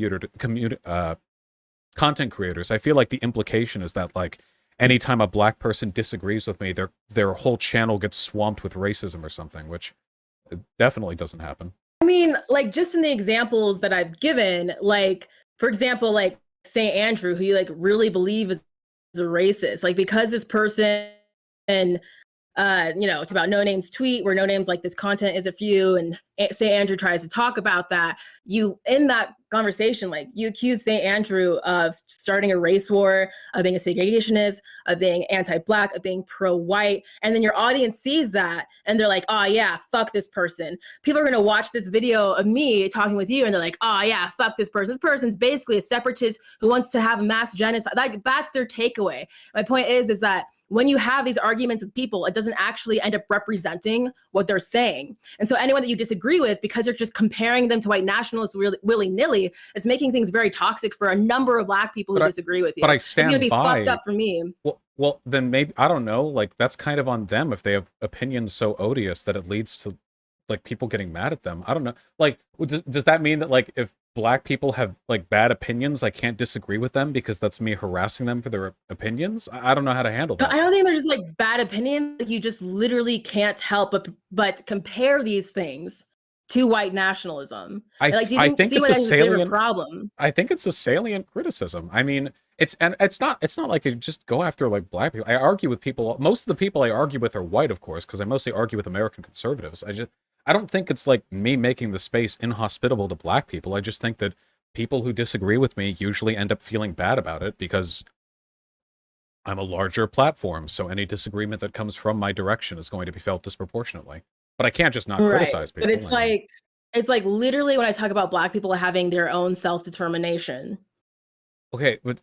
content creators, I feel like the implication is that like anytime a black person disagrees with me, their whole channel gets swamped with racism or something, which definitely doesn't happen. I mean, like just in the examples that I've given, like for example, like St. Andrew, who you like really believe is a racist, like because this person and it's about Noname's tweet where Noname's like, this content isn't for you. And St. Andrew tries to talk about that. You, in that conversation, like you accuse St. Andrew of starting a race war, of being a segregationist, of being anti-black, of being pro-white. And then your audience sees that and they're like, oh yeah, fuck this person. People are going to watch this video of me talking with you and they're like, oh yeah, fuck this person. This person's basically a separatist who wants to have mass genocide. Like, that's their takeaway. My point is that when you have these arguments with people, it doesn't actually end up representing what they're saying. And so anyone that you disagree with, because you're just comparing them to white nationalists willy-nilly, is making things very toxic for a number of black people who disagree with you. But I It's going to stand be fucked by. up for me. Well, then maybe I don't know. Like that's kind of on them if they have opinions so odious that it leads to like people getting mad at them. I don't know. Like, does that mean that like if black people have like bad opinions, I can't disagree with them because that's me harassing them for their opinions? I don't know how to handle But that. I don't think they're just like bad opinions. Like, you just literally can't help but compare these things to white nationalism. I Like, do you I think think see it's what a is a bit of a salient. problem? I think it's a salient criticism. I mean, it's not like I just go after like black people. I argue with people. Most of the people I argue with are white, of course, because I mostly argue with American conservatives. I don't think it's like me making the space inhospitable to black people. I just think that people who disagree with me usually end up feeling bad about it because I'm a larger platform, so any disagreement that comes from my direction is going to be felt disproportionately. But I can't just not Right. criticize But people. it's like literally when I talk about black people having their own self-determination. Okay, but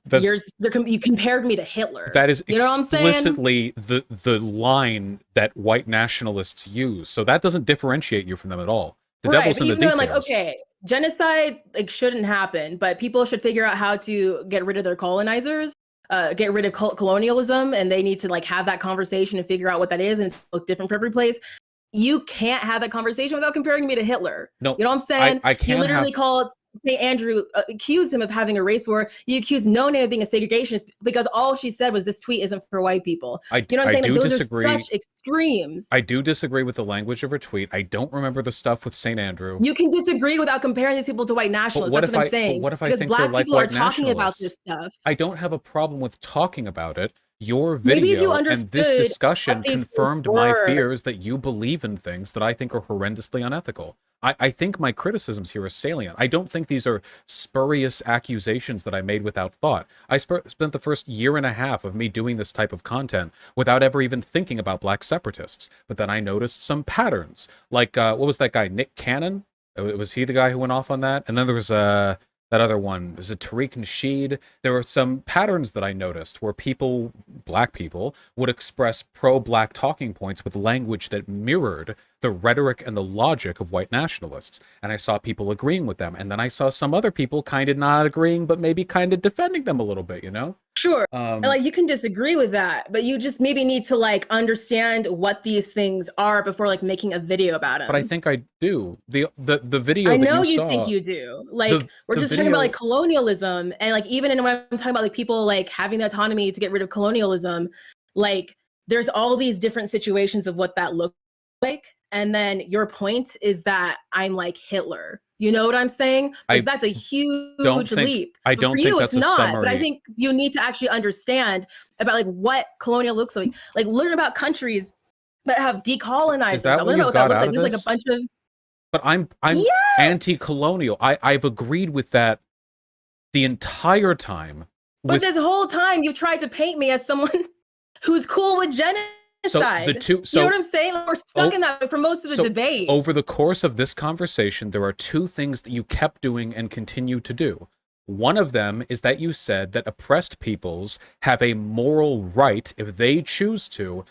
You compared me to Hitler. that is You know what I'm saying? explicitly the line that white nationalists use. So that doesn't differentiate you from them at all. The Right. devil's But in the even though I'm like, details. okay, genocide like shouldn't happen, but people should figure out how to get rid of their colonizers, get rid of colonialism, and they need to like have that conversation and figure out what that is, and it's look different for every place. You can't have that conversation without comparing me to Hitler. No, You know what I'm saying? I You can literally have. called St. Andrew, accused him of having a race war. You accused Noname of being a segregationist because all she said was this tweet isn't for white people. You know what I'm I saying? Like do those are disagree. such extremes. I do disagree with the language of her tweet. I don't remember the stuff with St. Andrew. You can disagree without comparing these people to white nationalists. That's what I'm But saying. what if I Because think they're black like people are white talking about this nationalists? stuff. I don't have a problem with talking about it. Your Maybe if you video and this understood what discussion these things confirmed my were. fears that you believe in things that I think are horrendously unethical. I think my criticisms here are salient. I don't think these are spurious accusations that I made without thought. I spent the first year and a half of me doing this type of content without ever even thinking about black separatists. But then I noticed some patterns. Like, what was that guy, Nick Cannon? Was he the guy who went off on that? And then there was that other one. Was it Tariq Nasheed? There were some patterns that I noticed where people, black people, would express pro-black talking points with language that mirrored the rhetoric and the logic of white nationalists. And I saw people agreeing with them. And then I saw some other people kind of not agreeing, but maybe kind of defending them a little bit, you know? Sure. And like you can disagree with that, but you just maybe need to like understand what these things are before like making a video about them. But I think I do. The video I that know you you saw, think you do. Like we're the just talking about video, like colonialism and like even when I'm talking about like people like having the autonomy to get rid of colonialism, like there's all these different situations of what that looks like. And then your point is that I'm like Hitler. You know what I'm saying? Like I that's a huge leap. I But for don't think you, it's that's a not. But I summary. think you need to actually understand about like what colonial looks like. Like learn about countries that have Is decolonized that themselves. what Learn about you've what that got looks out like. of There's like a this? bunch of But I'm yes. anti-colonial. I've agreed with that the entire time. But this whole time you've tried to paint me as someone who's cool with genocide. You know what I'm saying? We're stuck in that for most of the debate. Over the course of this conversation, there are two things that you kept doing and continue to do. One of them is that you said that oppressed peoples have a moral right, if they choose to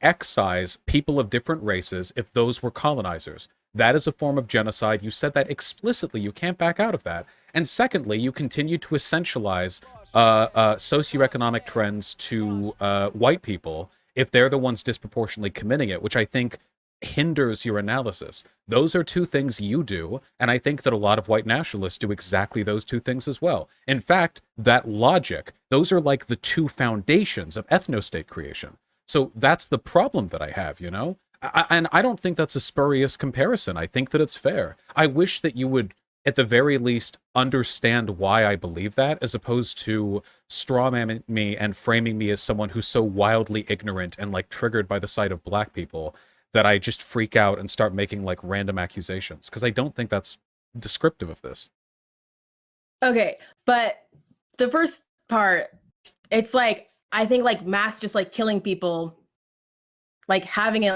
excise people of different races if those were colonizers. That is a form of genocide. You said that explicitly. You can't back out of that. And secondly, you continue to essentialize socioeconomic trends to white people if they're the ones disproportionately committing it, which I think hinders your analysis. Those are two things you do, and I think that a lot of white nationalists do exactly those two things as well. In fact, that logic, those are like the two foundations of ethno-state creation. So that's the problem that I have, you know? And I don't think that's a spurious comparison. I think that it's fair. I wish that you would, at the very least, understand why I believe that, as opposed to strawmanning me and framing me as someone who's so wildly ignorant and like triggered by the sight of black people that I just freak out and start making like random accusations, because I don't think that's descriptive of this. Okay, but the first part, it's like I think like mass just like killing people, like having it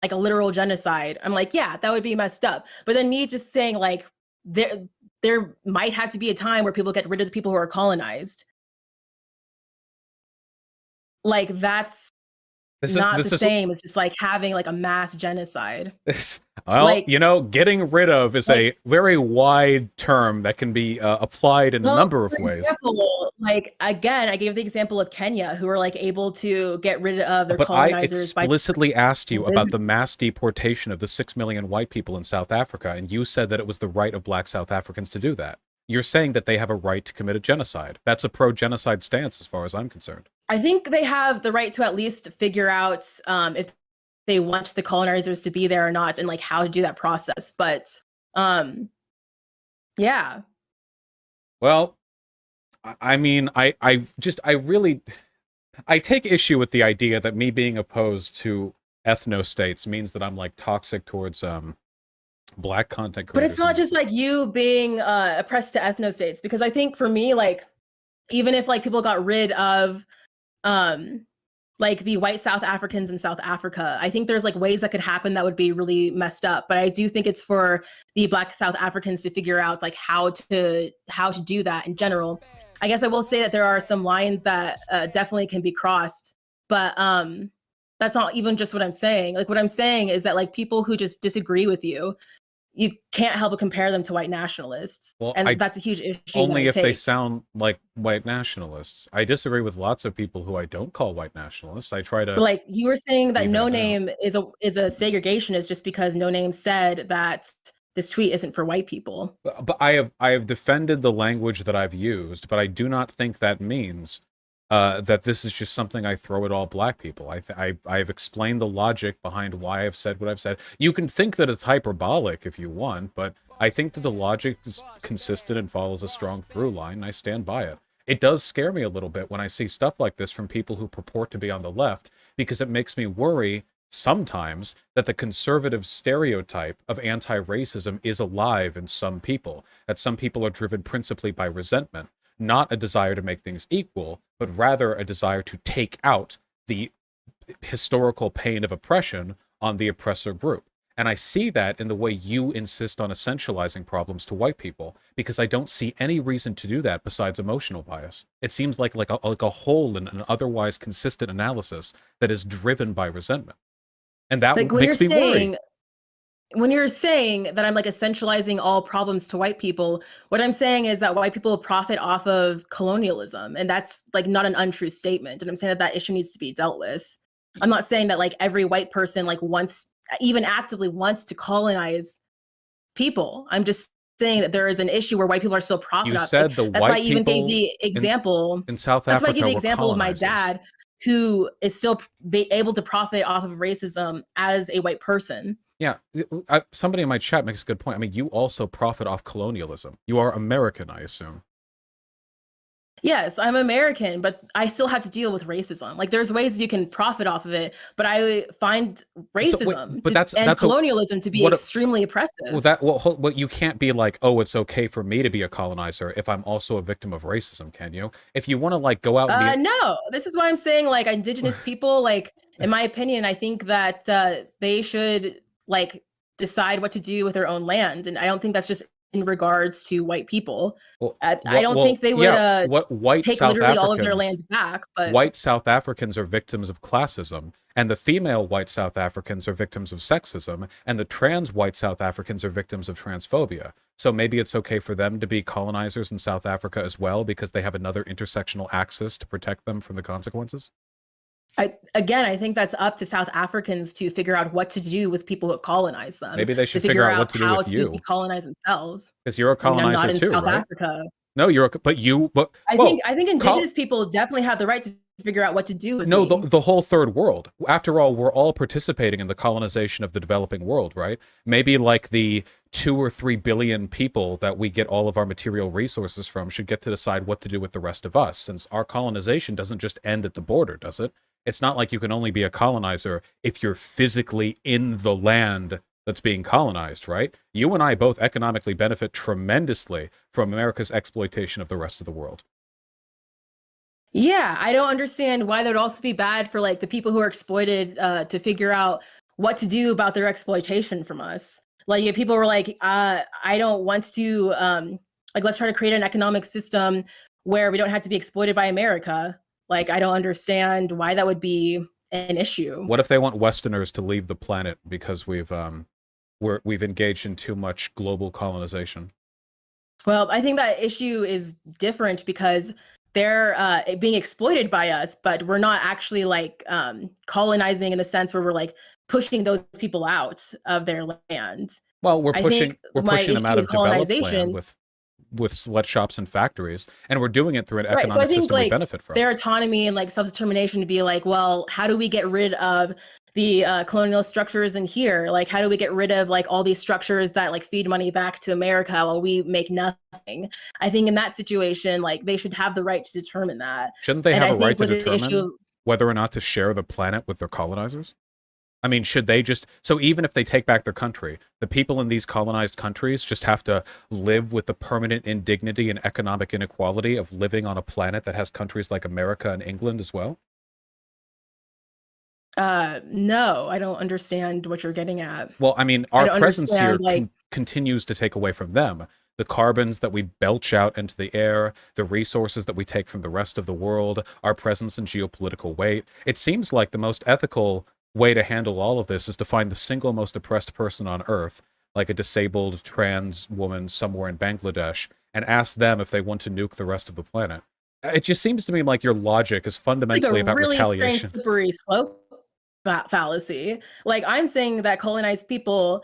like a literal genocide. I'm like, yeah, that would be messed up. But then me just saying like there might have to be a time where people get rid of the people who are colonized. Like that's not the same. It's just like having like a mass genocide. Well, like, you know, getting rid of is a very wide term that can be applied in a number of ways. Example, like again, I gave the example of Kenya, who are like able to get rid of their colonizers. But I explicitly asked you about the mass deportation of the 6 million white people in South Africa, and you said that it was the right of black South Africans to do that. You're saying that they have a right to commit a genocide. That's a pro-genocide stance as far as I'm concerned. I think they have the right to at least figure out if they want the colonizers to be there or not, and like how to do that process. But yeah. Well, I mean, I really, I take issue with the idea that me being opposed to ethno-states means that I'm like toxic towards black content But it's creators not and just like you being oppressed to ethno-states, because I think for me, like, even if like people got rid of um like the white South Africans in South Africa, I think there's like ways that could happen that would be really messed up. But I do think it's for the Black South Africans to figure out like how to do that in general. I guess I will say that there are some lines that definitely can be crossed, but that's not even just what I'm saying. Like what I'm saying is that like people who just disagree with you can't help but compare them to white nationalists, well, and I that's a huge issue that only I if they take. sound like white nationalists. I disagree with lots of people who I don't call white nationalists. I try But to like you were saying that even it out. Noname is a segregationist just because Noname said that this tweet isn't for white people. But I have defended the language that I've used, but I do not think that means that this is just something I throw at all black people. I've explained the logic behind why I've said what I've said. You can think that it's hyperbolic if you want, but I think that the logic is consistent and follows a strong through line, and I stand by it. It does scare me a little bit when I see stuff like this from people who purport to be on the left, because it makes me worry sometimes that the conservative stereotype of anti-racism is alive in some people, that some people are driven principally by resentment, not a desire to make things equal, but rather a desire to take out the historical pain of oppression on the oppressor group. And I see that in the way you insist on essentializing problems to white people, because I don't see any reason to do that besides emotional bias. It seems like a hole in an otherwise consistent analysis that is driven by resentment. And Like that makes me worry. when you're saying that I'm like essentializing all problems to white people, what I'm saying is that white people profit off of colonialism, and that's like not an untrue statement. And I'm saying that that issue needs to be dealt with. I'm not saying that like every white person like wants, even actively wants to colonize people. I'm just saying that there is an issue where white people are still profit You off. Like said the that's why I white even gave people the in example. South That's why I gave Africa the were example of my colonizers. dad, who is still able to profit off of racism as a white person. Yeah, somebody in my chat makes a good point. I mean, you also profit off colonialism. You are American, I assume. Yes, I'm American, but I still have to deal with racism. Like there's ways you can profit off of it, but I find So wait, racism but to, that's and that's a colonialism to be what? extremely Well, oppressive. well, you can't be like, oh, it's okay for me to be a colonizer if I'm also a victim of racism, can you? If you want to like go out and be, No, this is why I'm saying like indigenous people, like in my opinion, I think that they should like decide what to do with their own land, and I don't think that's just in regards to white people. well, I what? don't Well, think they would yeah, what take literally all of their lands back, but white South Africans are victims of classism, and the female white South Africans are victims of sexism, and the trans white South Africans are victims of transphobia. So maybe it's okay for them to be colonizers in South Africa as well because they have another intersectional axis to protect them from the consequences? I think that's up to South Africans to figure out what to do with people who have colonized them, Maybe they to should figure figure out what out to do how with to you decolonize themselves. because you're a I mean, I'm not colonizer in too, South right? Africa. No, but I whoa, think I think col indigenous people definitely have the right to figure out what to do with no, me. the whole third world. After all, we're all participating in the colonization of the developing world, right? Maybe like the 2 or 3 billion people that we get all of our material resources from should get to decide what to do with the rest of us, since our colonization doesn't just end at the border, does it? It's not like you can only be a colonizer if you're physically in the land that's being colonized, right? You and I both economically benefit tremendously from America's exploitation of the rest of the world. Yeah, I don't understand why that would also be bad for like the people who are exploited to figure out what to do about their exploitation from us. Like if people were like, I don't want to like let's try to create an economic system where we don't have to be exploited by America. Like I don't understand why that would be an issue. What if they want Westerners to leave the planet because we've engaged in too much global colonization? Well, I think that issue is different because they're being exploited by us, but we're not actually like colonizing in the sense where we're like pushing those people out of their land. Well, I think we're my pushing them issue out with of developed land colonization, with sweatshops and factories, and we're doing it through an right? So I economic think system we like benefit from. their autonomy and like self determination to be like, well, how do we get rid of colonial structures in here? Like, how do we get rid of like all these structures that like feed money back to America while we make nothing? I think in that situation, like they should have the right to determine that. Shouldn't they And have I a right think to with the determine issue, whether or not to share the planet with their colonizers? I mean, should they just, so even if they take back their country, the people in these colonized countries just have to live with the permanent indignity and economic inequality of living on a planet that has countries like America and England as well? no, I don't understand what you're getting at. Well, I mean, I our don't presence understand here like continues to take away from them. The carbons that we belch out into the air, the resources that we take from the rest of the world, our presence in geopolitical weight. It seems like the most ethical way to handle all of this is to find the single most oppressed person on Earth, like a disabled trans woman somewhere in Bangladesh, and ask them if they want to nuke the rest of the planet. It just seems to me like your logic is like a fundamentally about really strange retaliation. slippery slope fallacy. Like I'm saying that colonized people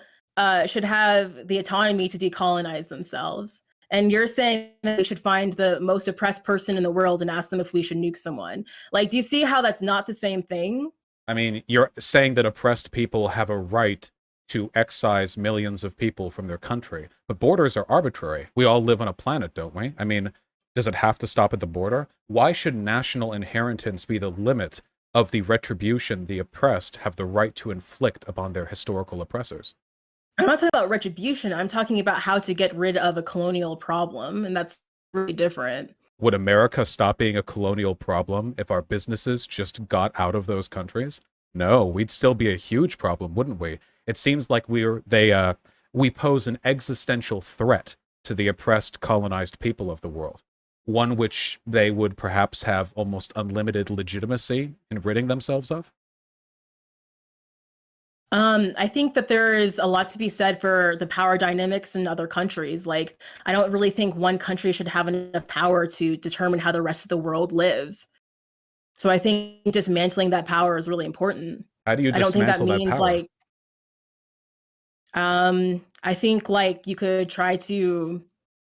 should have the autonomy to decolonize themselves. And you're saying that we should find the most oppressed person in the world and ask them if we should nuke someone. Like, do you see how that's not the same thing? I mean, you're saying that oppressed people have a right to excise millions of people from their country, but borders are arbitrary. We all live on a planet, don't we? I mean, does it have to stop at the border? Why should national inheritance be the limit of the retribution the oppressed have the right to inflict upon their historical oppressors? I'm not talking about retribution. I'm talking about how to get rid of a colonial problem, and that's really different. Would America stop being a colonial problem if our businesses just got out of those countries? No, we'd still be a huge problem, wouldn't we? It seems like we pose an existential threat to the oppressed colonized people of the world, one which they would perhaps have almost unlimited legitimacy in ridding themselves of. I think that there is a lot to be said for the power dynamics in other countries. Like, I don't really think one country should have enough power to determine how the rest of the world lives. So I think dismantling that power is really important. How do you I don't think that dismantle that means power? like, I think like you could try to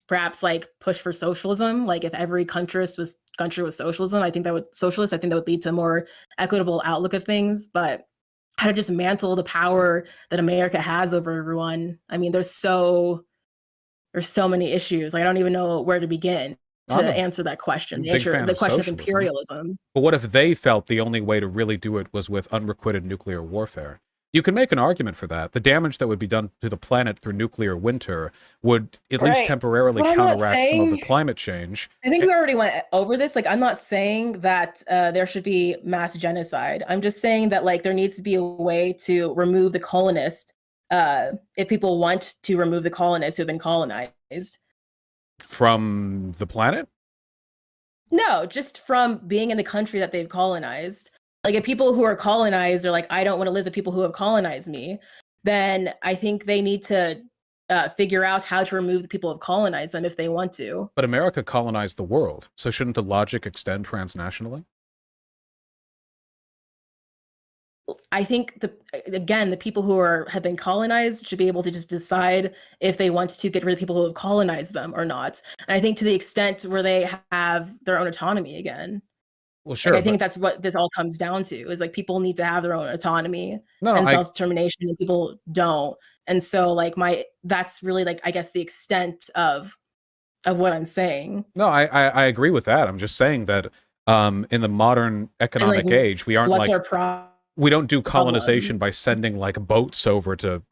perhaps like push for socialism. Like if every country was socialism, I think that would lead to a more equitable outlook of things. But how to dismantle the power that America has over everyone. I mean, there's so many issues. Like, I don't even know where to begin to I'm a answer that question. big fan The of question of socialism. imperialism. But what if they felt the only way to really do it was with unrequited nuclear warfare? You can make an argument for that. The damage that would be done to the planet through nuclear winter would at least Right. temporarily What I'm not counteract some of the saying, climate change. I think we already went over this. Like, I'm not saying that there should be mass genocide. I'm just saying that like there needs to be a way to remove the colonists if people want to remove the colonists who have been colonized. From the planet? No, just from being in the country that they've colonized. Like if people who are colonized are like, I don't want to live with the people who have colonized me, then I think they need to figure out how to remove the people who have colonized them if they want to. But America colonized the world, so shouldn't the logic extend transnationally? I think the people who have been colonized should be able to just decide if they want to get rid of people who have colonized them or not. And I think to the extent where they have their own autonomy again. Well, Like sure, I think but that's what this all comes down to is like people need to have their own autonomy no, no, and self-determination and people don't. And so like that's really like I guess the extent of what I'm saying. I agree with that. I'm just saying that in the modern And like economic age, we aren't what's like our we don't do problem? colonization by sending like boats over to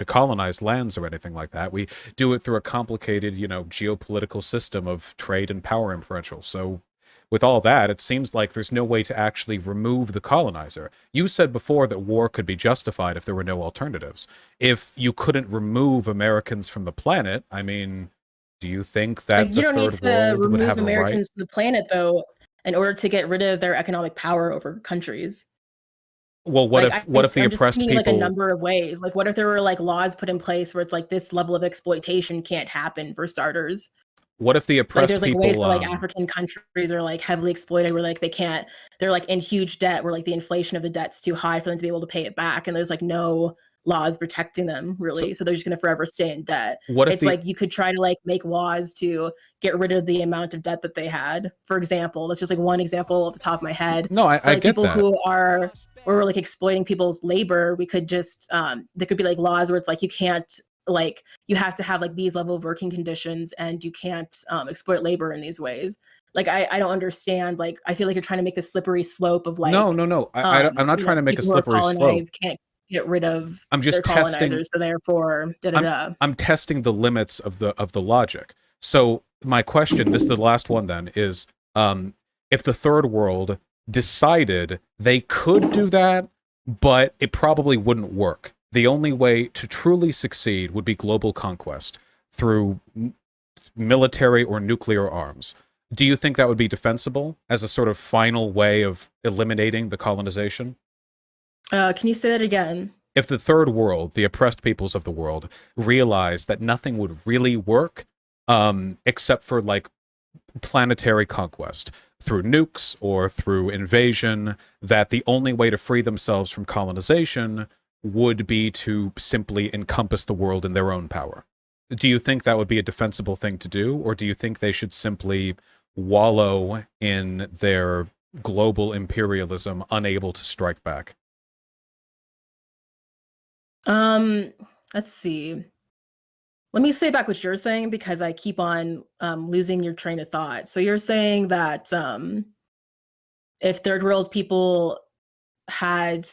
colonize lands or anything like that. We do it through a complicated, geopolitical system of trade and power differentials. So with all that, it seems like there's no way to actually remove the colonizer. You said before that war could be justified if there were no alternatives. If you couldn't remove Americans from the planet, I mean, do you think Like that you the don't need third to world would remove have a right? Americans from the planet though in order to get rid of their economic power over countries. Well, Like what if the I'm just oppressed thinking of like a people number of ways. Like what if there were like laws put in place where it's like this level of exploitation can't happen for starters? what if the Like oppressed there's like ways people where like African countries are like heavily exploited where like they're like in huge debt where like the inflation of the debt's too high for them to be able to pay it back and there's like no laws protecting them so really. So they're just gonna forever stay in debt. what if It's the like you could try to like make laws to get rid of the amount of debt that they had. For example, that's just like one example off the top of my head. no, For I like get people that. who are where we're like exploiting people's labor, we could just there could be like laws where it's like you can't, like you have to have like these level of working conditions and you can't exploit labor in these ways. Like I don't understand. Like I feel like you're trying to make a slippery slope of No, like no, no. I'm not trying to make a people who are slippery slope. colonized can't get rid of I'm their just testing. colonizers, so therefore da da da. I'm testing the limits of the logic. So my question, this is the last one then, is if the third world decided they could do that, but it probably wouldn't work. The only way to truly succeed would be global conquest through military or nuclear arms. Do you think that would be defensible as a sort of final way of eliminating the colonization? Can you say that again? If the third world, the oppressed peoples of the world, realized that nothing would really work except for like planetary conquest through nukes or through invasion, that the only way to free themselves from colonization would be to simply encompass the world in their own power. Do you think that would be a defensible thing to do, or do you think they should simply wallow in their global imperialism, unable to strike back? Let's see. Let me say back what you're saying because I keep on losing your train of thought. So you're saying that if third world people had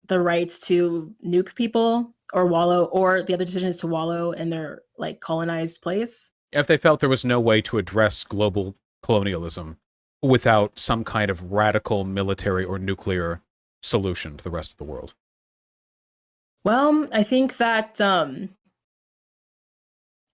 the rights to nuke people or wallow, or the other decision is to wallow in their like colonized place. If they felt there was no way to address global colonialism without some kind of radical military or nuclear solution to the rest of the world. Well, I think that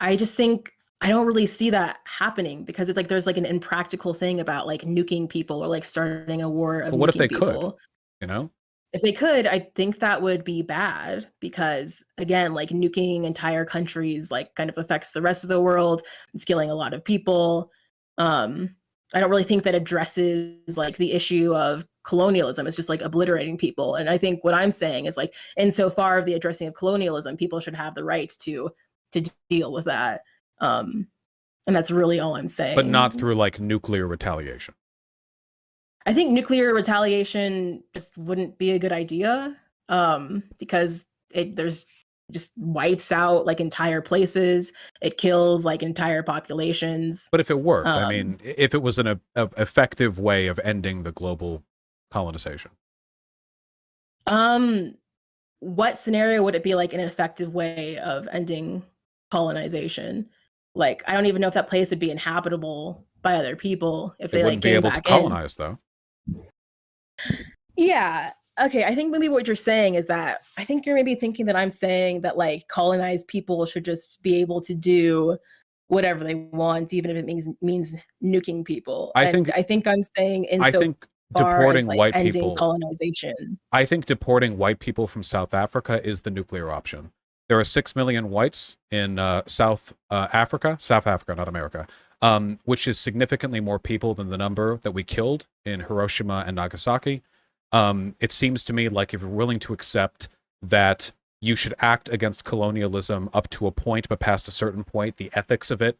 I just think I don't really see that happening because it's like there's like an impractical thing about like nuking people or like starting a war of But what if nuking they people. could? You know? If they could, I think that would be bad because again, like nuking entire countries like kind of affects the rest of the world. It's killing a lot of people. I don't really think that addresses like the issue of colonialism. It's just like obliterating people. And I think what I'm saying is like insofar of the addressing of colonialism, people should have the right to deal with that. And that's really all I'm saying. But not through like nuclear retaliation. I think nuclear retaliation just wouldn't be a good idea because there's just wipes out like entire places. It kills like entire populations. But if it worked, I mean, if it was an effective way of ending the global colonization. What scenario would it be like an effective way of ending colonization? Like, I don't even know if that place would be inhabitable by other people if they like wouldn't be came able to back colonize, though. Yeah. Okay. I think maybe what you're saying is that I think you're maybe thinking that I'm saying that like colonized people should just be able to do whatever they want, even if it means nuking people. I think I'm saying deporting like white ending people, colonization. I think deporting white people from South Africa is the nuclear option. There are 6 million whites in South Africa, not America, which is significantly more people than the number that we killed in Hiroshima and Nagasaki. It seems to me like if you're willing to accept that you should act against colonialism up to a point, but past a certain point, the ethics of it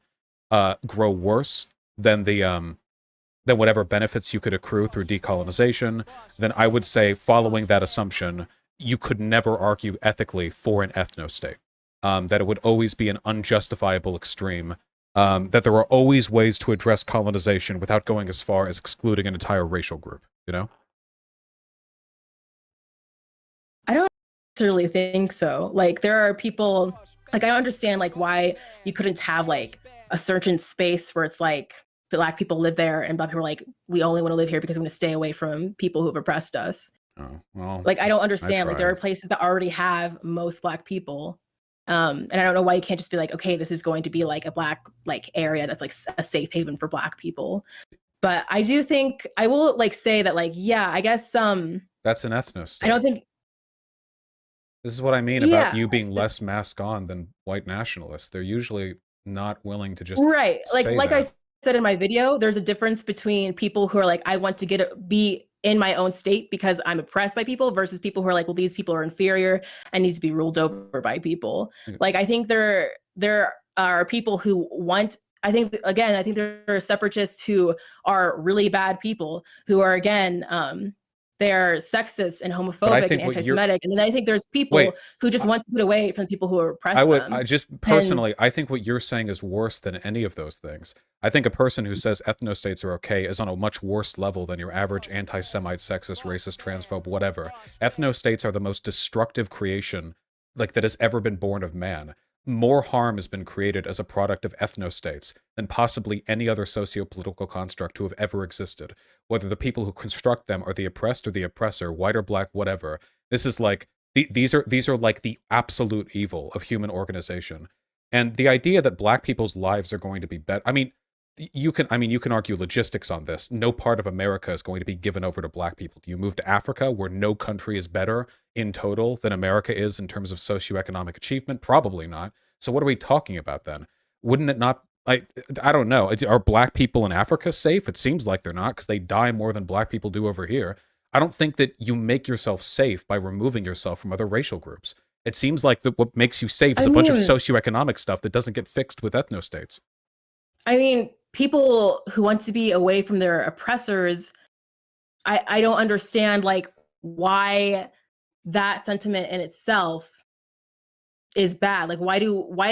grow worse than than whatever benefits you could accrue through decolonization, then I would say, following that assumption, you could never argue ethically for an ethno-state. That it would always be an unjustifiable extreme. That there are always ways to address colonization without going as far as excluding an entire racial group, you know? I don't necessarily think so. Like there are people like I don't understand like why you couldn't have like a certain space where it's like Black people live there and Black people are like, we only want to live here because we want to stay away from people who've oppressed us. Oh, well, like I don't understand. Like there are places that already have most Black people. And I don't know why you can't just be like, okay, this is going to be like a Black like area that's like a safe haven for Black people. But I do think I will like say that like, yeah, I guess that's an ethno-state. I don't think this is what I mean about you being less mask on than white nationalists. They're usually not willing to just right. Like that. I said in my video, there's a difference between people who are like, I want to be in my own state because I'm oppressed by people versus people who are like, well, these people are inferior and need to be ruled over by people. Like, I think there are people who want, I think there are separatists who are really bad people who are, again, they're sexist and But I homophobic and think what you're anti-Semitic. And then I think there's wait, people who just want to get away from the people who I oppress would, them. I just And personally, I think what you're saying is worse than any of those things. I think a person who says ethno-states are okay is on a much worse level than your average anti-Semite, sexist, racist, transphobe, whatever. Ethno-states are the most destructive creation, like, that has ever been born of man. More harm has been created as a product of ethno-states than possibly any other socio-political construct to have ever existed. Whether the people who construct them are the oppressed or the oppressor, white or black, whatever. This is like, these are like the absolute evil of human organization. And the idea that black people's lives are going to be better, you can argue logistics on this. No part of America is going to be given over to black people. Do you move to Africa, where no country is better in total than America is in terms of socioeconomic achievement? Probably not. So what are we talking about then? Wouldn't it not, I don't know. Are black people in Africa safe? It seems like they're not, because they die more than black people do over here. I don't think that you make yourself safe by removing yourself from other racial groups. It seems like what makes you safe is I a bunch of mean, socioeconomic stuff that doesn't get fixed with ethno-states. I mean, people who want to be away from their oppressors, I don't understand like why that sentiment in itself is bad. Like why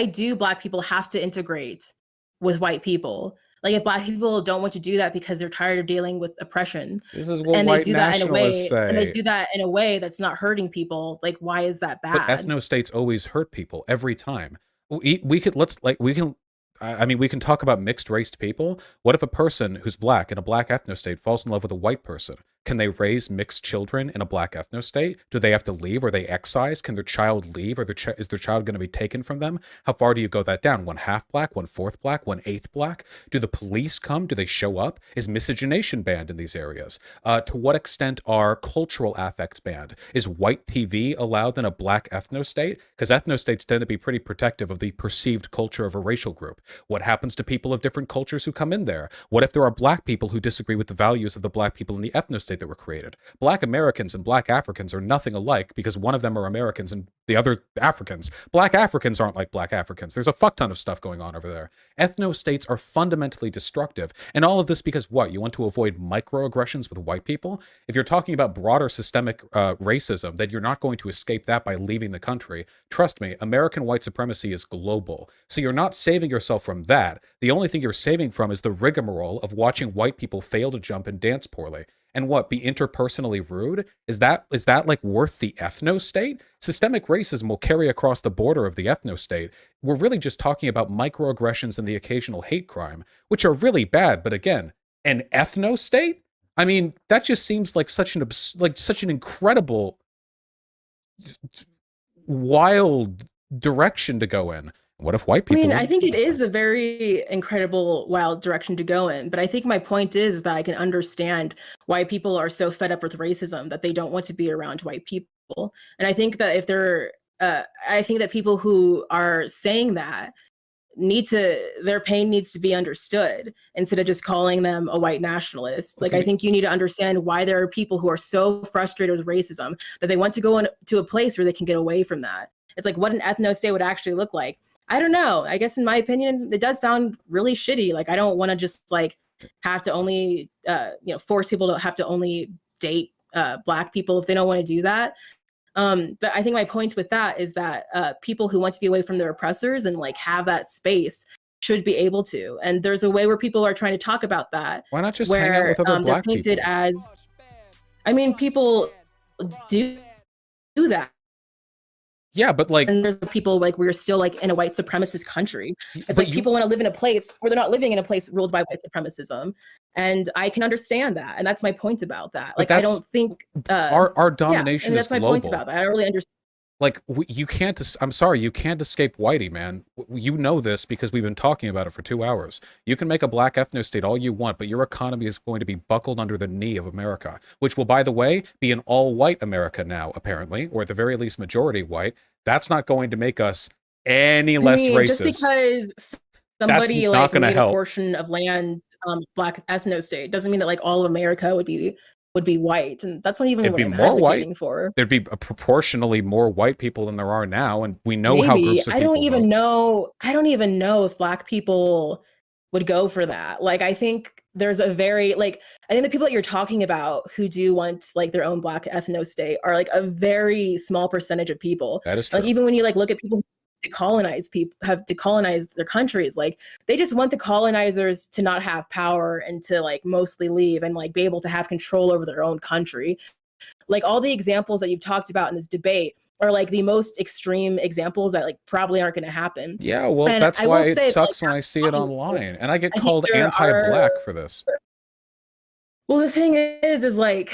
do black people have to integrate with white people? Like if black people don't want to do that because they're tired of dealing with oppression, This is what and they white do that in a nationalists way and they say. do that in a way that's not hurting people, like why is that But bad? ethno-states always hurt people every time. We could we can. I mean, we can talk about mixed-raced people. What if a person who's black in a black ethno-state falls in love with a white person? Can they raise mixed children in a black ethno-state? Do they have to leave? Are they excised? Can their child leave? Or is their child going to be taken from them? How far do you go that down? 1/2 black, 1/4 black, 1/8 black? Do the police come? Do they show up? Is miscegenation banned in these areas? To what extent are cultural affects banned? Is white TV allowed in a black ethno-state? Because ethno-states tend to be pretty protective of the perceived culture of a racial group. What happens to people of different cultures who come in there? What if there are black people who disagree with the values of the black people in the ethno-state that were created? Black Americans and black Africans are nothing alike because one of them are Americans and the other Africans. Black Africans aren't like black Africans. There's a fuck ton of stuff going on over there. Ethno-states are fundamentally destructive. And all of this because what? You want to avoid microaggressions with white people? If you're talking about broader systemic racism, then you're not going to escape that by leaving the country. Trust me, American white supremacy is global. So you're not saving yourself from that. The only thing you're saving from is the rigmarole of watching white people fail to jump and dance poorly. And what, be interpersonally rude? Is that like worth the ethno-state? Systemic racism will carry across the border of the ethno-state. We're really just talking about microaggressions and the occasional hate crime, which are really bad, but again, an ethno-state? I mean, that just seems like such an incredible, wild direction to go in. What if white I people mean, live I in think it America? is a very incredible, wild direction to go in. But I think my point is that I can understand why people are so fed up with racism that they don't want to be around white people. And I think that if they're, I think that people who are saying that their pain needs to be understood instead of just calling them a white nationalist. Like, I think you need to understand why there are people who are so frustrated with racism that they want to go into a place where they can get away from that. It's like what an ethno state would actually look like. I don't know. I guess in my opinion, it does sound really shitty. Like I don't want to just like have to only force people to have to only date black people if they don't want to do that. But I think my point with that is that people who want to be away from their oppressors and like have that space should be able to. And there's a way where people are trying to talk about that, Why not just hang out where with other they're black painted people? as, I mean, people do that. Yeah, but like, And there's people like we're still like in a white supremacist country. It's but like you, people want to live in a place where they're not living in a place ruled by white supremacism. And I can understand that. And that's my point about that. but Like I that's don't think our yeah, domination and is that's my point global. about that. I don't really understand. Like you can't. I'm sorry, you can't escape whitey, man. You know this because we've been talking about it for 2 hours. You can make a black ethno state all you want, but your economy is going to be buckled under the knee of America, which will, by the way, be an all-white America now, apparently, or at the very least, majority white. That's not going to make us any I less mean, just racist. because That's somebody not like going to made a help. portion of land black ethno state doesn't mean that like all of America would be white. And that's not even It'd what be I'm more white. advocating for. There'd be proportionally more white people than there are now, and we know how Maybe. groups of people vote. I don't even know if black people would go for that. Like I think there's a very like I think the people that you're talking about who do want like their own black ethno-state are like a very small percentage of people. That is Like true. even when you like look at people who decolonize people have decolonized their countries, like they just want the colonizers to not have power and to like mostly leave and like be able to have control over their own country. Like all the examples that you've talked about in this debate are like the most extreme examples that like probably aren't going to happen. Yeah, well, And that's I why will it say that like sucks when I see it online, and I get I think called there are anti-black for this. well the thing is like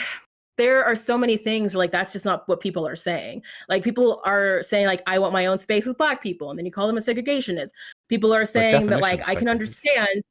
there are so many things where like that's just not what people are saying. Like people are saying like I want my own space with black people and then you call them a segregationist. People are By saying that definition, like segregation.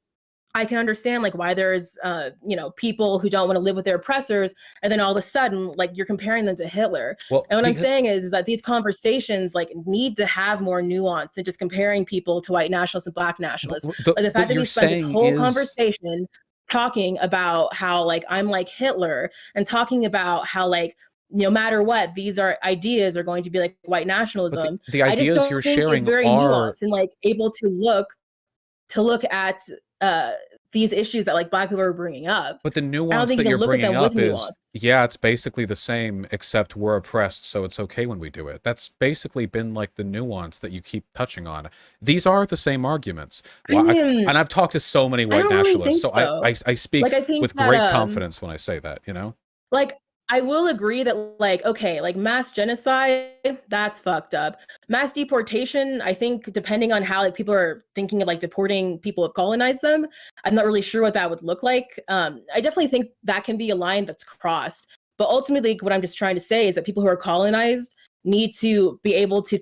I can understand like why there's you know people who don't want to live with their oppressors and then all of a sudden like you're comparing them to Hitler. Well, And what I'm because saying is that these conversations like need to have more nuance than just comparing people to white nationalists and black nationalists. Like the what fact that you're we spent this saying whole is, conversation talking about how like I'm like Hitler and talking about how like no matter what these are ideas are going to be like white but nationalism. the I just ideas don't you're think is sharing very are, nuanced and like able to look at uh, these issues that like black people are bringing up. but the I don't nuance think that you you're can look at bringing them with up is, nuance. yeah, it's basically the same, except we're oppressed, so it's okay when we do it. That's basically been like the nuance that you keep touching on. These are the same arguments. I mean, And I've talked to so many I white don't really nationalists, think so so. I Like speak I think with that great confidence when I say that, you know? like I will agree that like okay, like mass genocide, that's fucked up. Mass deportation, I think depending on how like people are thinking of like deporting people who have colonized them, I'm not really sure what that would look like. I definitely think that can be a line that's crossed. But ultimately, what I'm just trying to say is that people who are colonized need to be able to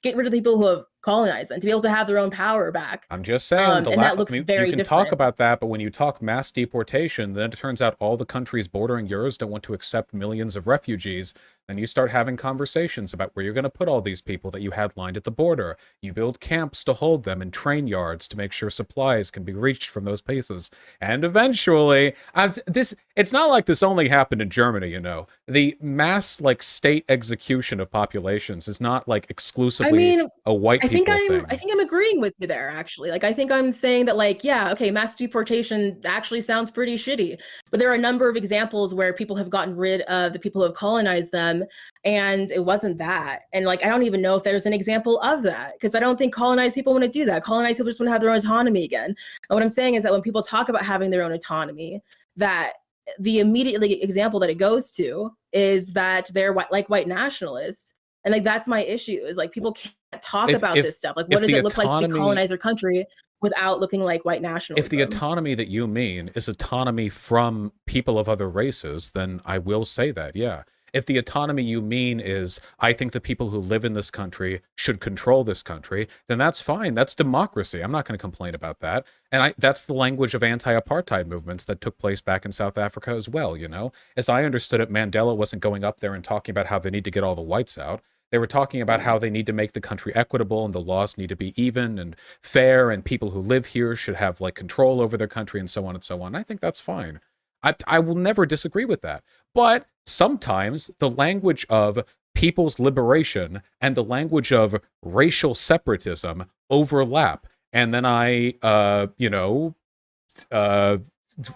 get rid of the people who have colonized them, to be able to have their own power back. I'm just saying And that I looks mean, you very can talk different. about that, but when you talk mass deportation, then it turns out all the countries bordering yours don't want to accept millions of refugees. Then you start having conversations about where you're going to put all these people that you had lined at the border. You build camps to hold them and train yards to make sure supplies can be reached from those places. And eventually, it's not like this only happened in Germany, you know. The mass like state execution of populations is not like I exclusively mean, a white people I thing. think I'm agreeing with you there actually. Like I think I'm saying that like yeah, okay, mass deportation actually sounds pretty shitty. But there are a number of examples where people have gotten rid of the people who have colonized them and it wasn't that. And like I don't even know if there's an example of that because I don't think colonized people want to do that. Colonized people just want to have their own autonomy again. And what I'm saying is that when people talk about having their own autonomy, that the immediately example that it goes to is that they're white nationalists and like that's my issue is like people can't talk if about if this stuff. Like what if does the it look like to autonomy colonize your country without looking like white if the nationalism? autonomy that you mean is autonomy from people of other races, then I will say that, yeah. If the autonomy you mean is, I think the people who live in this country should control this country, then that's fine. That's democracy. I'm not going to complain about that. And that's the language of anti-apartheid movements that took place back in South Africa as well, you know? As I understood it, Mandela wasn't going up there and talking about how they need to get all the whites out. They were talking about how they need to make the country equitable and the laws need to be even and fair and people who live here should have like control over their country and so on and so on. I think that's fine. I will never disagree with that. But sometimes the language of people's liberation and the language of racial separatism overlap. And then uh,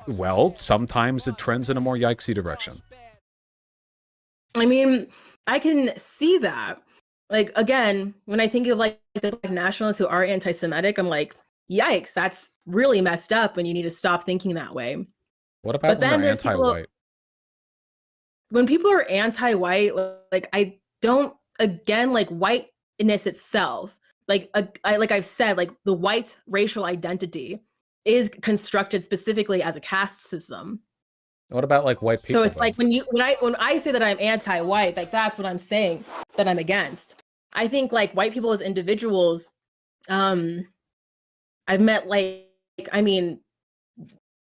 well, sometimes it trends in a more yikesy direction. I mean, I can see that. Like again, when I think of like the black nationalists who are anti-Semitic, I'm like, yikes, that's really messed up, and you need to stop thinking that way. What about But when they're then there's people anti-white? when people are anti-white, like I don't again like whiteness itself. Like I've said, like the white racial identity is constructed specifically as a caste system. What about like white So people it's like though? when I say that I'm anti-white, like that's what I'm saying that I'm against. I think like white people as individuals, um, I've met like I mean,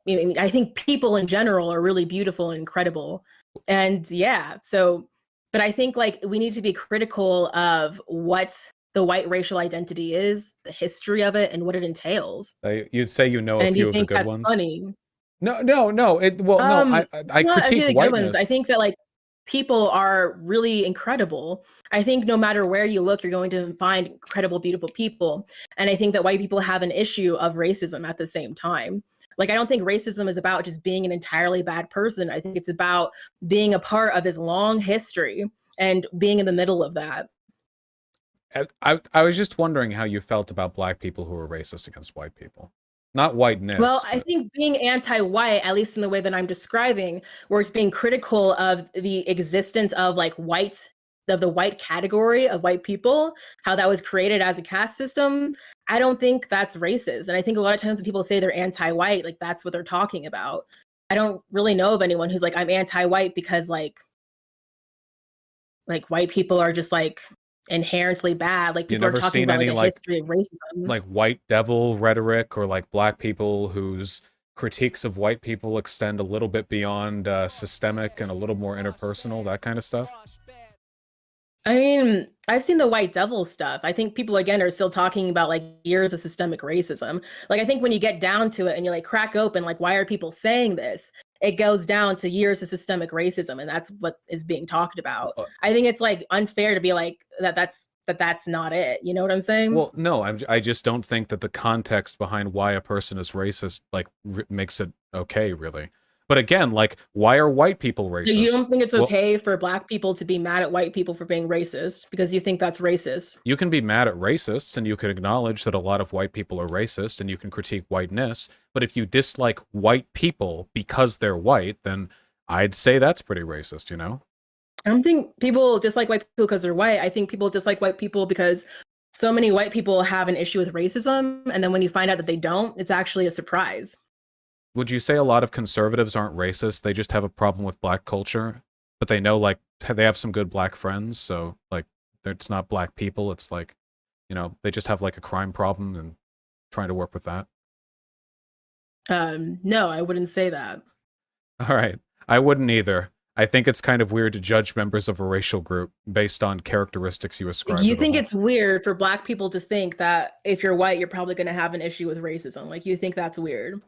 I think people in general are really beautiful and incredible. And yeah, so but I think like we need to be critical of what the white racial identity is, the history of it, and what it entails. You'd say you know a And you few of the think good that's ones? No, No, no, no. No. I not a few critique of the good ones. I whiteness. think that like people are really incredible. I think no matter where you look, you're going to find incredible, beautiful people. And I think that white people have an issue of racism at the same time. Like, I don't think racism is about just being an entirely bad person. I think it's about being a part of this long history and being in the middle of that. I was just wondering how you felt about black people who were racist against white people. Not Well, whiteness, I but think being anti-white, at least in the way that I'm describing, where it's being critical of the existence of like of the white category of white people, how that was created as a caste system, I don't think that's racist. And I think a lot of times when people say they're anti-white, like that's what they're talking about. I don't really know of anyone who's like, I'm anti-white because like white people are just like inherently bad. Like you people are never talking seen about like any a history of racism. like white devil rhetoric, or like black people whose critiques of white people extend a little bit beyond systemic and a little more interpersonal, that kind of stuff. I mean, I've seen the white devil stuff. I think people again are still talking about like years of systemic racism. Like I think when you get down to it and you like crack open like why are people saying this? It goes down to years of systemic racism and that's what is being talked about. Uh, I think it's like unfair to be like that's not it. You know what I'm saying? well, no, I just don't think that the context behind why a person is racist like makes it okay, really. But again, like, why are white people You racist? don't think it's Well, okay for black people to be mad at white people for being racist because you think that's racist? you can be mad at racists and you can acknowledge that a lot of white people are racist and you can critique whiteness. But if you dislike white people because they're white, then I'd say that's pretty racist, you know? I don't think people dislike white people because they're white. I think people dislike white people because so many white people have an issue with racism. And then when you find out that they don't, it's actually a surprise. Would you say a lot of conservatives aren't racist? They just have a problem with black culture, but they know like they have some good black friends. So like it's not black people. It's like, you know, they just have like a crime problem and trying to work with that. No, I wouldn't say that. All right. I wouldn't either. I think it's kind of weird to judge members of a racial group based on characteristics you ascribe You to the think whole. it's weird for black people to think that if you're white, you're probably going to have an issue with racism. Like you think that's weird.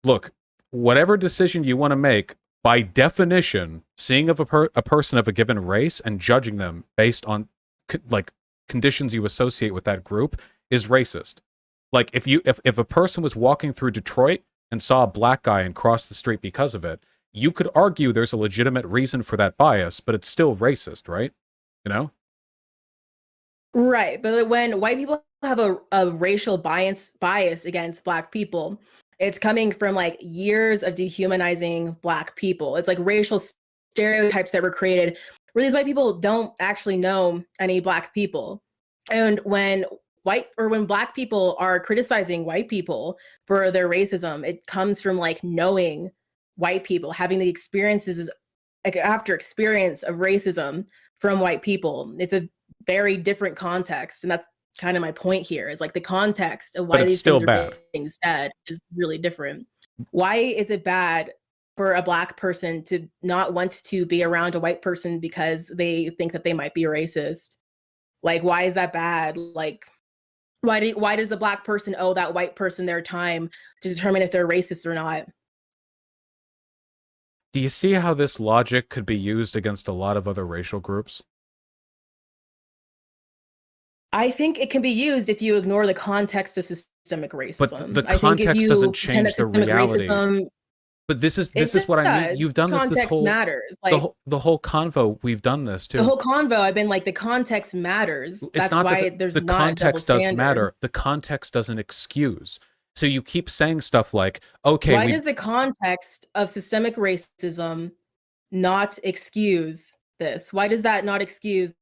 Look, whatever decision you want to make, by definition, seeing of a person of a given race and judging them based on like conditions you associate with that group is racist. Like if a person was walking through Detroit and saw a black guy and crossed the street because of it, you could argue there's a legitimate reason for that bias, but it's still racist, right? You know? Right. But when white people have a racial bias against black people, it's coming from like years of dehumanizing black people. It's like racial stereotypes that were created where these white people don't actually know any black people. And when black people are criticizing white people for their racism, it comes from like knowing white people, having the experiences like after experience of racism from white people. It's a very different context. And that's kind of my point here is like the context of But why it's these still things are bad. being said is really different. Why is it bad for a black person to not want to be around a white person because they think that they might be racist? Like, why is that bad? Like, why does a black person owe that white person their time to determine if they're racist or not? Do you see how this logic could be used against a lot of other racial groups? I think it can be used if you ignore the context of systemic But racism. the I think if context doesn't you pretend that change the systemic reality. racism, But it this is what I mean. does. You've done this Context matters. Like the whole convo. We've done this the too. whole convo, I've been like, the context matters. It's That's not that why there's the not a double context does standard. matter. The context doesn't excuse. So you keep saying stuff like, "Okay, Why we does the context of systemic racism not excuse this? Why does that not excuse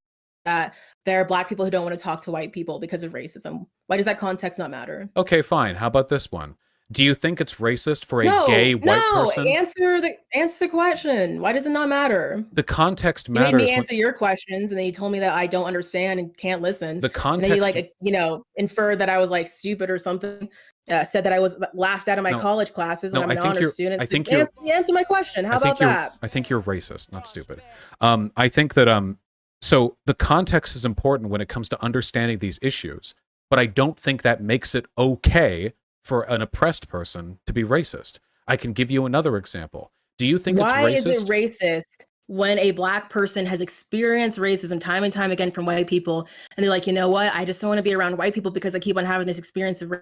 that there are black people who don't want to talk to white people because of racism? Why does that context not matter? okay, fine. How about this one? Do you think it's racist for a No, gay white no, person? answer the question. Why does it not matter? The context You made me matters when answer your questions, and then you told me that I don't understand and can't listen. the And then you context. like, inferred that I was like stupid or something. Said that I was laughed out of my No, college classes when no. I'm an honor student. I think you're. Answer my question. How I think about you're. that? I think you're racist, not stupid. I think that So the context is important when it comes to understanding these issues, but I don't think that makes it okay for an oppressed person to be racist. I can give you another example. Do you think Why it's is racist? it racist when a black person has experienced racism time and time again from white people, and they're like, you know what? I just don't want to be around white people because I keep on having this experience of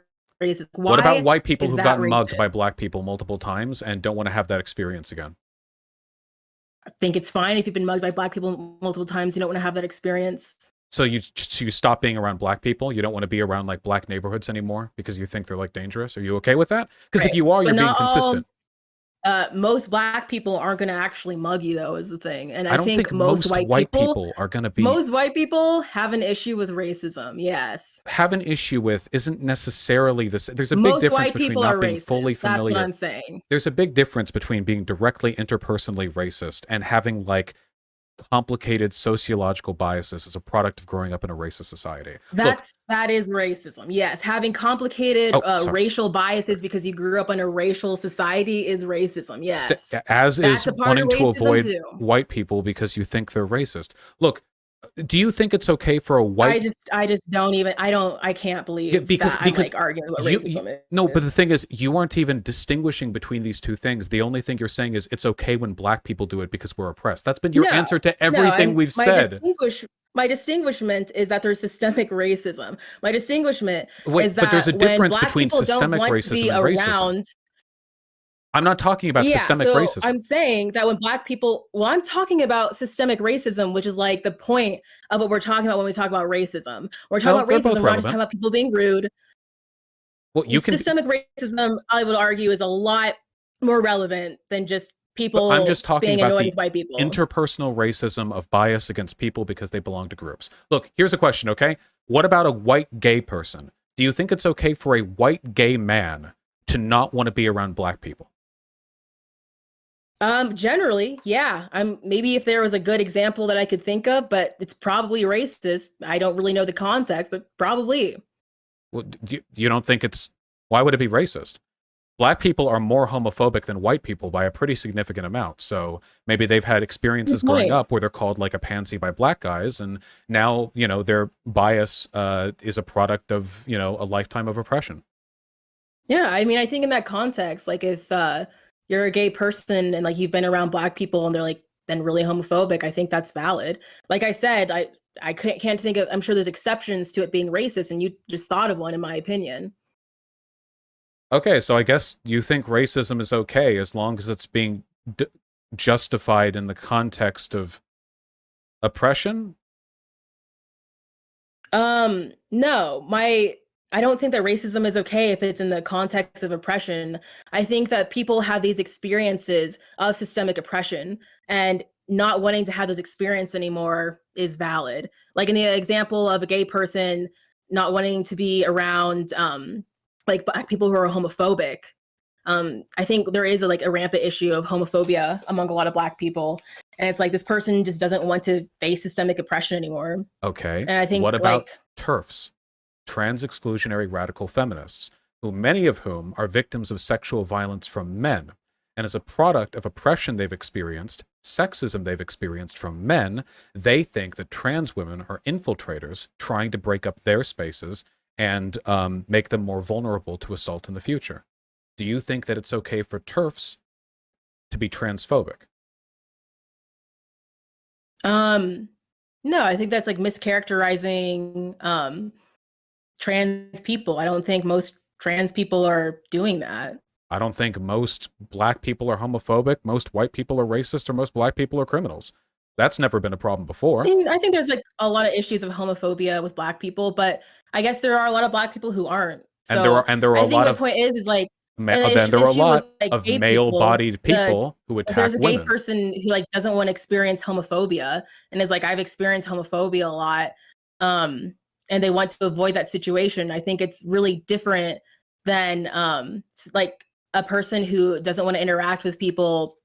racist. What about Why white people is who've that gotten mugged by racist? black people multiple times and don't want to have that experience again? I think it's fine if you've been mugged by black people multiple times. You don't want to have that experience. So you stop being around black people? You don't want to be around like black neighborhoods anymore because you think they're like dangerous? Are you okay with that? Because if Right. you are, But you're being not all consistent. most black people aren't going to actually mug you, though, is the thing. And I I don't think think most most white white people, people are going to be most white people have an issue with racism. Yes. have an issue with isn't necessarily this. There's a big Most difference white between people are not being fully racist. That's what familiar. I'm saying. There's a big difference between being directly interpersonally racist and having like complicated sociological biases as a product of growing up in a racist society. Look, That is racism. Yes, having complicated oh, sorry. racial biases because you grew up in a racial society is racism. Yes, As is that's a part of wanting to racism avoid too. white people because you think they're racist. Look, do you think it's okay for a white I just don't even. I can't yeah, believe because that I'm like arguing what racism is. no, but the thing is, you aren't even distinguishing between these two things. The only thing you're saying is it's okay when black people do it because we're oppressed. That's been your No, answer to no. everything we've said. My distinguishment is that there's systemic racism. My distinguishment Wait, is but there's a that when difference black between people don't systemic want to be racism and racism. around. I'm not talking about Yeah, systemic so racism. I'm saying that when black people, well, I'm talking about systemic racism, which is like the point of what we're talking about when we talk about racism. We're talking No, about they're both racism, we're not just relevant. talking about people being rude. Well, you can, Systemic racism, I would argue, is a lot more relevant than just but I'm people just talking being about annoyed the with white people. interpersonal racism of bias against people because they belong to groups. Look, here's a question, okay? What about a white gay person? Do you think it's okay for a white gay man to not want to be around black people? Generally, yeah. Maybe if there was a good example that I could think of, but it's probably racist. I don't really know the context, but probably. Well, you don't think it's, why would it be racist? Black people are more homophobic than white people by a pretty significant amount. So maybe they've had experiences Good growing point. up where they're called like a pansy by black guys, and now their bias is a product of a lifetime of oppression. Yeah, I mean, I think in that context, like if you're a gay person and like you've been around black people and they're like then really homophobic, I think that's valid. Like I said, I can't think of. I'm sure there's exceptions to it being racist, and you just thought of one, in my opinion. Okay, so I guess you think racism is okay as long as it's being justified in the context of oppression? No, I don't think that racism is okay if it's in the context of oppression. I think that people have these experiences of systemic oppression, and not wanting to have those experiences anymore is valid. Like in the example of a gay person not wanting to be around like black people who are homophobic. I think there is a rampant issue of homophobia among a lot of black people. And it's like this person just doesn't want to face systemic oppression anymore. Okay. And I think What about TERFs, trans exclusionary radical feminists, many of whom are victims of sexual violence from men, and as a product of oppression they've experienced, sexism they've experienced from men, they think that trans women are infiltrators trying to break up their spaces and make them more vulnerable to assault in the future. Do you think that it's okay for TERFs to be transphobic? No, I think that's like mischaracterizing trans people. I don't think most trans people are doing that. I don't think most black people are homophobic, most white people are racist, or most black people are criminals. That's never been a problem before. I think there's like a lot of issues of homophobia with black people, but I guess there are a lot of black people who aren't. And there So are a I think lot my of point is like then there are a issue with lot like of gay people. male-bodied people who If there's attack a gay women. person who like doesn't want to experience homophobia and is like, I've experienced homophobia a lot, and they want to avoid that situation, I think it's really different than like a person who doesn't want to interact with people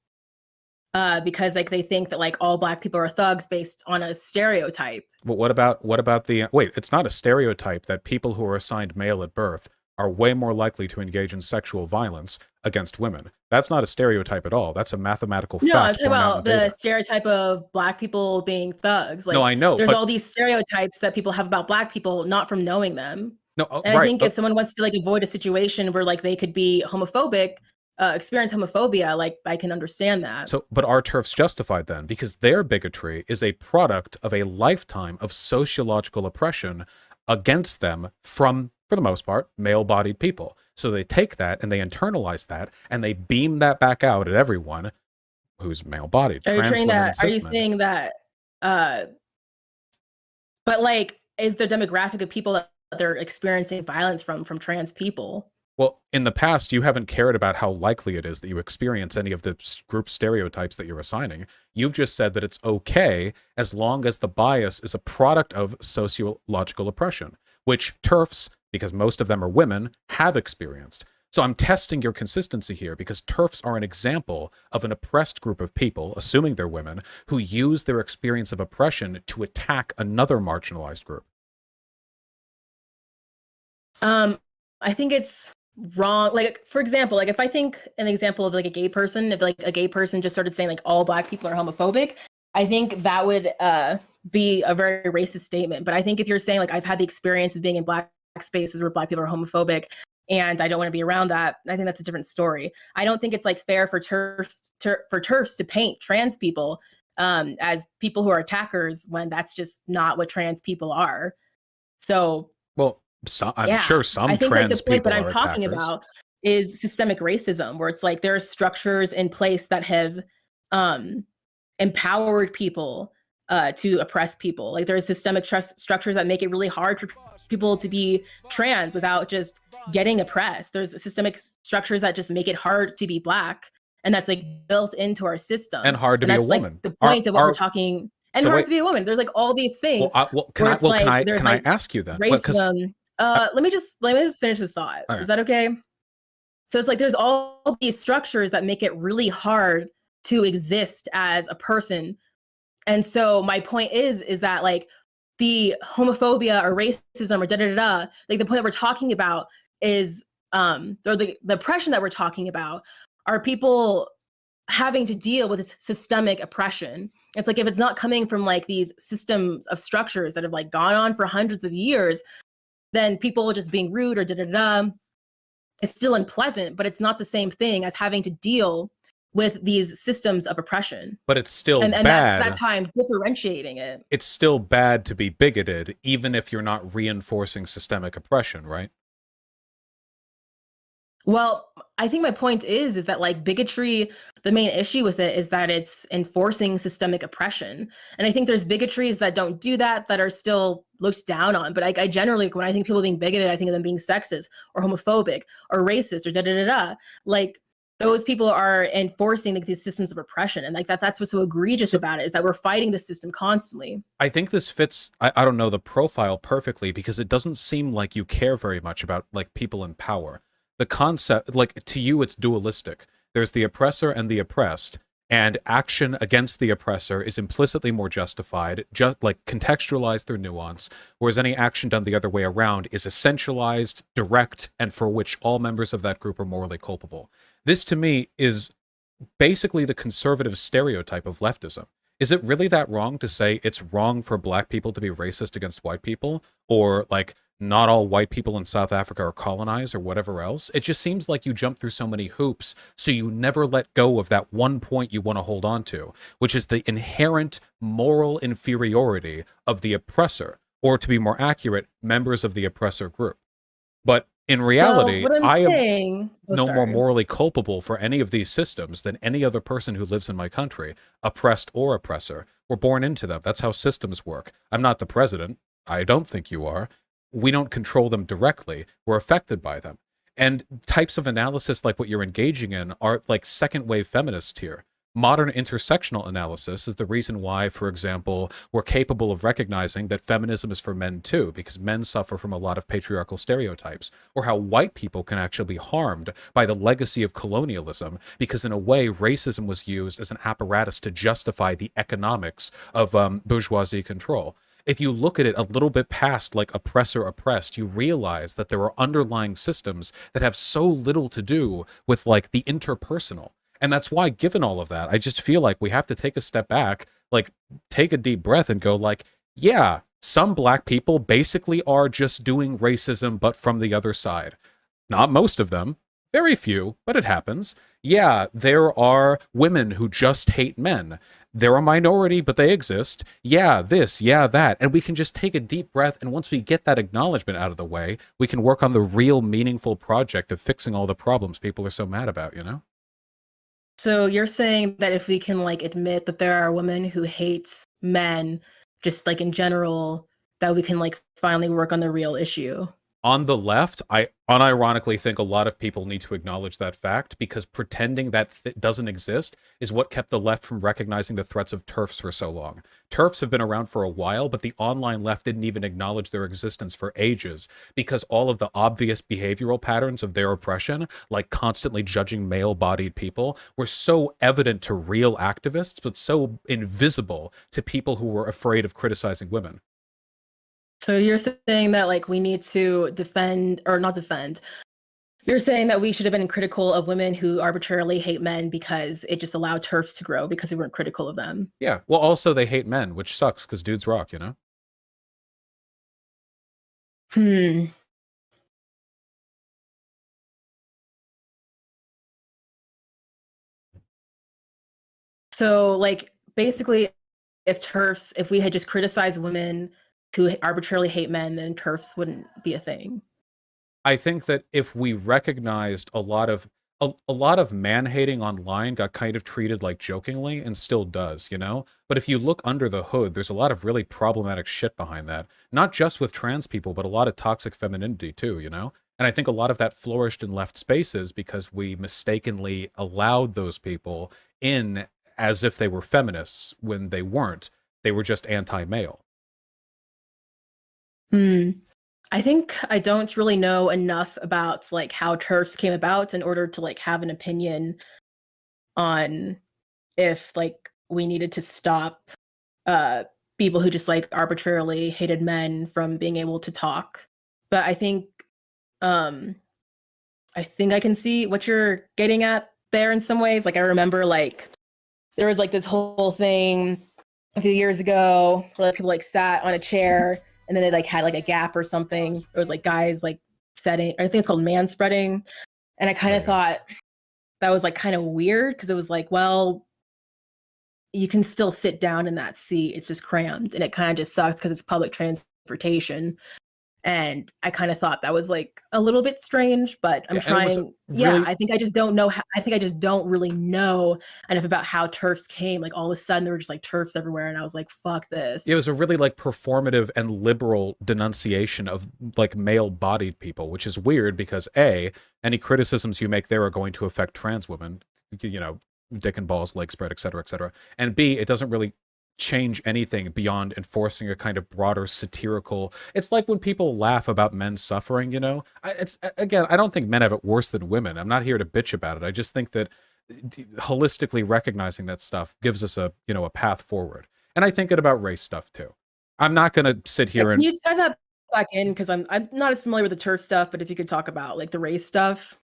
because like they think that like all black people are thugs based on a stereotype. But what about the wait, it's not a stereotype that people who are assigned male at birth are way more likely to engage in sexual violence against women. That's not a stereotype at all. That's a mathematical No, I'm fact talking borne out in about the data. stereotype of black people being thugs. No, Like I know, there's but all these stereotypes that people have about black people, not from knowing them. no, And I right. think if someone wants to like avoid a situation where like they could be homophobic, experience homophobia, like I can understand that. So, but are TERFs justified then? Because their bigotry is a product of a lifetime of sociological oppression against them from for the most part, male-bodied people. So they take that and they internalize that and they beam that back out at everyone who's male-bodied, trans women and Are you cis men. saying that? Uh, but like, is the demographic of people that they're experiencing violence from trans people? Well, in the past, you haven't cared about how likely it is that you experience any of the group stereotypes that you're assigning. You've just said that it's okay as long as the bias is a product of sociological oppression, which TERFs, because most of them are women, have experienced. So I'm testing your consistency here because TERFs are an example of an oppressed group of people, assuming they're women, who use their experience of oppression to attack another marginalized group. I think it's wrong. Like, for example, like if I think an example of like a gay person, if like a gay person just started saying like all black people are homophobic, I think that would be a very racist statement. But I think if you're saying like I've had the experience of being in black spaces where black people are homophobic and I don't want to be around that, I think that's a different story. I don't think it's like fair for TERFs to paint trans people as people who are attackers when that's just not what trans people are. So, well, I'm sure some I think like the trans point people that I'm are talking attackers. about is systemic racism, where it's like there are structures in place that have empowered people to oppress people. Like there's systemic structures that make it really hard for people to be trans without just getting oppressed. There's systemic structures that just make it hard to be black, and that's like built into our system. And hard to and be a that's like woman. the point of what we're talking. And so hard wait, to be a woman. There's like all these things can where I it's like there's can like I ask you then? racism. Let me just finish this thought. Right. Is that okay? So it's like there's all these structures that make it really hard to exist as a person. And so my point is that like the homophobia or racism or da-da-da-da, like the point that we're talking about is or the oppression that we're talking about are people having to deal with this systemic oppression. It's like if it's not coming from like these systems of structures that have like gone on for hundreds of years, then people just being rude or da-da-da is still unpleasant, but it's not the same thing as having to deal with these systems of oppression. But it's still and bad. That's how I'm differentiating it. It's still bad to be bigoted, even if you're not reinforcing systemic oppression, right? Well, I think my point is that like bigotry, the main issue with it is that it's enforcing systemic oppression. And I think there's bigotries that don't do that, that are still looked down on. But I generally, when I think people being bigoted, I think of them being sexist or homophobic or racist or da-da-da-da. Like those people are enforcing like these systems of oppression. And like that's what's so egregious about it, is that we're fighting the system constantly. I think this fits, I don't know, the profile perfectly, because it doesn't seem like you care very much about like people in power. The concept, like to you, it's dualistic. There's the oppressor and the oppressed, and action against the oppressor is implicitly more justified, just like contextualized through nuance, whereas any action done the other way around is essentialized, direct, and for which all members of that group are morally culpable. This to me is basically the conservative stereotype of leftism. Is it really that wrong to say it's wrong for black people to be racist against white people? Or like, not all white people in South Africa are colonized or whatever else? It just seems like you jump through so many hoops, so you never let go of that one point you want to hold on to, which is the inherent moral inferiority of the oppressor, or to be more accurate, members of the oppressor group. But in reality, I am no more morally culpable for any of these systems than any other person who lives in my country, oppressed or oppressor. We're born into them. That's how systems work. I'm not the president. I don't think you are. We don't control them directly. We're affected by them. And types of analysis like what you're engaging in are like second wave feminists here. Modern intersectional analysis is the reason why, for example, we're capable of recognizing that feminism is for men too, because men suffer from a lot of patriarchal stereotypes, or how white people can actually be harmed by the legacy of colonialism, because in a way, racism was used as an apparatus to justify the economics of bourgeoisie control. If you look at it a little bit past like oppressor oppressed, you realize that there are underlying systems that have so little to do with like the interpersonal. And that's why, given all of that, I just feel like we have to take a step back, like take a deep breath and go like, yeah, some black people basically are just doing racism, but from the other side. Not most of them, very few, but it happens. Yeah, there are women who just hate men. they're a minority, but they exist. Yeah, this, yeah, that. And we can just take a deep breath. And once we get that acknowledgement out of the way, we can work on the real meaningful project of fixing all the problems people are so mad about, you know? So you're saying that if we can like admit that there are women who hate men, just like in general, that we can like finally work on the real issue. On the left, I unironically think a lot of people need to acknowledge that fact because pretending that doesn't exist is what kept the left from recognizing the threats of TERFs for so long. TERFs have been around for a while, but the online left didn't even acknowledge their existence for ages because all of the obvious behavioral patterns of their oppression, like constantly judging male-bodied people, were so evident to real activists, but so invisible to people who were afraid of criticizing women. So you're saying that like we need to defend or not defend. You're saying that we should have been critical of women who arbitrarily hate men because it just allowed TERFs to grow because we weren't critical of them. Yeah. Well, also they hate men, which sucks because dudes rock, you know? Hmm. So like basically if we had just criticized women who arbitrarily hate men, then TERFs wouldn't be a thing. I think that if we recognized a lot of man hating online got kind of treated like jokingly and still does, you know? But if you look under the hood, there's a lot of really problematic shit behind that. Not just with trans people, but a lot of toxic femininity too, you know? And I think a lot of that flourished in left spaces because we mistakenly allowed those people in as if they were feminists when they weren't. They were just anti-male. Hmm. I think I don't really know enough about like how TERFs came about in order to like have an opinion on if like we needed to stop uh people who just like arbitrarily hated men from being able to talk. But um I think I can see what you're getting at there in some ways. Like I remember like there was like this whole thing a few years ago where like, people like sat on a chair and then they like had like a gap or something. It was like guys like setting, I think it's called man spreading. And I kind of Yeah. thought that was like kind of weird because it was like, well, you can still sit down in that seat. It's just crammed and it kind of just sucks because it's public transportation. And I kind of thought that was like a little bit strange, but I'm Yeah, and it was trying. Yeah, really I think I just don't know. I think I just don't really know enough about how TERFs came. Like all of a sudden there were just like TERFs everywhere, and I was like, "Fuck it this." was a really like performative and liberal denunciation of like male-bodied people, which is weird because A, any criticisms you make there are going to affect trans women, you know, dick and balls, leg spread, etc., etc. And B, it doesn't really change anything beyond enforcing a kind of broader satirical. It's like when people laugh about men suffering, you know. It's again, I don't think men have it worse than women. I'm not here to bitch about it. I just think that holistically recognizing that stuff gives us a, you know, a path forward. And I think it about race stuff too. I'm not going to sit Yeah, here can and you tie that back in? Because I'm not as familiar with the TERF stuff, but if you could talk about like the race stuff.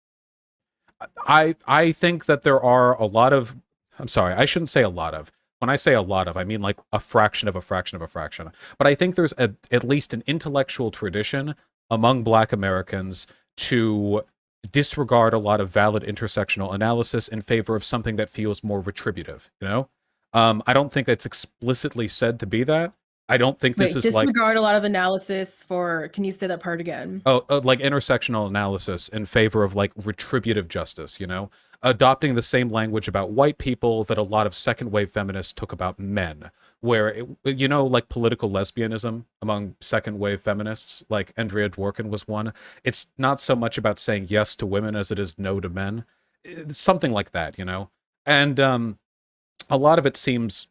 I think that there are a lot of, I'm sorry, I shouldn't say a lot of. When I say a lot of, I mean like a fraction of a fraction of a fraction. But I think there's at least an intellectual tradition among Black Americans to disregard a lot of valid intersectional analysis in favor of something that feels more retributive, you know? I don't think that's explicitly said to be that. I don't think this Wait, is like, disregard a lot of analysis for. Can you say that part again? oh, like intersectional analysis in favor of like retributive justice, you know, adopting the same language about white people that a lot of second wave feminists took about men, where you know, like political lesbianism among second wave feminists, like Andrea Dworkin was one. It's not so much about saying yes to women as it is no to men. It's something like that, you know, and a lot of it seems.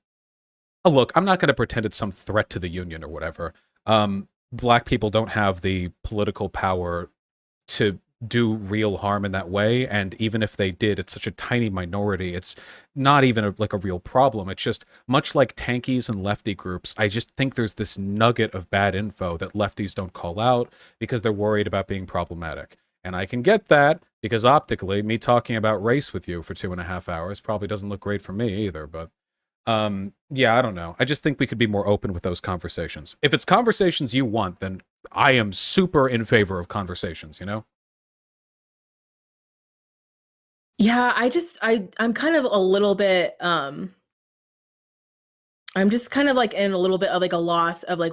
Oh, look, I'm not going to pretend it's some threat to the union or whatever. Black people don't have the political power to do real harm in that way, and even if they did, it's such a tiny minority. It's not even like a real problem. It's just much like tankies and lefty groups. I just think there's this nugget of bad info that lefties don't call out because they're worried about being problematic. And I can get that because optically, me talking about race with you for 2.5 hours probably doesn't look great for me either. But yeah, I don't know. I just think we could be more open with those conversations. If it's conversations you want, then I am super in favor of conversations, you know? Yeah, I'm kind of a little bit I'm just kind of like in a little bit of like a loss of like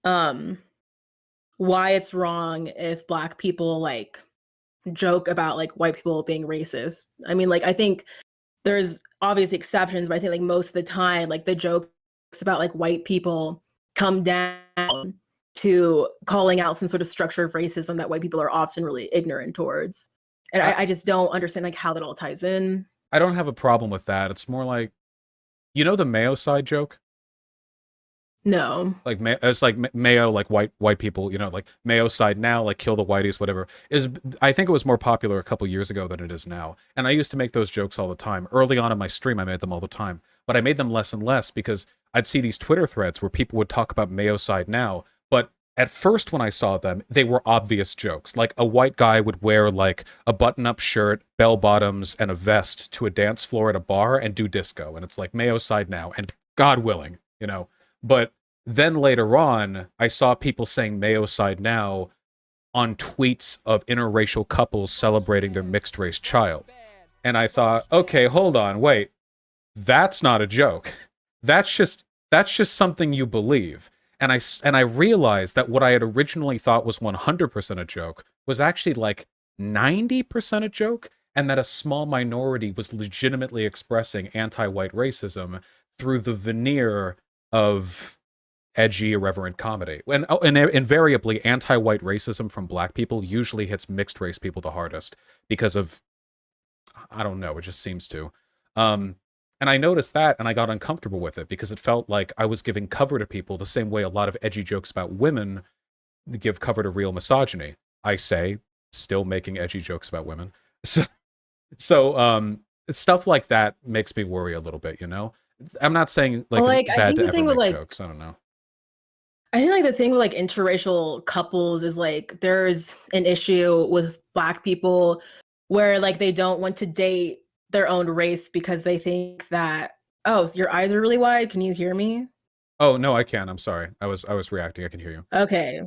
um why it's wrong if Black people like joke about like white people being racist. I mean, like I think there's obviously exceptions, but I think like most of the time, like the jokes about like white people come down to calling out some sort of structure of racism that white people are often really ignorant towards. And I, I just don't understand like how that all ties in. I don't have a problem with that. It's more like, you know, the Mayo side joke? No. Like it's like Mayo, like white people, you know, like Mayo side now, like kill the whiteys, whatever. Is I think it was more popular a couple years ago than it is now. And I used to make those jokes all the time. Early on in my stream, I made them all the time, but I made them less and less because I'd see these Twitter threads where people would talk about Mayo side now, but at first when I saw them, they were obvious jokes. Like a white guy would wear like a button-up shirt, bell bottoms, and a vest to a dance floor at a bar and do disco. And it's like Mayo side now, and God willing, you know. But then later on, I saw people saying Mayo side now on tweets of interracial couples celebrating their mixed race child. And I thought, okay, hold on, wait. That's not a joke. That's just something you believe. And I realized that what I had originally thought was 100% a joke was actually like 90% a joke, and that a small minority was legitimately expressing anti-white racism through the veneer of edgy, irreverent comedy. And invariably, anti-white racism from Black people usually hits mixed race people the hardest because of, I don't know, it just seems to. And I noticed that, and I got uncomfortable with it because it felt like I was giving cover to people the same way a lot of edgy jokes about women give cover to real misogyny. I say, still making edgy jokes about women. So stuff like that makes me worry a little bit, you know? I'm not saying like Well, it's like I bad think to the ever thing with make like jokes. I don't know. I think like the thing with like interracial couples is like there's an issue with Black people where like they don't want to date their own race because they think that, oh, so your eyes are really wide. Can you hear me? Oh no, I can. I'm sorry. I was reacting. I can hear you. Okay.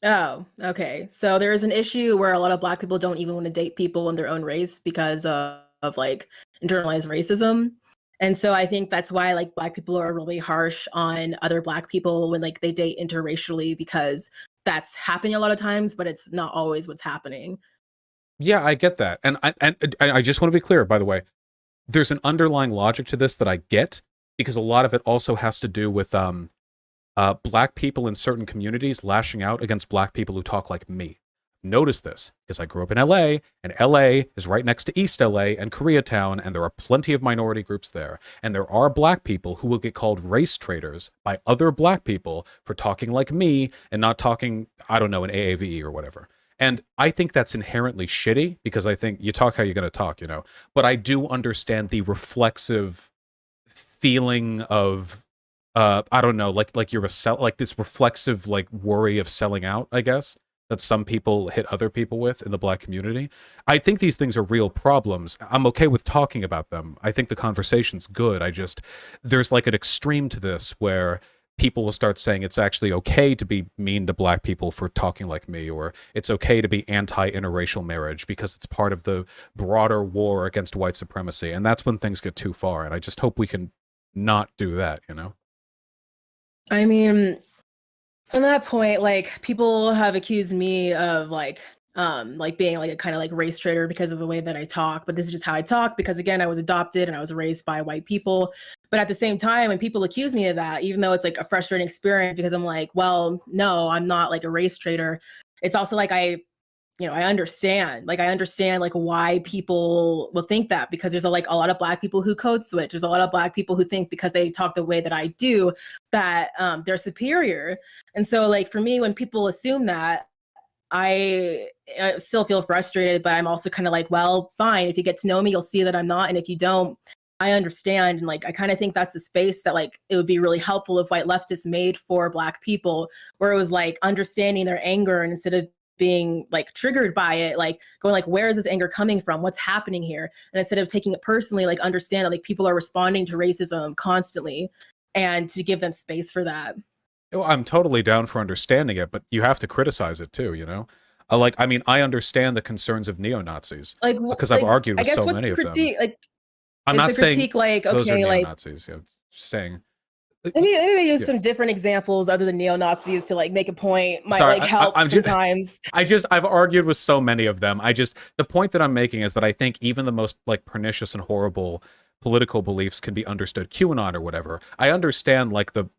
Oh, okay. So there is an issue where a lot of Black people don't even want to date people in their own race because of like internalized racism. And so I think that's why like Black people are really harsh on other Black people when like they date interracially because that's happening a lot of times, but it's not always what's happening. Yeah, I get that. And I just want to be clear, by the way. There's an underlying logic to this that I get because a lot of it also has to do with Black people in certain communities lashing out against Black people who talk like me. Notice this because I grew up in LA, and LA is right next to East LA and Koreatown, and there are plenty of minority groups there. And there are Black people who will get called race traitors by other Black people for talking like me and not talking, I don't know, in AAVE or whatever. And I think that's inherently shitty because I think you talk how you're going to talk, you know. But I do understand the reflexive feeling of I don't know, like you're like this reflexive like worry of selling out, I guess, that some people hit other people with in the Black community. I think these things are real problems. I'm okay with talking about them. I think the conversation's good. I just there's like an extreme to this where people will start saying it's actually okay to be mean to Black people for talking like me, or it's okay to be anti-interracial marriage because it's part of the broader war against white supremacy. And that's when things get too far. And I just hope we can not do that, you know? I mean, on that point, like people have accused me of like being like a kind of like race traitor because of the way that I talk, but this is just how I talk because again, I was adopted and I was raised by white people. But at the same time, when people accuse me of that, even though it's like a frustrating experience because I'm like, well, no, I'm not like a race traitor. It's also like I understand like why people will think that because there's like a lot of Black people who code switch. There's a lot of Black people who think because they talk the way that I do that they're superior. And so like for me, when people assume that, I still feel frustrated, but I'm also kind of like, well, fine. If you get to know me, you'll see that I'm not. And if you don't, I understand. And like, I kind of think that's the space that like it would be really helpful if white leftists made for Black people, where it was like understanding their anger and instead of being like triggered by it, like going like, where is this anger coming from? What's happening here? And instead of taking it personally, like understand that like people are responding to racism constantly and to give them space for that. Oh, I'm totally down for understanding it, but you have to criticize it too, you know? Like, I mean, I understand the concerns of neo-Nazis because I've argued I with guess so what's many the of them. critique? Like, I'm is not the saying critique like, those are okay, like, neo-Nazis. Yeah. Just saying. Maybe use Yeah. some different examples other than neo-Nazis to like make a point might Sorry, like help I'm just, sometimes. I've argued with so many of them. The point that I'm making is that I think even the most like pernicious and horrible political beliefs can be understood. QAnon or whatever. I understand like the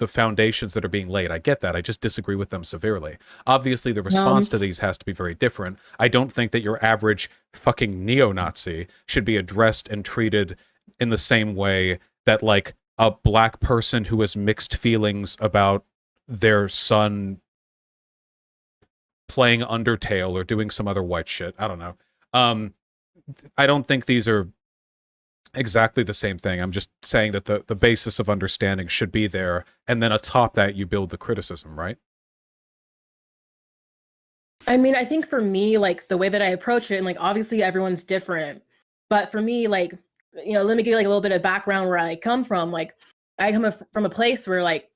foundations that are being laid. I get that. I just disagree with them severely. Obviously, the response to these has to be very different. I don't think that your average fucking neo-Nazi should be addressed and treated in the same way that like a black person who has mixed feelings about their son playing Undertale or doing some other white shit. I don't know. I don't think these are exactly the same thing. I'm just saying that the basis of understanding should be there, and then atop that you build the criticism, right? I mean, I think for me, like the way that I approach it, and like obviously everyone's different, but for me, like, let me give you like a little bit of background where I come from. Like, I come from a place where like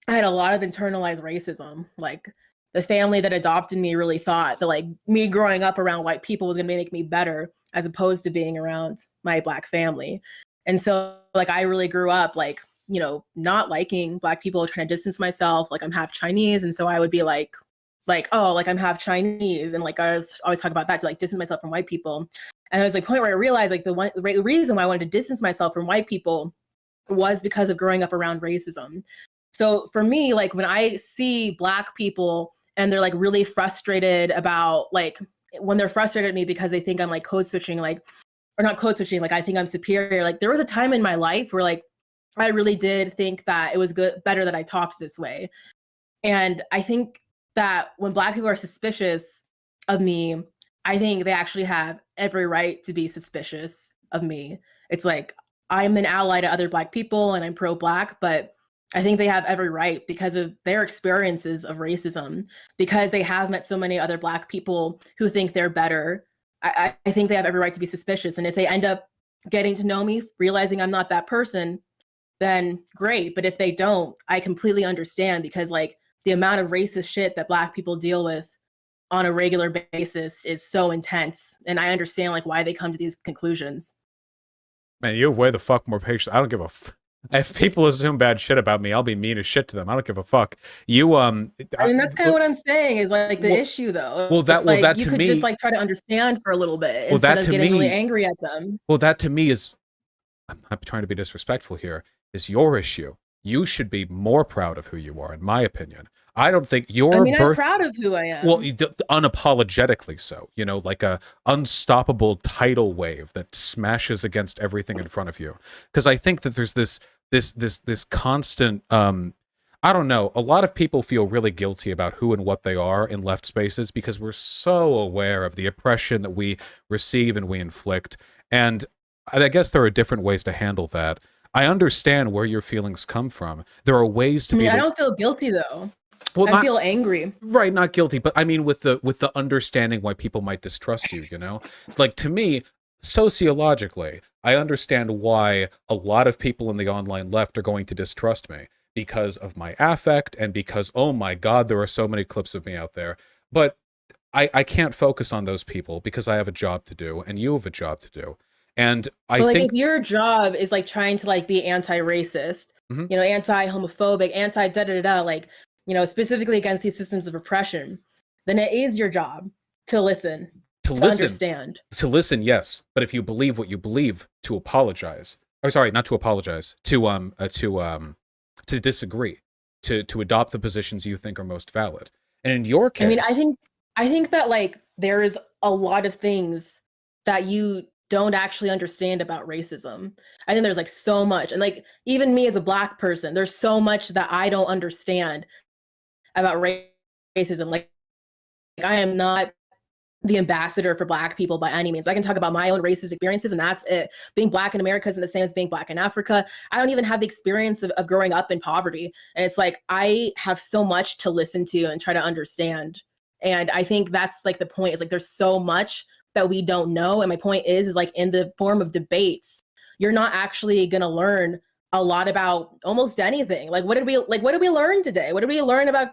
I had a lot of internalized racism. Like, the family that adopted me really thought that like me growing up around white people was gonna make me better as opposed to being around my black family. And so like I really grew up like, not liking black people, trying to distance myself. Like I'm half Chinese. And so I would be like, oh, like I'm half Chinese. And like I was always talk about that to like distance myself from white people. And there was like a point where I realized like the reason why I wanted to distance myself from white people was because of growing up around racism. So for me, like when I see black people and they're like really frustrated about like when they're frustrated at me because they think I'm like code switching, like, or not code switching, like I think I'm superior. Like there was a time in my life where like I really did think that it was better that I talked this way. And I think that when black people are suspicious of me, I think they actually have every right to be suspicious of me. It's like I'm an ally to other black people and I'm pro-black, but I think they have every right because of their experiences of racism, because they have met so many other black people who think they're better. I think they have every right to be suspicious. And if they end up getting to know me, realizing I'm not that person, then great. But if they don't, I completely understand because like the amount of racist shit that black people deal with on a regular basis is so intense. And I understand like why they come to these conclusions. Man, you have way the fuck more patience. I don't give a if people assume bad shit about me, I'll be mean as shit to them. I don't give a fuck. You I mean, that's kind of what I'm saying is like the issue though. Like you could just like try to understand for a little bit instead of getting really angry at them. Well, that to me is, I'm not trying to be disrespectful here, is your issue. You should be more proud of who you are, in my opinion. I don't think I'm proud of who I am. Well, unapologetically so. Like a unstoppable tidal wave that smashes against everything in front of you. Because I think that there's this constant. I don't know. A lot of people feel really guilty about who and what they are in left spaces because we're so aware of the oppression that we receive and we inflict. And I guess there are different ways to handle that. I understand where your feelings come from. There are ways to be. I don't feel guilty though. Well, I feel angry. Right, not guilty, but I mean with the understanding why people might distrust you, Like to me, sociologically, I understand why a lot of people in the online left are going to distrust me because of my affect and because, oh my God, there are so many clips of me out there. But I can't focus on those people because I have a job to do and you have a job to do. And I think if your job is like trying to like be anti-racist, anti-homophobic, anti-da-da-da-da, like, specifically against these systems of oppression, then it is your job to listen, to understand. To listen, yes. But if you believe what you believe, to apologize. Or sorry, not to apologize. To disagree. To adopt the positions you think are most valid. And in your case, I mean, I think that like there is a lot of things that you don't actually understand about racism. I think there's like so much. And like even me as a Black person, there's so much that I don't understand about racism. Like I am not the ambassador for Black people by any means. I can talk about my own racist experiences and that's it. Being Black in America isn't the same as being Black in Africa. I don't even have the experience of growing up in poverty. And it's like, I have so much to listen to and try to understand. And I think that's like the point is like, there's so much that we don't know. And my point is like in the form of debates, you're not actually going to learn a lot about almost anything. Like what did we learn today? What did we learn about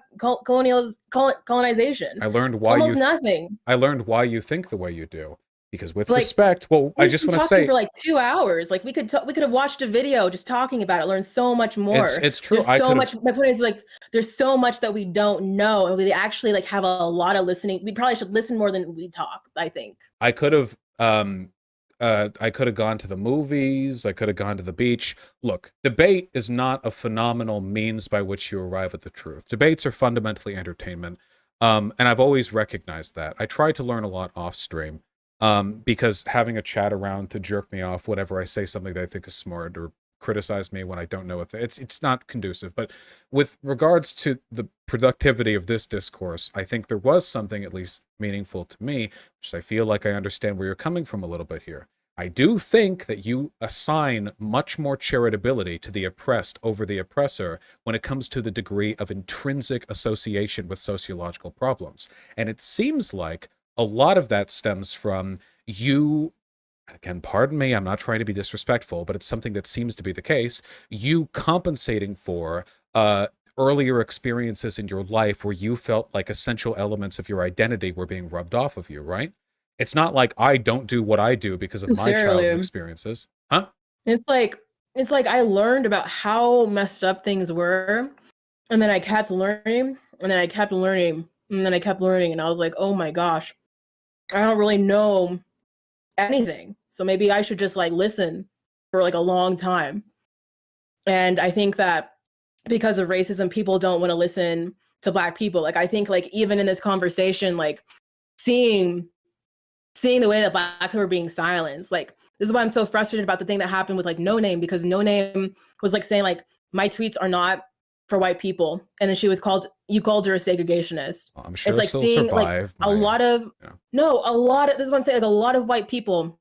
colonization? I learned why almost nothing. I learned why you think the way you do. Because with Like, respect, well, I we've just been want to talking say for like 2 hours. Like, we could have watched a video just talking about it, learned so much more. it's true. There's so much. My point is, like, there's so much that we don't know, and we actually like have a lot of listening. We probably should listen more than we talk, I think. I could have gone to the movies, I could have gone to the beach. Look, debate is not a phenomenal means by which you arrive at the truth. Debates are fundamentally entertainment. And I've always recognized that. I try to learn a lot off stream. Because having a chat around to jerk me off whenever I say something that I think is smart or criticize me when I don't know it's not conducive. But with regards to the productivity of this discourse, I think there was something at least meaningful to me, which I feel like I understand where you're coming from a little bit here. I do think that you assign much more charitability to the oppressed over the oppressor when it comes to the degree of intrinsic association with sociological problems. And it seems like a lot of that stems from you, again, pardon me, I'm not trying to be disrespectful, but it's something that seems to be the case, you compensating for earlier experiences in your life where you felt like essential elements of your identity were being rubbed off of you, right? It's not like I don't do what I do because of my childhood Sincerely, experiences. Huh? it's like I learned about how messed up things were, and then I kept learning, and then I kept learning, and then I kept learning, and I was like, oh my gosh, I don't really know anything. So maybe I should just like listen for like a long time. And I think that because of racism, people don't want to listen to Black people. Like, I think like even in this conversation, like seeing the way that Black people are being silenced, like this is why I'm so frustrated about the thing that happened with like Noname, because Noname was like saying like my tweets are not for white people, and then you called her a segregationist. Well, I'm It's sure like she'll seeing like survive a my, lot of you know. no, a lot of this is what I'm saying. Like a lot of white people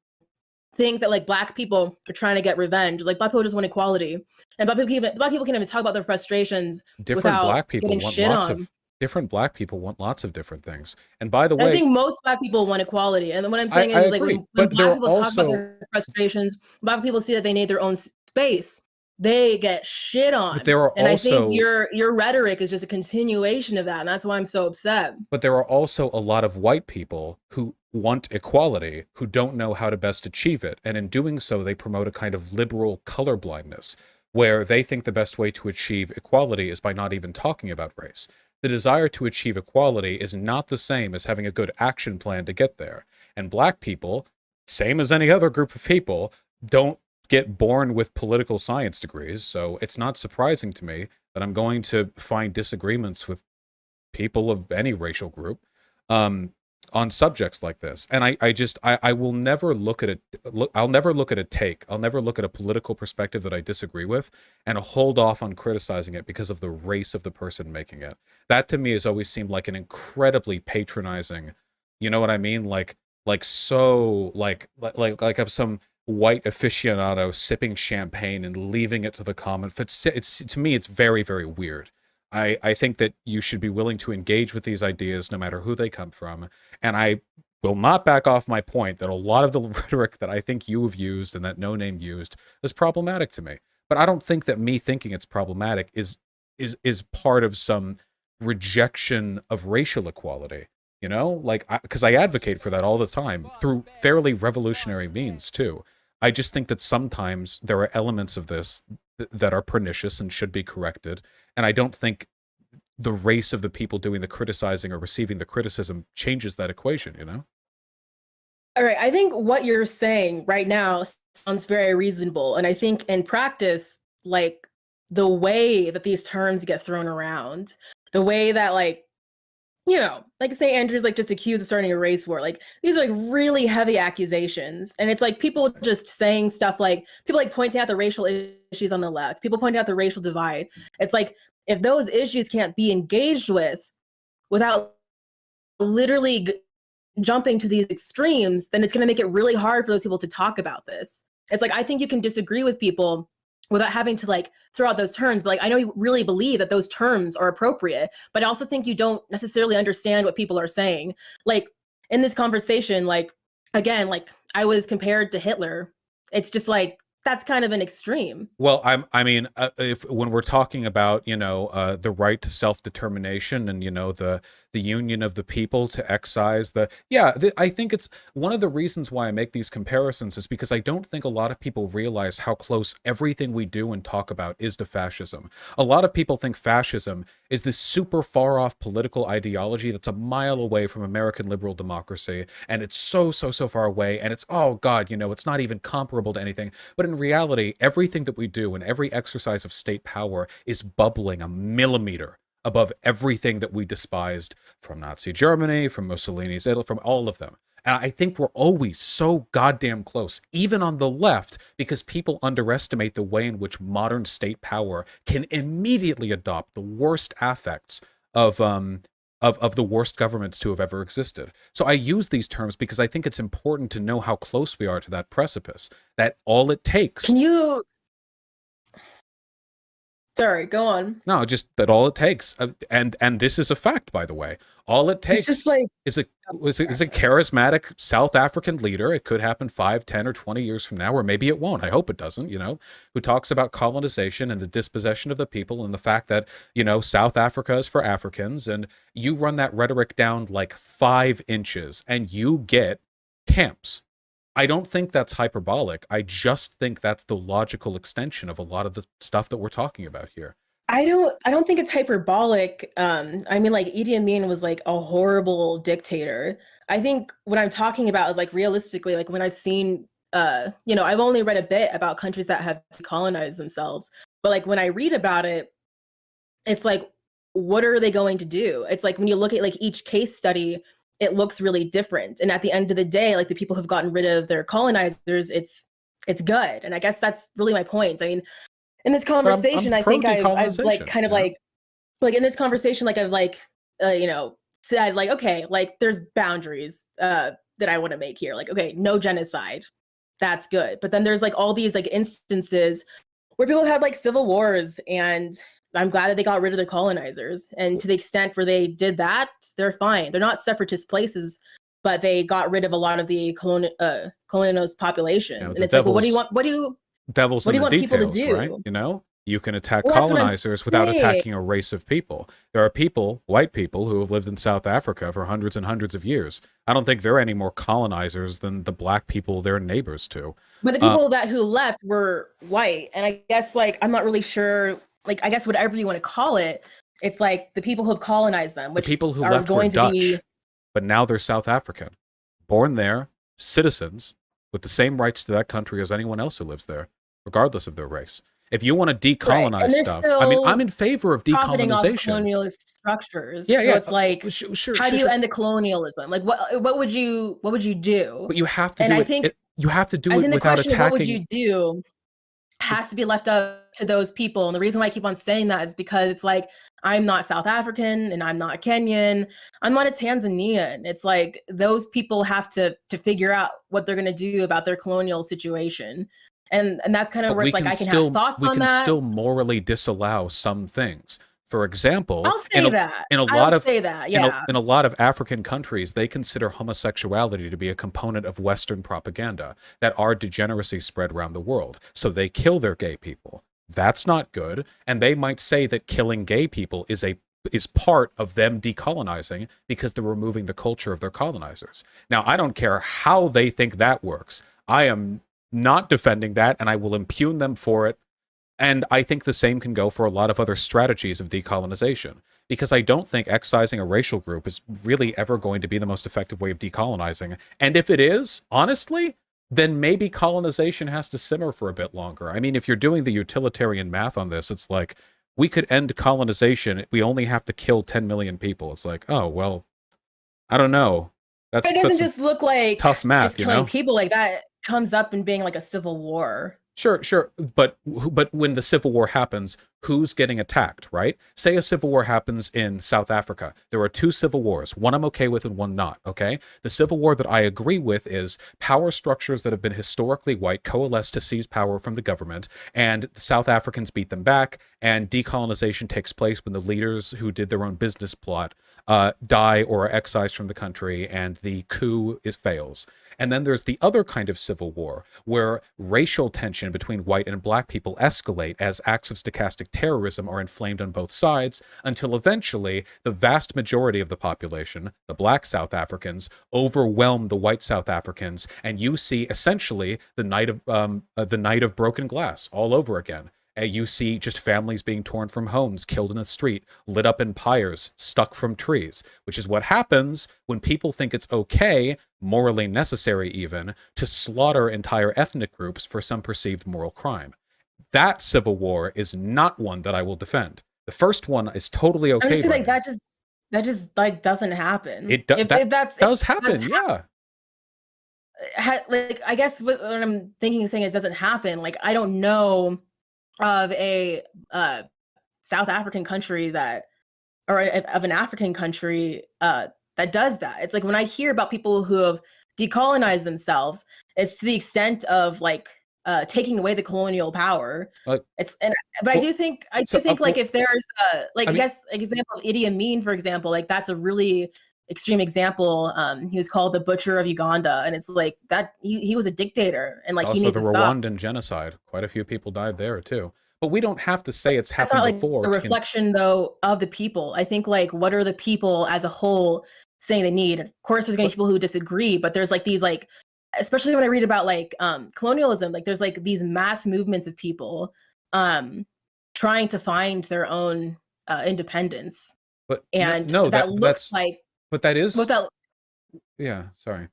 think that like Black people are trying to get revenge. Like Black people just want equality, and Black people can't even talk about their frustrations different without black people getting want shit lots on. of different black people want lots of different things. And by the And I way, think most Black people want equality. And then what I'm saying I is like agree, when but there Black are people talk about also their frustrations, Black people see that they need their own space, they get shit but on. there are And I think also your rhetoric is just a continuation of that, and that's why I'm so upset. but there are also a lot of white people who want equality who don't know how to best achieve it, and in doing so they promote a kind of liberal colorblindness where they think the best way to achieve equality is by not even talking about race. The desire to achieve equality is not the same as having a good action plan to get there. And black people, same as any other group of people, don't get born with political science degrees, so it's not surprising to me that I'm going to find disagreements with people of any racial group um, on subjects like this. And I will never look at it. I'll never look at a take. I'll never look at a political perspective that I disagree with and hold off on criticizing it because of the race of the person making it. That to me has always seemed like an incredibly patronizing, you know what I mean? Like I'm some white aficionado sipping champagne and leaving it to the common. It's to me, it's very, very weird. I think that you should be willing to engage with these ideas no matter who they come from. And I will not back off my point that a lot of the rhetoric that I think you have used and that Noname used is problematic to me. But I don't think that me thinking it's problematic is part of some rejection of racial equality. You know, like because I advocate for that all the time through fairly revolutionary means too. I just think that sometimes there are elements of this that are pernicious and should be corrected. And I don't think the race of the people doing the criticizing or receiving the criticism changes that equation, you know? All right, I think what you're saying right now sounds very reasonable. And I think in practice, like the way that these terms get thrown around, the way that like, you know, like say Andrew's like just accused of starting a race war. Like these are like really heavy accusations. And it's like people just saying stuff like people like pointing out the racial issues on the left, people pointing out the racial divide. It's like if those issues can't be engaged with without literally jumping to these extremes, then it's going to make it really hard for those people to talk about this. It's like I think you can disagree with people without having to like throw out those terms, but like I know you really believe that those terms are appropriate, but I also think you don't necessarily understand what people are saying. Like in this conversation, like again, like I was compared to Hitler. It's just like that's kind of an extreme. Well, I mean, if when we're talking about, you know, the right to self-determination and, you know, the union of the people to excise the I think it's one of the reasons why I make these comparisons is because I don't think a lot of people realize how close everything we do and talk about is to fascism. A lot of people think fascism is this super far off political ideology that's a mile away from American liberal democracy, and it's so far away, and it's, oh god, it's not even comparable to anything. But in reality, everything that we do and every exercise of state power is bubbling a millimeter above everything that we despised from Nazi Germany, from Mussolini's Italy, from all of them. And I think we're always so goddamn close, even on the left, because people underestimate the way in which modern state power can immediately adopt the worst affects of the worst governments to have ever existed. So I use these terms because I think it's important to know how close we are to that precipice. That all it takes. Can you? Sorry, go on. No, just that all it takes, and this is a fact, by the way. All it takes It's just like is a charismatic South African leader. It could happen 5, 10, or 20 years from now, or maybe it won't. I hope it doesn't. Who talks about colonization and the dispossession of the people, and the fact that South Africa is for Africans, and you run that rhetoric down like 5 inches, and you get camps. I don't think that's hyperbolic. I just think that's the logical extension of a lot of the stuff that we're talking about here. I don't think it's hyperbolic. I mean, like, Idi Amin was like a horrible dictator. I think what I'm talking about is like realistically, like when I've seen I've only read a bit about countries that have colonized themselves, but like when I read about it, it's like, what are they going to do? It's like when you look at like each case study, it looks really different. And at the end of the day, like the people who've gotten rid of their colonizers, it's good. And I guess that's really my point. I mean, in this conversation, I think I've like kind of like in this conversation, like I've like, said like, okay, like there's boundaries that I want to make here. Like, okay, no genocide. That's good. But then there's like all these like instances where people had like civil wars, and I'm glad that they got rid of their colonizers. And to the extent where they did that, they're fine. They're not separatist places, but they got rid of a lot of the colonialist population. And it's like, well, what do you want? What do you want people to do? Right? You can attack colonizers without attacking a race of people. There are people, white people, who have lived in South Africa for hundreds and hundreds of years. I don't think they're any more colonizers than the black people they're neighbors to. But the people who left were white. And I guess, like, I'm not really sure, like, I guess whatever you want to call it, it's like the people who have colonized them, which the people who are left going were Dutch, to be... but now they're South African. Born there, citizens, with the same rights to that country as anyone else who lives there, regardless of their race. If you want to decolonize stuff, I mean, I'm in favor of decolonization. Colonialist structures. Yeah. So it's like, how do you end the colonialism? Like, what would you do? But you have to do it. You have to do it without attacking. What would you do has to be left up to those people. And the reason why I keep on saying that is because it's like, I'm not South African and I'm not Kenyan. I'm not a Tanzanian. It's like those people have to figure out what they're going to do about their colonial situation. And that's kind of where it's like I can have thoughts on that. We can still morally disallow some things. For example, I'll say that. In a lot of African countries, they consider homosexuality to be a component of Western propaganda, that our degeneracy spread around the world. So they kill their gay people. That's not good. And they might say that killing gay people is part of them decolonizing because they're removing the culture of their colonizers. Now, I don't care how they think that works. I am not defending that, and I will impugn them for it. And I think the same can go for a lot of other strategies of decolonization, because I don't think excising a racial group is really ever going to be the most effective way of decolonizing. And if it is, honestly, then maybe colonization has to simmer for a bit longer. I mean, if you're doing the utilitarian math on this, it's like, we could end colonization, we only have to kill 10 million people. It's like, oh, well, I don't know. It doesn't just look like tough math, just killing people like that comes up in being like a civil war. Sure. But when the civil war happens, who's getting attacked, right? Say a civil war happens in South Africa. There are 2 civil wars. One I'm okay with and one not, okay? The civil war that I agree with is power structures that have been historically white coalesce to seize power from the government, and the South Africans beat them back, and decolonization takes place when the leaders who did their own business plot die or are excised from the country, and the coup fails. And then there's the other kind of civil war where racial tension between white and black people escalate as acts of stochastic terrorism are inflamed on both sides until eventually the vast majority of the population, the black South Africans, overwhelm the white South Africans, and you see essentially the night of broken glass all over again. You see just families being torn from homes, killed in the street, lit up in pyres, stuck from trees, which is what happens when people think it's okay, morally necessary even, to slaughter entire ethnic groups for some perceived moral crime. That civil war is not one that I will defend. The first one is totally I'm okay just saying, by like, me. that just like doesn't happen. That If that's does happen, yeah. like, I guess what I'm thinking, saying it doesn't happen. Like, I don't know of a South African country that, or of an African country that does that. It's like when I hear about people who have decolonized themselves, it's to the extent of like taking away the colonial power. Like, It's and but well, I do think like well, if there's like I I mean, guess like example of Idi Amin, for example, like that's a really extreme example. He was called the butcher of Uganda, and it's like that he was a dictator, and it's like he also needs the to stop. Rwandan genocide. Quite a few people died there too. But we don't have to say it's That's happened not like before a to reflection though of the people. I think like what are the people as a whole saying they need? Of course there's gonna be but people who disagree, but there's like these like especially when I read about like colonialism, like there's like these mass movements of people um trying to find their own independence. but no, And no, that looks that's like but that is, what that yeah, sorry.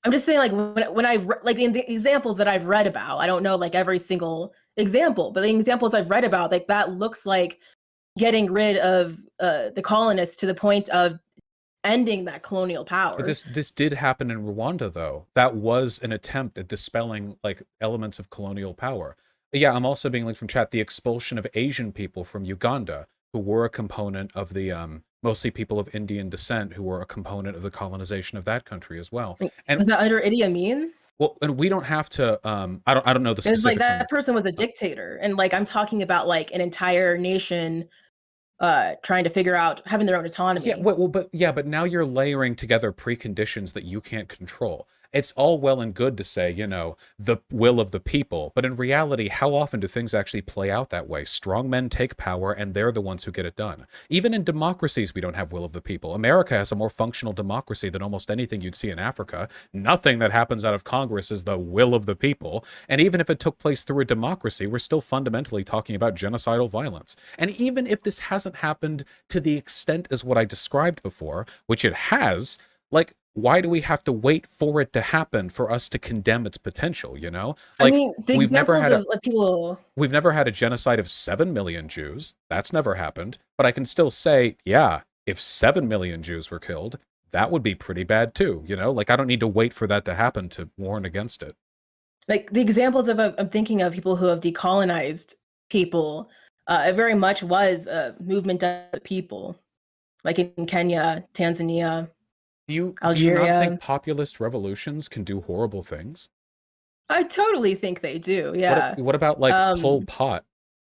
I'm just saying, like when I've like in the examples that I've read about, I don't know like every single example, but the examples I've read about, like that looks like getting rid of the colonists to the point of ending that colonial But power. this did happen in Rwanda, though. That was an attempt at dispelling like elements of colonial power. Yeah, I'm also being linked from chat. The expulsion of Asian people from Uganda, who were a component of the mostly people of Indian descent, who were a component of the colonization of that country as well. And Was that under Idi Amin? well, and we don't have to. I don't know the It was like specifics on. that person was a dictator, and like I'm talking about like an entire nation trying to figure out having their own Yeah, autonomy. but now you're layering together preconditions that you can't control. It's all well and good to say, the will of the people, but in reality, how often do things actually play out that way? Strong men take power, and they're the ones who get it done. Even in democracies, we don't have will of the people. America has a more functional democracy than almost anything you'd see in Africa. Nothing that happens out of Congress is the will of the people. And even if it took place through a democracy, we're still fundamentally talking about genocidal violence. And even if this hasn't happened to the extent as what I described before, which it has, like, why do we have to wait for it to happen for us to condemn its potential, I Like, mean, the we've never examples had a of like people. we've never had a genocide of 7 million Jews. That's never happened. But I can still say, yeah, if 7 million Jews were killed, that would be pretty bad too, Like, I don't need to wait for that to happen to warn against it. Like the examples of I'm thinking of people who have decolonized people, it very much was a movement of the people, like in Kenya, Tanzania, Do you not think Algeria. populist revolutions can do horrible things? I totally think they do. What Yeah. what about like Pol Um, Pot?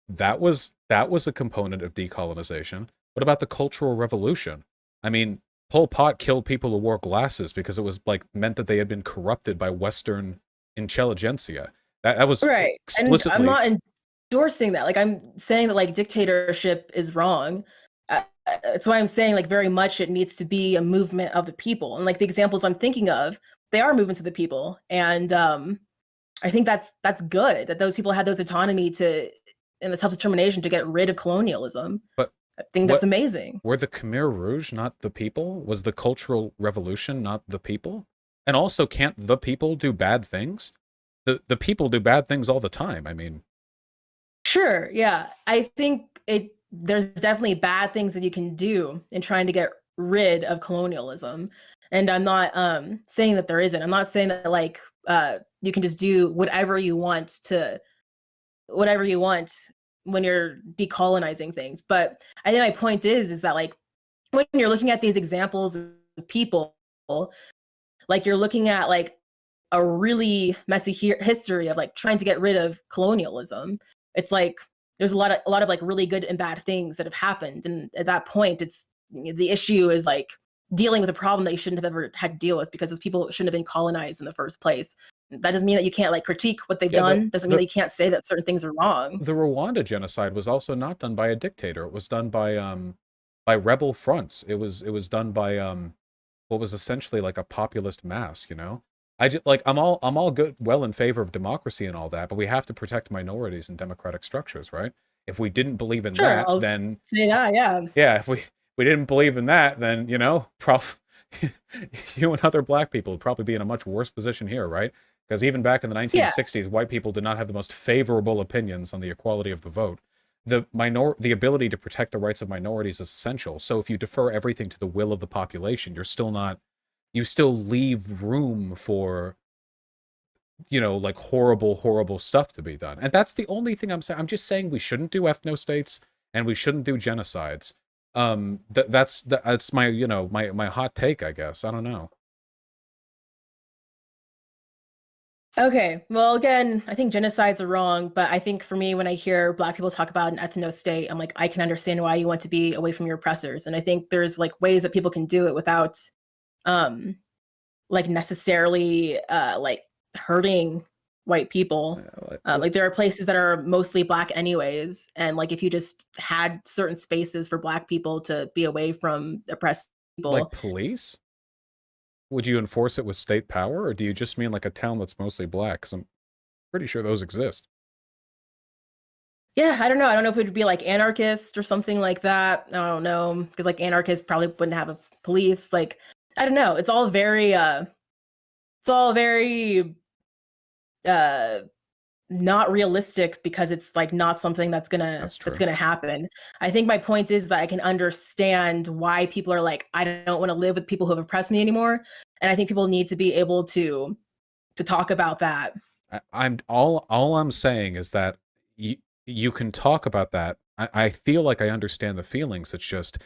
That was a component of decolonization. What about the Cultural Revolution? I mean, Pol Pot killed people who wore glasses because it was like meant that they had been corrupted by Western intelligentsia. That was right. And I'm explicitly. not endorsing that. Like I'm saying that like dictatorship is wrong. That's why I'm saying like very much it needs to be a movement of the people. And like the examples I'm thinking of, they are movements of the people. And I think that's good that those people had those autonomy to and the self-determination to get rid of colonialism. But I think that's what amazing. were the Khmer Rouge not the people? Was the Cultural Revolution not the people? And also, can't the people do bad things? The people do bad things all the time. I mean, Sure, yeah. I think there's definitely bad things that you can do in trying to get rid of colonialism. And I'm not saying that there isn't. I'm not saying that like you can just do whatever you want when you're decolonizing things. But I think my point is that like when you're looking at these examples of people, like you're looking at like a really messy history of like trying to get rid of colonialism. It's like there's a lot of like really good and bad things that have happened, and at that point, it's the issue is like dealing with a problem that you shouldn't have ever had to deal with because those people shouldn't have been colonized in the first place. That doesn't mean that you can't like critique what they've Yeah, done. Doesn't mean that you can't say that certain things are wrong. the Rwanda genocide was also not done by a dictator. It was done by rebel fronts. It was done by what was essentially like a populist mass, you know? I just like I'm all good well in favor of democracy and all that, but we have to protect minorities and democratic structures, right? If we didn't believe in Sure, that, I'll then say that. Yeah. yeah, if we didn't believe in that, then you know, you and other black people would probably be in a much worse position here, right? Because even back in the Yeah. 1960s, white people did not have the most favorable opinions on the equality of the vote. The ability to protect the rights of minorities is essential. So if you defer everything to the will of the population, you're still not you still leave room for, you know, like horrible stuff to be done. And that's the only thing I'm saying. I'm just saying we shouldn't do ethno-states and we shouldn't do genocides. That's my, you know, my hot take, I guess. I don't know. Okay. Well, again, I think genocides are wrong, but I think for me, when I hear Black people talk about an ethno-state, I'm like, I can understand why you want to be away from your oppressors. And I think there's like ways that people can do it without, um, like necessarily, like hurting white people. Like there are places that are mostly Black anyways, and like if you just had certain spaces for Black people to be away from oppressed Like people. police? Would you enforce it with state power, or do you just mean like a town that's mostly black? Because I'm pretty sure those exist. Yeah, I don't know. I don't know if it would be like anarchist or something like that. I don't know because like anarchists probably wouldn't have a police. Like I don't know. It's all very uh not realistic because it's like not something That's that's true. gonna happen. I think my point is that I can understand why people are like, I don't want to live with people who have oppressed me anymore. And I think people need to be able to talk about that. I'm all I'm saying is that you can talk about that. I feel like I understand the feelings. It's just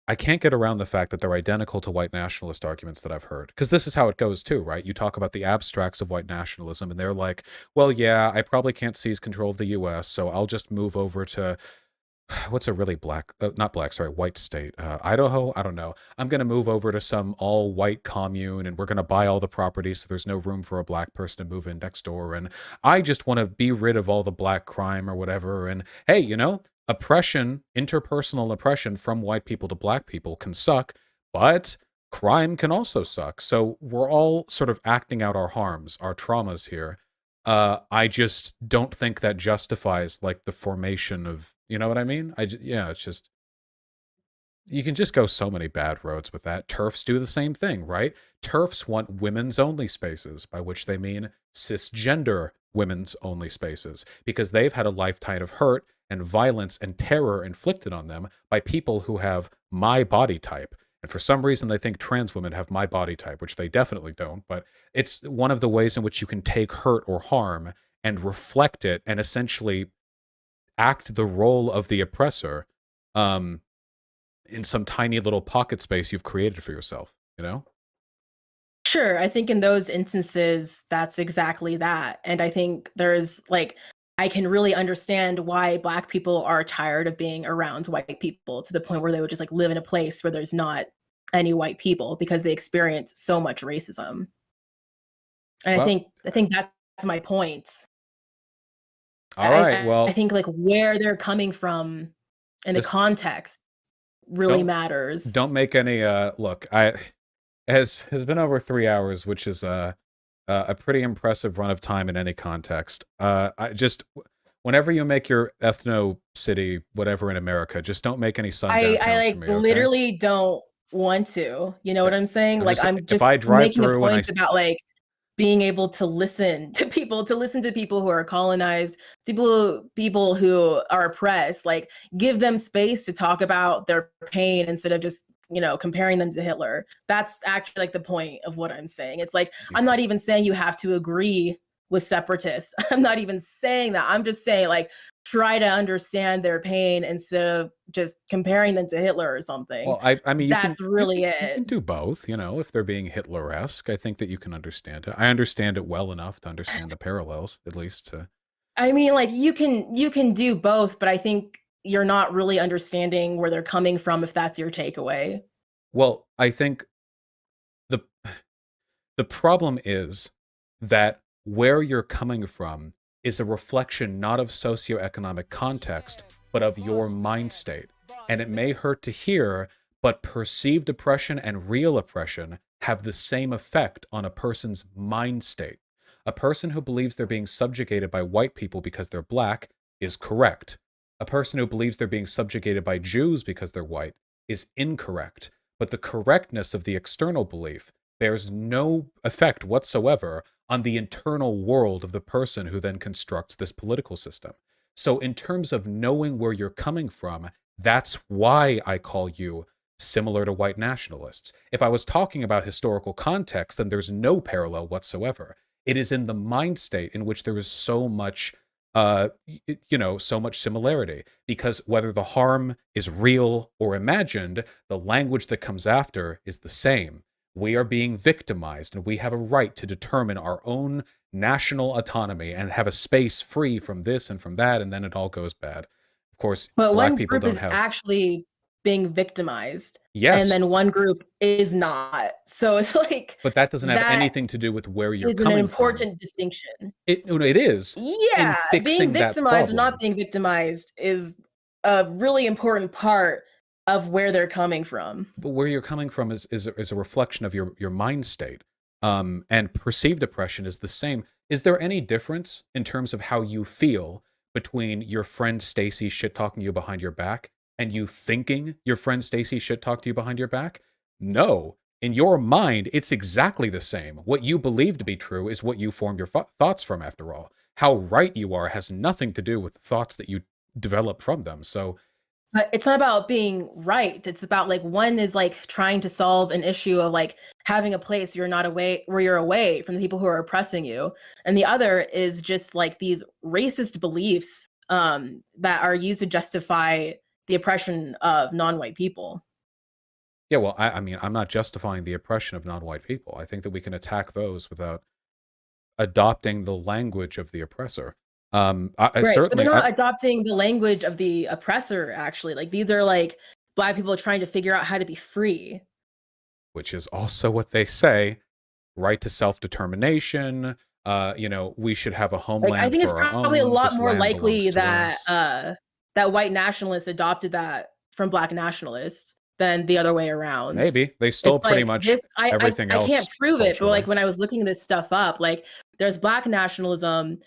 I can't get around the fact that they're identical to white nationalist arguments that I've heard. Because this is how it goes too, right? You talk about the abstracts of white nationalism, and they're like, well, yeah, I probably can't seize control of the US, so I'll just move over to what's a really black, not black, sorry, white state? Idaho? I don't know. I'm going to move over to some all white commune and we're going to buy all the property so there's no room for a black person to move in next door. And I just want to be rid of all the black crime or whatever. And hey, you know, oppression, interpersonal oppression from white people to black people can suck, but crime can also suck. So we're all sort of acting out our harms, our traumas here. I just don't think that justifies like the formation of, you know what I mean? Yeah, it's just you can just go so many bad roads with that. TERFs do the same thing, right? TERFs want women's only spaces, by which they mean cisgender women's only spaces, because they've had a lifetime of hurt and violence and terror inflicted on them by people who have my body type. And for some reason, they think trans women have my body type, which they definitely don't. But it's one of the ways in which you can take hurt or harm and reflect it and essentially act the role of the oppressor. Um, in some tiny little pocket space you've created for yourself, you know? Sure, I think in those instances, that's exactly that. And I think there's like, I can really understand why Black people are tired of being around white people to the point where they would just like live in a place where there's not any white people because they experience so much racism. And Well, I think that's my point. all right. I Well, think like where they're coming from and the this context really don't matters. don't make any look. I has been over 3 hours, which is a pretty impressive run of time in any context. I just whenever you make your ethno city, whatever in America, just don't make any sundown I towns for like me, okay? literally don't want to. You know Yeah. what I'm saying? I'm Like just I'm if just I drive making a through and point about like being able to listen to people who are colonized, people who are oppressed, like give them space to talk about their pain instead of just, you know, comparing them to Hitler. That's actually like the point of what I'm saying. It's like I'm not even saying you have to agree with separatists. I'm not even saying that. I'm just saying like try to understand their pain instead of just comparing them to Hitler or something. well, I mean, That's really you it. can do both, you know, if they're being Hitler-esque. I think that you can understand it. I understand it well enough to understand the parallels, at least. I mean, like you can do both, but I think you're not really understanding where they're coming from if that's your takeaway. Well, I think the the problem is that where you're coming from is a reflection not of socioeconomic context, but of your mind state. And it may hurt to hear, but perceived oppression and real oppression have the same effect on a person's mind state. A person who believes they're being subjugated by white people because they're black is correct. A person who believes they're being subjugated by Jews because they're white is incorrect. But the correctness of the external belief bears no effect whatsoever on the internal world of the person who then constructs this political system. So, in terms of knowing where you're coming from, that's why I call you similar to white nationalists. If I was talking about historical context, then there's no parallel whatsoever. It is in the mind state in which there is so much, so much similarity. Because whether the harm is real or imagined, the language that comes after is the same. We are being victimized, and we have a right to determine our own national autonomy and have a space free from this and from that, and then it all goes bad. Of course, But black one people group don't is have. actually being victimized, and Yes, then one group is not. So it's like but that doesn't have that anything to do with where you're is an coming from. important distinction. It is in Yeah, being fixing that victimized or not problem. being victimized is a really important part of where they're coming from. But where you're coming from is a reflection of your mind state. And perceived oppression is the same. Is there any difference in terms of how you feel between your friend Stacy shit talking you behind your back and you thinking your friend Stacy shit talked to you behind your back? No. In your mind, it's exactly the same. What you believe to be true is what you form your thoughts from, after all. How right you are has nothing to do with the thoughts that you develop from them. So, But it's not about being right. It's about like one is like trying to solve an issue of like having a place you're not away where you're away from the people who are oppressing you. And the other is just like these racist beliefs that are used to justify the oppression of non-white people. yeah, well, I mean, I'm not justifying the oppression of non-white people. I think that we can attack those without adopting the language of the oppressor. I Right. But they're certainly, not adopting the language of the oppressor, actually. Like these are like black people trying to figure out how to be free. which is also what they say, right to self-determination. We should have a Like, I homeland think it's for our probably a own. lot This more land belongs likely to that, us. that white nationalists adopted that from black nationalists than the other way around. Maybe they It's stole pretty like much this I everything I can't else prove it, but, culturally. like, when I was looking this stuff up, like, there's black nationalism,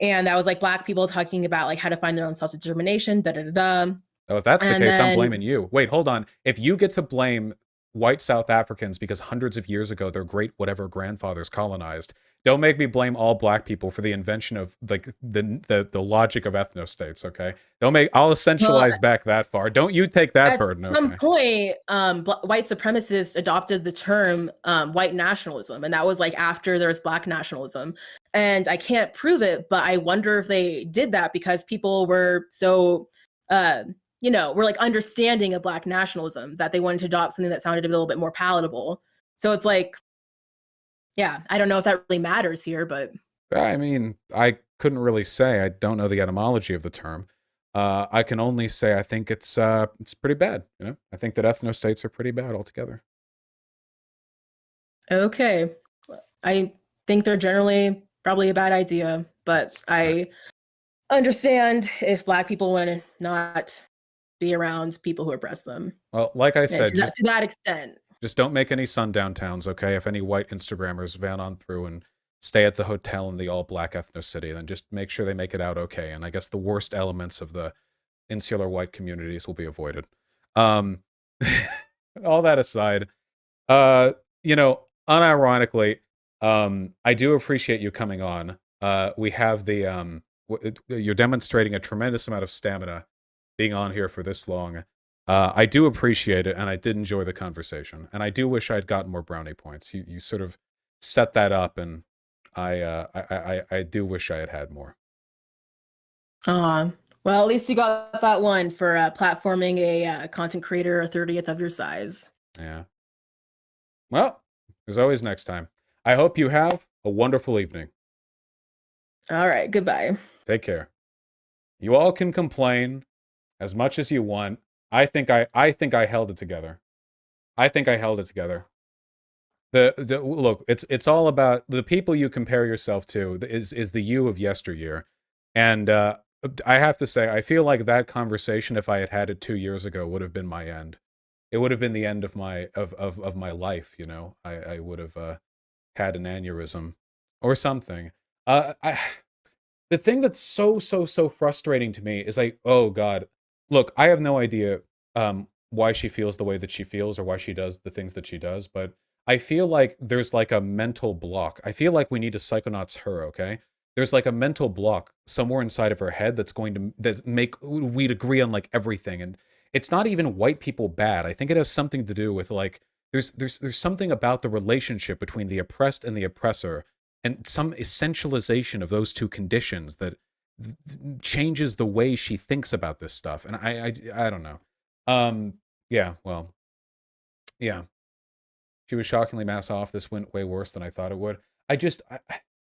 and that was, like, black people talking about, like, how to find their own self-determination, da da da da, Oh, if that's the and case, I'm then blaming you. Wait, hold on. If you get to blame white South Africans because hundreds of years ago their great whatever grandfathers colonized, don't make me blame all black people for the invention of like the logic of ethno-states, okay? Don't make I'll well, essentialize back that far. Don't you take that at burden, some okay? point, white supremacists adopted the term white nationalism, and that was like after there was black nationalism. And I can't prove it, but I wonder if they did that because people were so, uh, were like understanding of black nationalism that they wanted to adopt something that sounded a little bit more palatable. So it's like, yeah, I don't know if that really matters here, but I mean, I couldn't really say. I don't know the etymology of the term. I can only say I think it's pretty bad, you know? I think that ethno-states are pretty bad altogether. okay. I think they're generally probably a bad idea, but Yes. I understand if black people want to not be around people who oppress them. Well, like I And said, to that extent. just don't make any sundown towns, okay? If any white Instagrammers van on through and stay at the hotel in the all black ethno city, then just make sure they make it out okay. And I guess the worst elements of the insular white communities will be avoided. Um, all that aside, unironically, I do appreciate you coming on. We have you're demonstrating a tremendous amount of stamina being on here for this long. I do appreciate it, and I did enjoy the conversation. And I do wish I'd gotten more brownie points. You sort of set that up, and I do wish I had had more. Uh, well, at least you got that one for platforming a content creator a 30th of your size. Yeah. Well, there's always next time. I hope you have a wonderful evening. All right, goodbye. Take care. You all can complain as much as you want. I think I held it together. I think I held it together. The look, it's all about the people you compare yourself to is the you of yesteryear. And I have to say, I feel like that conversation, if I had had it 2 years ago, would have been my end. It would have been the end of my life, you know. I would have had an aneurysm or something. I The thing that's so frustrating to me is like, oh God, look, I have no idea why she feels the way that she feels or why she does the things that she does, but I feel like there's like a mental block. I feel like we need to psychonauts her, okay? There's like a mental block somewhere inside of her head that's going to that make we'd agree on like everything. And it's not even white people bad. I think it has something to do with like there's something about the relationship between the oppressed and the oppressor and some essentialization of those two conditions that changes the way she thinks about this stuff. And I don't know. Yeah, well, yeah, she was shockingly mass off. This went way worse than I thought it would. I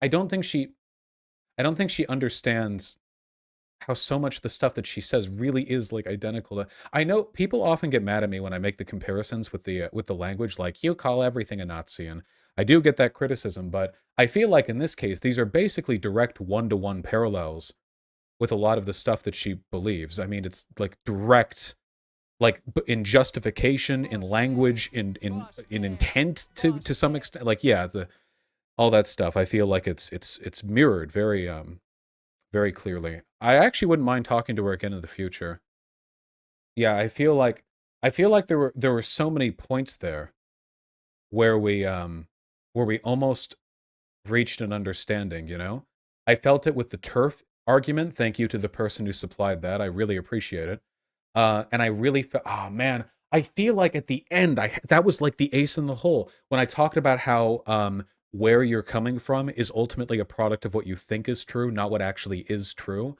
don't think she understands how so much of the stuff that she says really is like identical to. I know people often get mad at me when I make the comparisons with the language, like you call everything a Nazi, and I do get that criticism, but I feel like in this case these are basically direct one-to-one parallels with a lot of the stuff that she believes. I mean, it's like direct, like in justification, in language, in intent to some extent. Like yeah, the all that stuff. I feel like it's mirrored very clearly. I actually wouldn't mind talking to her again in the future. Yeah, I feel like there were so many points there where we almost reached an understanding, you know? I felt it with the turf argument. Thank you to the person who supplied that. I really appreciate it. And I really felt, oh man, I feel like at the end, that was like the ace in the hole when I talked about how where you're coming from is ultimately a product of what you think is true, not what actually is true.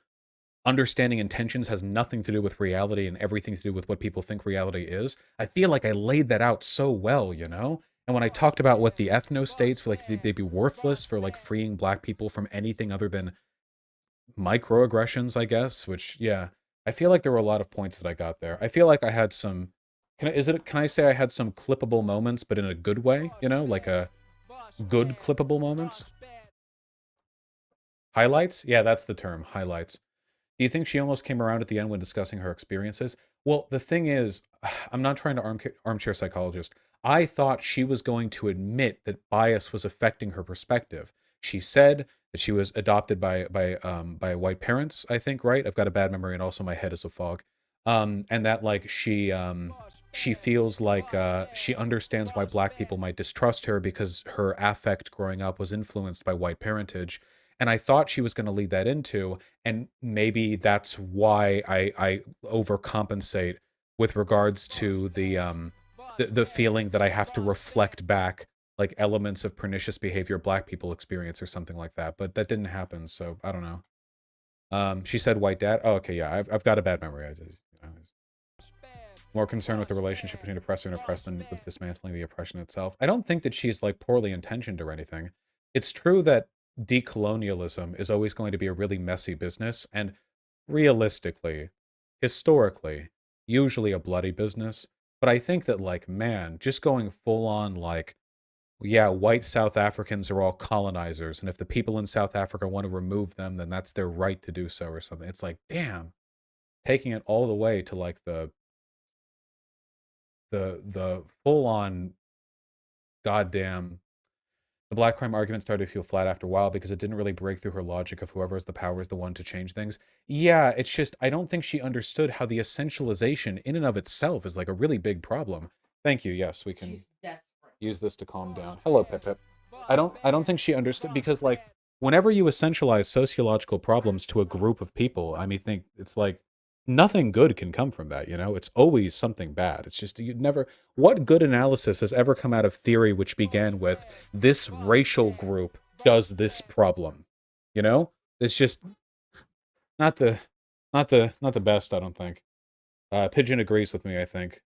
Understanding intentions has nothing to do with reality and everything to do with what people think reality is. I feel like I laid that out so well, you know? And when I talked about what the ethno-states, like they'd be worthless for like freeing black people from anything other than microaggressions, I guess, which yeah, I feel like there were a lot of points that I got there. I feel like I had some can I say I had some clippable moments, but in a good way, you know, like a good clippable moments? Highlights? Yeah, that's the term, highlights. Do you think she almost came around at the end when discussing her experiences? Well, the thing is, I'm not trying to armchair psychologist. I thought she was going to admit that bias was affecting her perspective. She said that she was adopted by white parents, I think, right? I've got a bad memory and also my head is a fog. And that like she feels like she understands why black people might distrust her because her affect growing up was influenced by white parentage. And I thought she was going to lead that into, and maybe that's why I overcompensate with regards to the feeling that I have to reflect back like elements of pernicious behavior black people experience or something like that. But that didn't happen, so I don't know. She said white dad. Oh, okay, yeah, I've got a bad memory. I just, you know, more concerned with the relationship between oppressor and oppressed than with dismantling the oppression itself. I don't think that she's like poorly intentioned or anything. It's true that decolonialism is always going to be a really messy business, and realistically, historically, usually a bloody business. But I think that, like, man, just going full on, like, yeah, white South Africans are all colonizers, and if the people in South Africa want to remove them, then that's their right to do so, or something. It's like, damn, taking it all the way to like the full on goddamn the black crime argument started to feel flat after a while because it didn't really break through her logic of whoever has the power is the one to change things. Yeah, it's just I don't think she understood how the essentialization in and of itself is like a really big problem. Thank you. Yes, we can use this to calm down. Hello, Pip Pip. I don't think she understood because like whenever you essentialize sociological problems to a group of people, I mean think it's like nothing good can come from that, you know? It's always something bad. It's just you never what good analysis has ever come out of theory which began with this racial group does this problem? You know? It's just not the not the best, I don't think. Pigeon agrees with me, I think.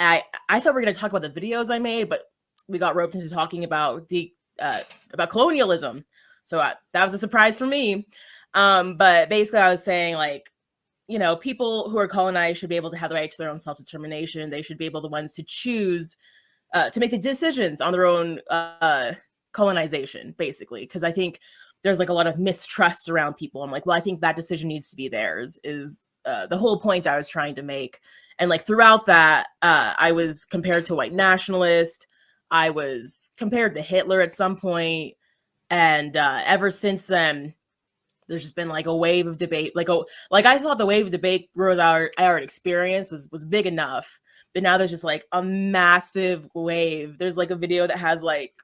I thought we were going to talk about the videos I made, but we got roped into talking about about colonialism. So that was a surprise for me. But basically, I was saying like, you know, people who are colonized should be able to have the right to their own self-determination. They should be able the ones to choose to make the decisions on their own colonization, basically. Because I think there's like a lot of mistrust around people. I'm like, well, I think that decision needs to be theirs. Is the whole point I was trying to make. And like throughout that, I was compared to a white nationalist. I was compared to Hitler at some point, and ever since then, there's just been like a wave of debate. Like I thought the wave of debate growth I already experienced was big enough, but now there's just like a massive wave. There's like a video that has like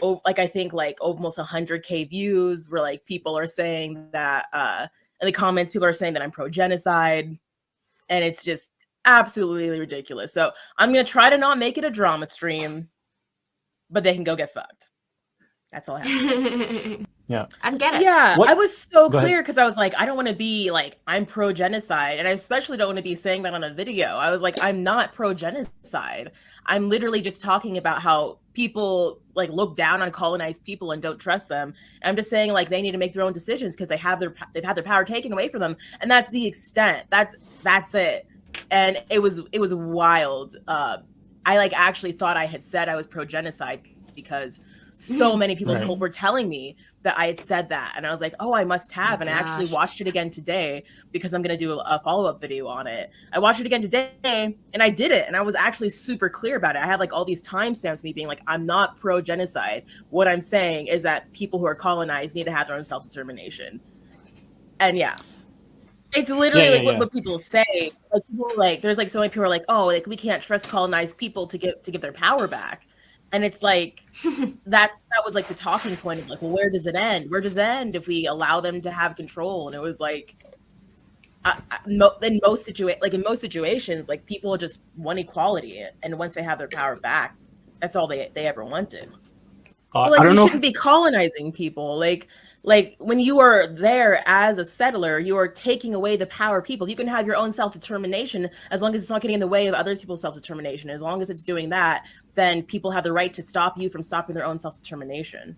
I think like almost 100K views, where like people are saying that in the comments, people are saying that I'm pro-genocide, and it's just absolutely ridiculous. So I'm gonna try to not make it a drama stream, but they can go get fucked. That's all I have to say. Yeah, I get it. Yeah, What- I was so Go ahead. clear because I was like, I don't want to be like, I'm pro-genocide. And I especially don't want to be saying that on a video. I was like, I'm not pro-genocide. I'm literally just talking about how people like look down on colonized people and don't trust them. And I'm just saying like they need to make their own decisions because they've had their power taken away from them. And that's the extent. That's it. And it was wild. I like actually thought I had said I was pro-genocide because so many people Right. were telling me that I had said that. And I was like, oh, I must have. And I actually gosh. watched it again today because I'm going to do a follow-up video on it. I watched it again today and I did it. And I was actually super clear about it. I had like all these timestamps, me being like, I'm not pro-genocide. What I'm saying is that people who are colonized need to have their own self-determination. And yeah. It's literally what people say. Like people like there's like so many people are like, oh, like we can't trust colonized people to give their power back. And it's like that was like the talking point of like, well, where does it end? Where does it end if we allow them to have control? And it was like, in most situations, like people just want equality, and once they have their power back, that's all they ever wanted. But, like, I don't you know. shouldn't be colonizing people. Like when you are there as a settler, you are taking away the power of people. You can have your own self-determination as long as it's not getting in the way of other people's self-determination. As long as it's doing that, then people have the right to stop you from stopping their own self-determination.